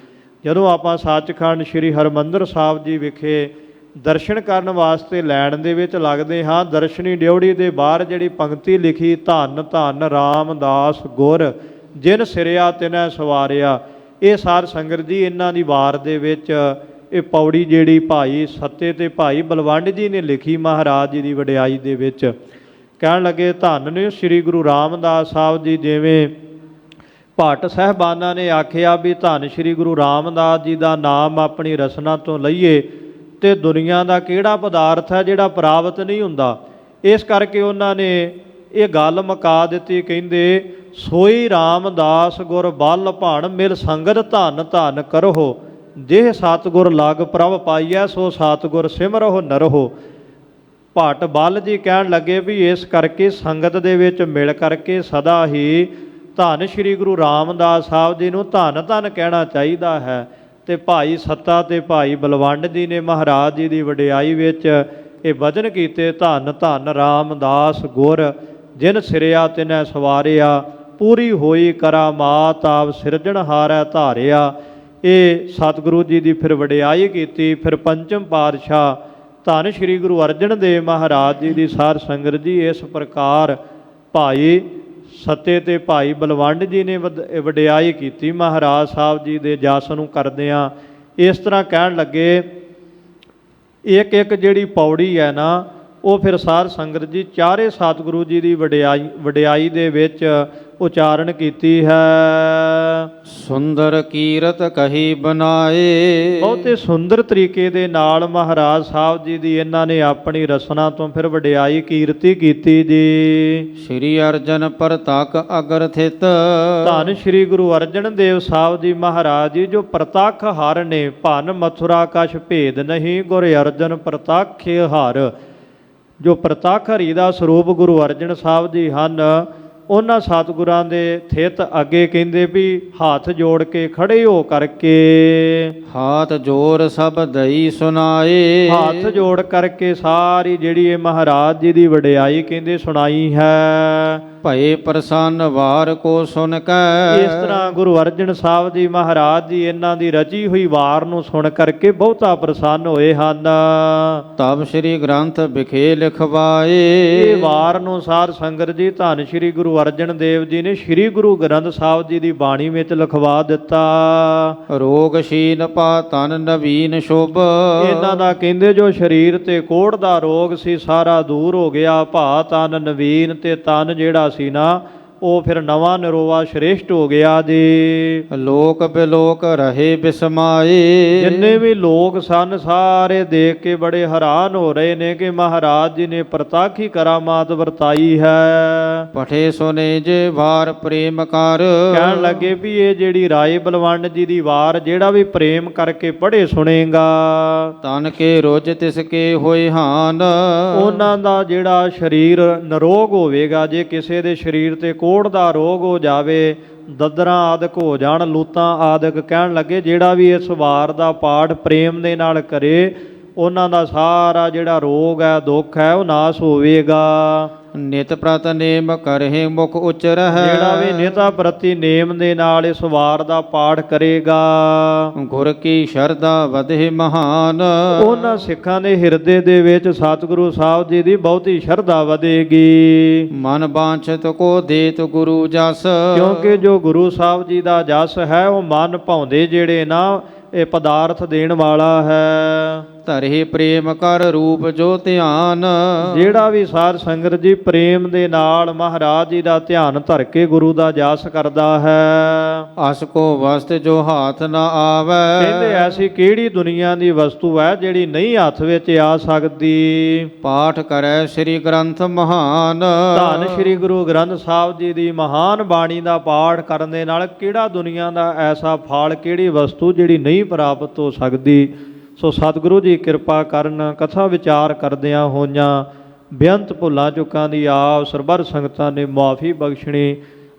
ਜਦੋਂ ਆਪਾਂ ਸੱਚਖੰਡ ਸ਼੍ਰੀ ਹਰਿਮੰਦਰ ਸਾਹਿਬ ਜੀ ਵਿਖੇ ਦਰਸ਼ਨ ਕਰਨ ਵਾਸਤੇ ਲੈਣ ਦੇ ਵਿੱਚ ਲੱਗਦੇ ਹਾਂ, ਦਰਸ਼ਨੀ ਡਿਉੜੀ ਦੇ ਬਾਹਰ ਜਿਹੜੀ ਪੰਕਤੀ ਲਿਖੀ ਧੰਨ ਧੰਨ ਰਾਮਦਾਸ ਗੁਰ ਜਿਨ ਸਿਰਿਆ ਤਿਨੈ ਸਵਾਰਿਆ, ਇਹ ਸਾਧ ਸੰਗਤ ਜੀ ਇਹਨਾਂ ਦੀ ਵਾਰ ਦੇ ਵਿੱਚ ਇਹ ਪੌੜੀ ਜਿਹੜੀ ਭਾਈ ਸੱਤੇ ਤੇ ਭਾਈ ਬਲਵੰਡ ਜੀ ਨੇ ਲਿਖੀ ਮਹਾਰਾਜ ਜੀ ਦੀ ਵਡਿਆਈ ਦੇ ਵਿੱਚ। ਕਹਿਣ ਲੱਗੇ ਧੰਨ ਨੇ ਸ਼੍ਰੀ ਗੁਰੂ ਰਾਮਦਾਸ ਸਾਹਿਬ ਜੀ। ਜਿਵੇਂ ਭੱਟ ਸਾਹਿਬਾਨਾਂ ਨੇ ਆਖਿਆ ਵੀ ਧੰਨ ਸ਼੍ਰੀ ਗੁਰੂ ਰਾਮਦਾਸ ਜੀ ਦਾ ਨਾਮ ਆਪਣੀ ਰਸਨਾ ਤੋਂ ਲਈਏ ਤੇ ਦੁਨੀਆ ਦਾ ਕਿਹੜਾ ਪਦਾਰਥ ਹੈ ਜਿਹੜਾ ਪ੍ਰਾਪਤ ਨਹੀਂ ਹੁੰਦਾ। ਇਸ ਕਰਕੇ ਉਹਨਾਂ ਨੇ ਇਹ ਗੱਲ ਮੁਕਾ ਦਿੱਤੀ, ਕਹਿੰਦੇ ਸੋਈ ਰਾਮਦਾਸ ਗੁਰ ਬਲ ਭਣ ਮਿਲ ਸੰਗਤ ਧਨ ਧਨ ਕਰੋ, ਜਿਹ ਸਤਿਗੁਰ ਲਗ ਪ੍ਰਭ ਪਾਈਐ ਸੋ ਸਤਿਗੁਰ ਸਿਮਰਹੁ ਨਰਹੁ। ਭੱਟ ਬਲ ਜੀ ਕਹਿਣ ਲੱਗੇ ਵੀ ਇਸ ਕਰਕੇ ਸੰਗਤ ਦੇ ਵਿੱਚ ਮਿਲ ਕਰਕੇ ਸਦਾ ਹੀ ਧੰਨ ਸ਼੍ਰੀ ਗੁਰੂ ਰਾਮਦਾਸ ਸਾਹਿਬ ਜੀ ਨੂੰ ਧੰਨ ਧੰਨ ਕਹਿਣਾ ਚਾਹੀਦਾ ਹੈ। ਤੇ ਭਾਈ ਸੱਤਾ ਤੇ ਭਾਈ ਬਲਵੰਡ ਜੀ ਨੇ ਮਹਾਰਾਜ ਜੀ ਦੀ ਵਡਿਆਈ ਵਿੱਚ ਇਹ ਵਚਨ ਕੀਤੇ, ਧੰਨ ਧੰਨ ਰਾਮਦਾਸ ਗੁਰ ਜਿਨ ਸਿਰਿਆ ਤਿਨੈ ਸਵਾਰਿਆ, ਪੂਰੀ ਹੋਈ ਕਰਾਮਾਤ ਆਪ ਸਿਰਜਣਹਾਰੈ ਧਾਰਿਆ। ਇਹ ਸਤਿਗੁਰੂ ਜੀ ਦੀ ਫਿਰ ਵਡਿਆਈ ਕੀਤੀ। ਫਿਰ ਪੰਚਮ ਪਾਤਸ਼ਾਹ ਧੰਨ ਸ਼੍ਰੀ ਗੁਰੂ ਅਰਜਨ ਦੇਵ ਮਹਾਰਾਜ ਜੀ ਦੀ ਸਾਧ ਸੰਗਤ ਜੀ ਇਸ ਪ੍ਰਕਾਰ ਭਾਈ ਸੱਤੇ ਤੇ ਭਾਈ ਬਲਵੰਡ ਜੀ ਨੇ ਵਡਿਆਈ ਕੀਤੀ ਮਹਾਰਾਜ ਸਾਹਿਬ ਜੀ ਦੇ ਜਸ ਨੂੰ ਕਰਦਿਆਂ। ਇਸ ਤਰ੍ਹਾਂ ਕਹਿਣ ਲੱਗੇ, ਇੱਕ ਇੱਕ ਜਿਹੜੀ ਪੌੜੀ ਹੈ ਨਾ ਉਹ ਫਿਰ ਸਾਧ ਸੰਗਤ ਜੀ ਚਾਰੇ ਸਤਿਗੁਰੂ ਜੀ ਦੀ ਵਡਿਆਈ ਦੇ ਵਿੱਚ ਉਚਾਰਨ ਕੀਤੀ ਹੈ। ਸੁੰਦਰ ਕੀਰਤ ਕਹੀ ਬਨਾਏ, ਬਹੁਤੇ ਸੁੰਦਰ ਤਰੀਕੇ ਦੇ ਨਾਲ ਮਹਾਰਾਜ ਸਾਹਿਬ ਜੀ ਦੀ ਇਹਨਾਂ ਨੇ ਆਪਣੀ ਰਸਨਾ ਤੋਂ ਫਿਰ ਵਡਿਆਈ ਕੀਰਤੀ ਕੀਤੀ ਜੀ। ਸ਼੍ਰੀ ਅਰਜਨ ਪ੍ਰਤੱਖ ਅਗਰ ਥਿਤ, ਧੰਨ ਸ਼੍ਰੀ ਗੁਰੂ ਅਰਜਨ ਦੇਵ ਸਾਹਿਬ ਜੀ ਮਹਾਰਾਜ ਜੀ ਜੋ ਪ੍ਰਤੱਖ ਹਰ ਨੇ, ਭੰਨ ਮਥੁਰਾ ਕਛ ਭੇਦ ਨਹੀਂ, ਗੁਰ ਅਰਜਨ ਪ੍ਰਤੱਖ ਹਰ। ਜੋ ਪ੍ਰਤੱਖ ਹਰੀ ਦਾ ਸਰੂਪ ਗੁਰੂ ਅਰਜਨ ਸਾਹਿਬ ਜੀ ਹਨ, ਉਹਨਾਂ ਸਤਿਗੁਰਾਂ ਦੇ ਥਿਤ ਅੱਗੇ ਕਹਿੰਦੇ ਵੀ ਹੱਥ ਜੋੜ ਕੇ ਖੜੇ ਹੋ ਕਰਕੇ, ਹਾਥ ਜੋਰ ਸਭ ਦਈ ਸੁਨਾਏ, ਹੱਥ ਜੋੜ ਕਰਕੇ ਸਾਰੀ ਜਿਹੜੀ ਇਹ ਮਹਾਰਾਜ ਜੀ ਦੀ ਵਡਿਆਈ ਕਹਿੰਦੇ ਸੁਣਾਈ ਹੈ। ਭਏ ਪ੍ਰਸੰਨ ਵਾਰ ਕੋ ਸੁਨ ਕੈ, ਇਸ ਤਰ੍ਹਾਂ ਗੁਰੂ ਅਰਜਨ ਸਾਹਿਬ ਜੀ ਮਹਾਰਾਜ ਜੀ ਇਹਨਾਂ ਦੀ ਰਚੀ ਹੋਈ ਵਾਰ ਨੂੰ ਸੁਣ ਕਰਕੇ ਬਹੁਤਾ ਪ੍ਰਸੰਨ ਹੋਏ ਹਨ। ਤਬ ਸ਼੍ਰੀ ਗ੍ਰੰਥ ਵਿਖੇ ਲਿਖਵਾਏ, ਇਹ ਵਾਰ ਨੂੰ ਸਾਧ ਸੰਗਤ ਜੀ ਧੰਨ ਸ਼੍ਰੀ ਗੁਰੂ ਅਰਜਨ ਦੇਵ ਜੀ ਨੇ ਸ਼੍ਰੀ ਗੁਰੂ ਗ੍ਰੰਥ ਸਾਹਿਬ ਜੀ ਦੀ ਬਾਣੀ ਵਿੱਚ ਲਿਖਵਾ ਦਿੱਤਾ। ਰੋਗਸ਼ੀਨ ਪਾ ਤਨ ਨਵੀਨ ਸ਼ੁਭ, ਇਹਨਾਂ ਦਾ ਕਹਿੰਦੇ ਜੋ ਸਰੀਰ ਤੇ ਕੋੜ੍ਹ ਦਾ ਰੋਗ ਸੀ ਸਾਰਾ ਦੂਰ ਹੋ ਗਿਆ। ਭਾ ਤਨ ਨਵੀਨ, ਤੇ ਤਨ ਜਿਹੜਾ ਸੀ ਨਾ ਉਹ ਫਿਰ ਨਵਾਂ ਨਿਰੋਵਾ ਸ਼੍ਰੇਸ਼ਟ ਹੋ ਗਿਆ ਜੀ। ਲੋਕ ਬਿਲੋਕ ਰਹੇ ਬਿਸਮਾਏ, ਜਿੰਨੇ ਵੀ ਲੋਕ ਸਨ ਸਾਰੇ ਦੇਖ ਕੇ ਬੜੇ ਹੈਰਾਨ ਹੋ ਰਹੇ ਨੇ ਕਿ ਮਹਾਰਾਜ ਜੀ ਨੇ ਪ੍ਰਤੱਖ ਹੀ ਕਰਾਮਾਤ ਵਰਤਾਈ ਹੈ। ਪਠੇ ਸੁਨੇ ਜੇ ਵਾਰ ਪ੍ਰੇਮ ਕਰ, ਕਹਿਣ ਲੱਗੇ ਵੀ ਇਹ ਜਿਹੜੀ ਰਾਏ ਬਲਵੰਡ ਜੀ ਦੀ ਵਾਰ ਜਿਹੜਾ ਵੀ ਪ੍ਰੇਮ ਕਰਕੇ ਪੜ੍ਹੇ ਸੁਣੇਗਾ, ਤਨ ਕੇ ਰੁਜ ਤਿਸ ਕੇ ਹੋਏ ਹਾਨ, ਉਹਨਾਂ ਦਾ ਜਿਹੜਾ ਸਰੀਰ ਨਿਰੋਗ ਹੋਵੇਗਾ। ਜੇ ਕਿਸੇ ਦੇ ਸਰੀਰ ਤੇ ਕੋੜ੍ਹ ਦਾ ਰੋਗ ਹੋ ਜਾਵੇ, ਦਦਰਾਂ ਆਦਿਕ ਹੋ ਜਾਣ, ਲੂਤਾਂ ਆਦਿਕ, ਕਹਿਣ ਲੱਗੇ ਜਿਹੜਾ ਵੀ ਇਸ ਵਾਰ ਦਾ ਪਾਠ ਪ੍ਰੇਮ ਦੇ ਨਾਲ ਕਰੇ ਉਹਨਾਂ ਦਾ ਸਾਰਾ ਜਿਹੜਾ ਰੋਗ ਹੈ ਦੁੱਖ ਹੈ ਉਹ ਨਾਸ਼ ਹੋਵੇਗਾ। ਨਿਤ ਪ੍ਰਤ ਨੇਮ ਕਰਹਿ ਮੁਖ ਉਚ ਰਹਿ, ਜਿਹੜਾ ਵੀ ਨਿਤਾ ਪ੍ਰਤੀ ਨੇਮ ਦੇ ਨਾਲ ਇਸ ਵਾਰ ਦਾ ਪਾਠ ਕਰੇਗਾ, ਗੁਰ ਕੀ ਸ਼ਰਧਾ ਵਧੇ ਮਹਾਨ, ਉਹਨਾਂ ਸਿੱਖਾਂ ਦੇ ਹਿਰਦੇ ਦੇ ਵਿੱਚ ਸਤਿਗੁਰੂ ਸਾਹਿਬ ਜੀ ਦੀ ਬਹੁਤੀ ਸ਼ਰਧਾ ਵਧੇਗੀ। ਮਨ ਬਾਂਛਤ ਕੋ ਦੇਤ ਗੁਰੂ ਜਸ, ਕਿਉਂਕਿ ਜੋ ਗੁਰੂ ਸਾਹਿਬ ਜੀ ਦਾ ਜਸ ਹੈ ਉਹ ਮਨ ਭਾਉਂਦੇ ਜਿਹੜੇ ਨਾ ਇਹ ਪਦਾਰਥ ਦੇਣ ਵਾਲਾ ਹੈ। ਧਰੇ ਪ੍ਰੇਮ ਕਰ ਰੂਪ ਜੋ ਧਿਆਨ, ਜਿਹੜਾ ਵੀ ਸਾਧ ਸੰਗਤ ਜੀ ਪ੍ਰੇਮ ਦੇ ਨਾਲ ਮਹਾਰਾਜ ਜੀ ਦਾ ਧਿਆਨ ਧਰ ਕੇ ਗੁਰੂ ਦਾ ਜਾਸ ਕਰਦਾ ਹੈ। ਅਸ ਕੋ ਵਸਤ ਜੋ ਹਾਥ ਨਾ ਆਵੈ, ਕਹਿੰਦੇ ਐਸੀ ਕਿਹੜੀ ਦੁਨੀਆ ਦੀ ਵਸਤੂ ਹੈ ਜਿਹੜੀ ਨਹੀਂ ਹੱਥ ਵਿੱਚ ਆ ਸਕਦੀ। ਪਾਠ ਕਰੈ ਸ੍ਰੀ ਗ੍ਰੰਥ ਮਹਾਨ, ਧੰਨ ਸ੍ਰੀ ਗੁਰੂ ਗ੍ਰੰਥ ਸਾਹਿਬ ਜੀ ਦੀ ਮਹਾਨ ਬਾਣੀ ਦਾ ਪਾਠ ਕਰਨ ਦੇ ਨਾਲ ਕਿਹੜਾ ਦੁਨੀਆ ਦਾ ਐਸਾ ਫਲ, ਕਿਹੜੀ ਵਸਤੂ ਜਿਹੜੀ ਨਹੀਂ ਪ੍ਰਾਪਤ ਹੋ ਸਕਦੀ। ਸੋ ਸਤਿਗੁਰੂ ਜੀ ਕਿਰਪਾ ਕਰਨ। ਕਥਾ ਵਿਚਾਰ ਕਰਦਿਆਂ ਹੋਈਆਂ ਬੇਅੰਤ ਭੁੱਲਾਂ ਚੁੱਕਾਂ ਦੀ ਆਪ ਸਰਬੱਤ ਸੰਗਤਾਂ ਨੇ ਮੁਆਫੀ ਬਖਸ਼ਣੀ,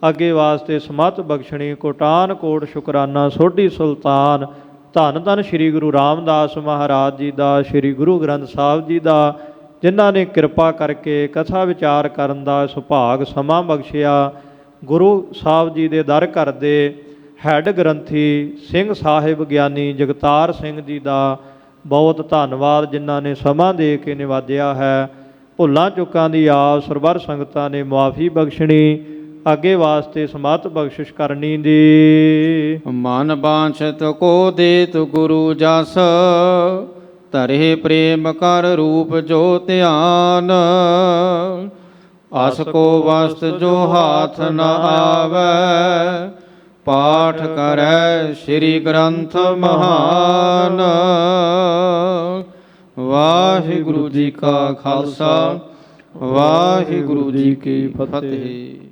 ਅੱਗੇ ਵਾਸਤੇ ਸਮੱਤ ਬਖਸ਼ਣੀ। ਕੋਟਾਨ ਕੋਟ ਸ਼ੁਕਰਾਨਾ ਸੋਢੀ ਸੁਲਤਾਨ। ਧੰਨ ਧੰਨ ਸ਼੍ਰੀ ਗੁਰੂ ਰਾਮਦਾਸ ਮਹਾਰਾਜ ਜੀ ਦਾ, ਸ਼੍ਰੀ ਗੁਰੂ ਗ੍ਰੰਥ ਸਾਹਿਬ ਜੀ ਦਾ, ਜਿਨ੍ਹਾਂ ਨੇ ਕਿਰਪਾ ਕਰਕੇ ਕਥਾ ਵਿਚਾਰ ਕਰਨ ਦਾ ਸੁਭਾਗ ਸਮਾਂ ਬਖਸ਼ਿਆ। ਗੁਰੂ ਸਾਹਿਬ ਜੀ ਦੇ ਦਰ ਘਰ ਦੇ ਹੈੱਡ ਗ੍ਰੰਥੀ ਸਿੰਘ ਸਾਹਿਬ ਗਿਆਨੀ ਜਗਤਾਰ ਸਿੰਘ ਜੀ ਦਾ ਬਹੁਤ ਧੰਨਵਾਦ, ਜਿਨ੍ਹਾਂ ਨੇ ਸਮਾਂ ਦੇ ਕੇ ਨਿਵਾਜਿਆ ਹੈ। ਭੁੱਲਾਂ ਚੁੱਕਾਂ ਦੀ ਆਪ ਸਰਬੱਤ ਸੰਗਤਾਂ ਨੇ ਮੁਆਫੀ ਬਖਸ਼ਣੀ, ਅੱਗੇ ਵਾਸਤੇ ਸਮੱਤ ਬਖਸ਼ਿਸ਼ ਕਰਨੀ ਜੀ। ਮਨ ਬਾਂਛਤ ਕੋ ਦੇਤ ਗੁਰੂ ਜਸ, ਧਰੇ ਪ੍ਰੇਮ ਕਰ ਰੂਪ ਜੋ ਧਿਆਨ, ਅਸ ਕੋ ਵਸਤ ਜੋ ਹਾਥ ਨ ਆਵੈ, ਪਾਠ ਕਰੈ ਸ੍ਰੀ ਗ੍ਰੰਥ ਮਹਾਨ। ਵਾਹਿਗੁਰੂ ਜੀ ਕਾ ਖਾਲਸਾ, ਵਾਹਿਗੁਰੂ ਜੀ ਕੀ ਫਤਿਹ।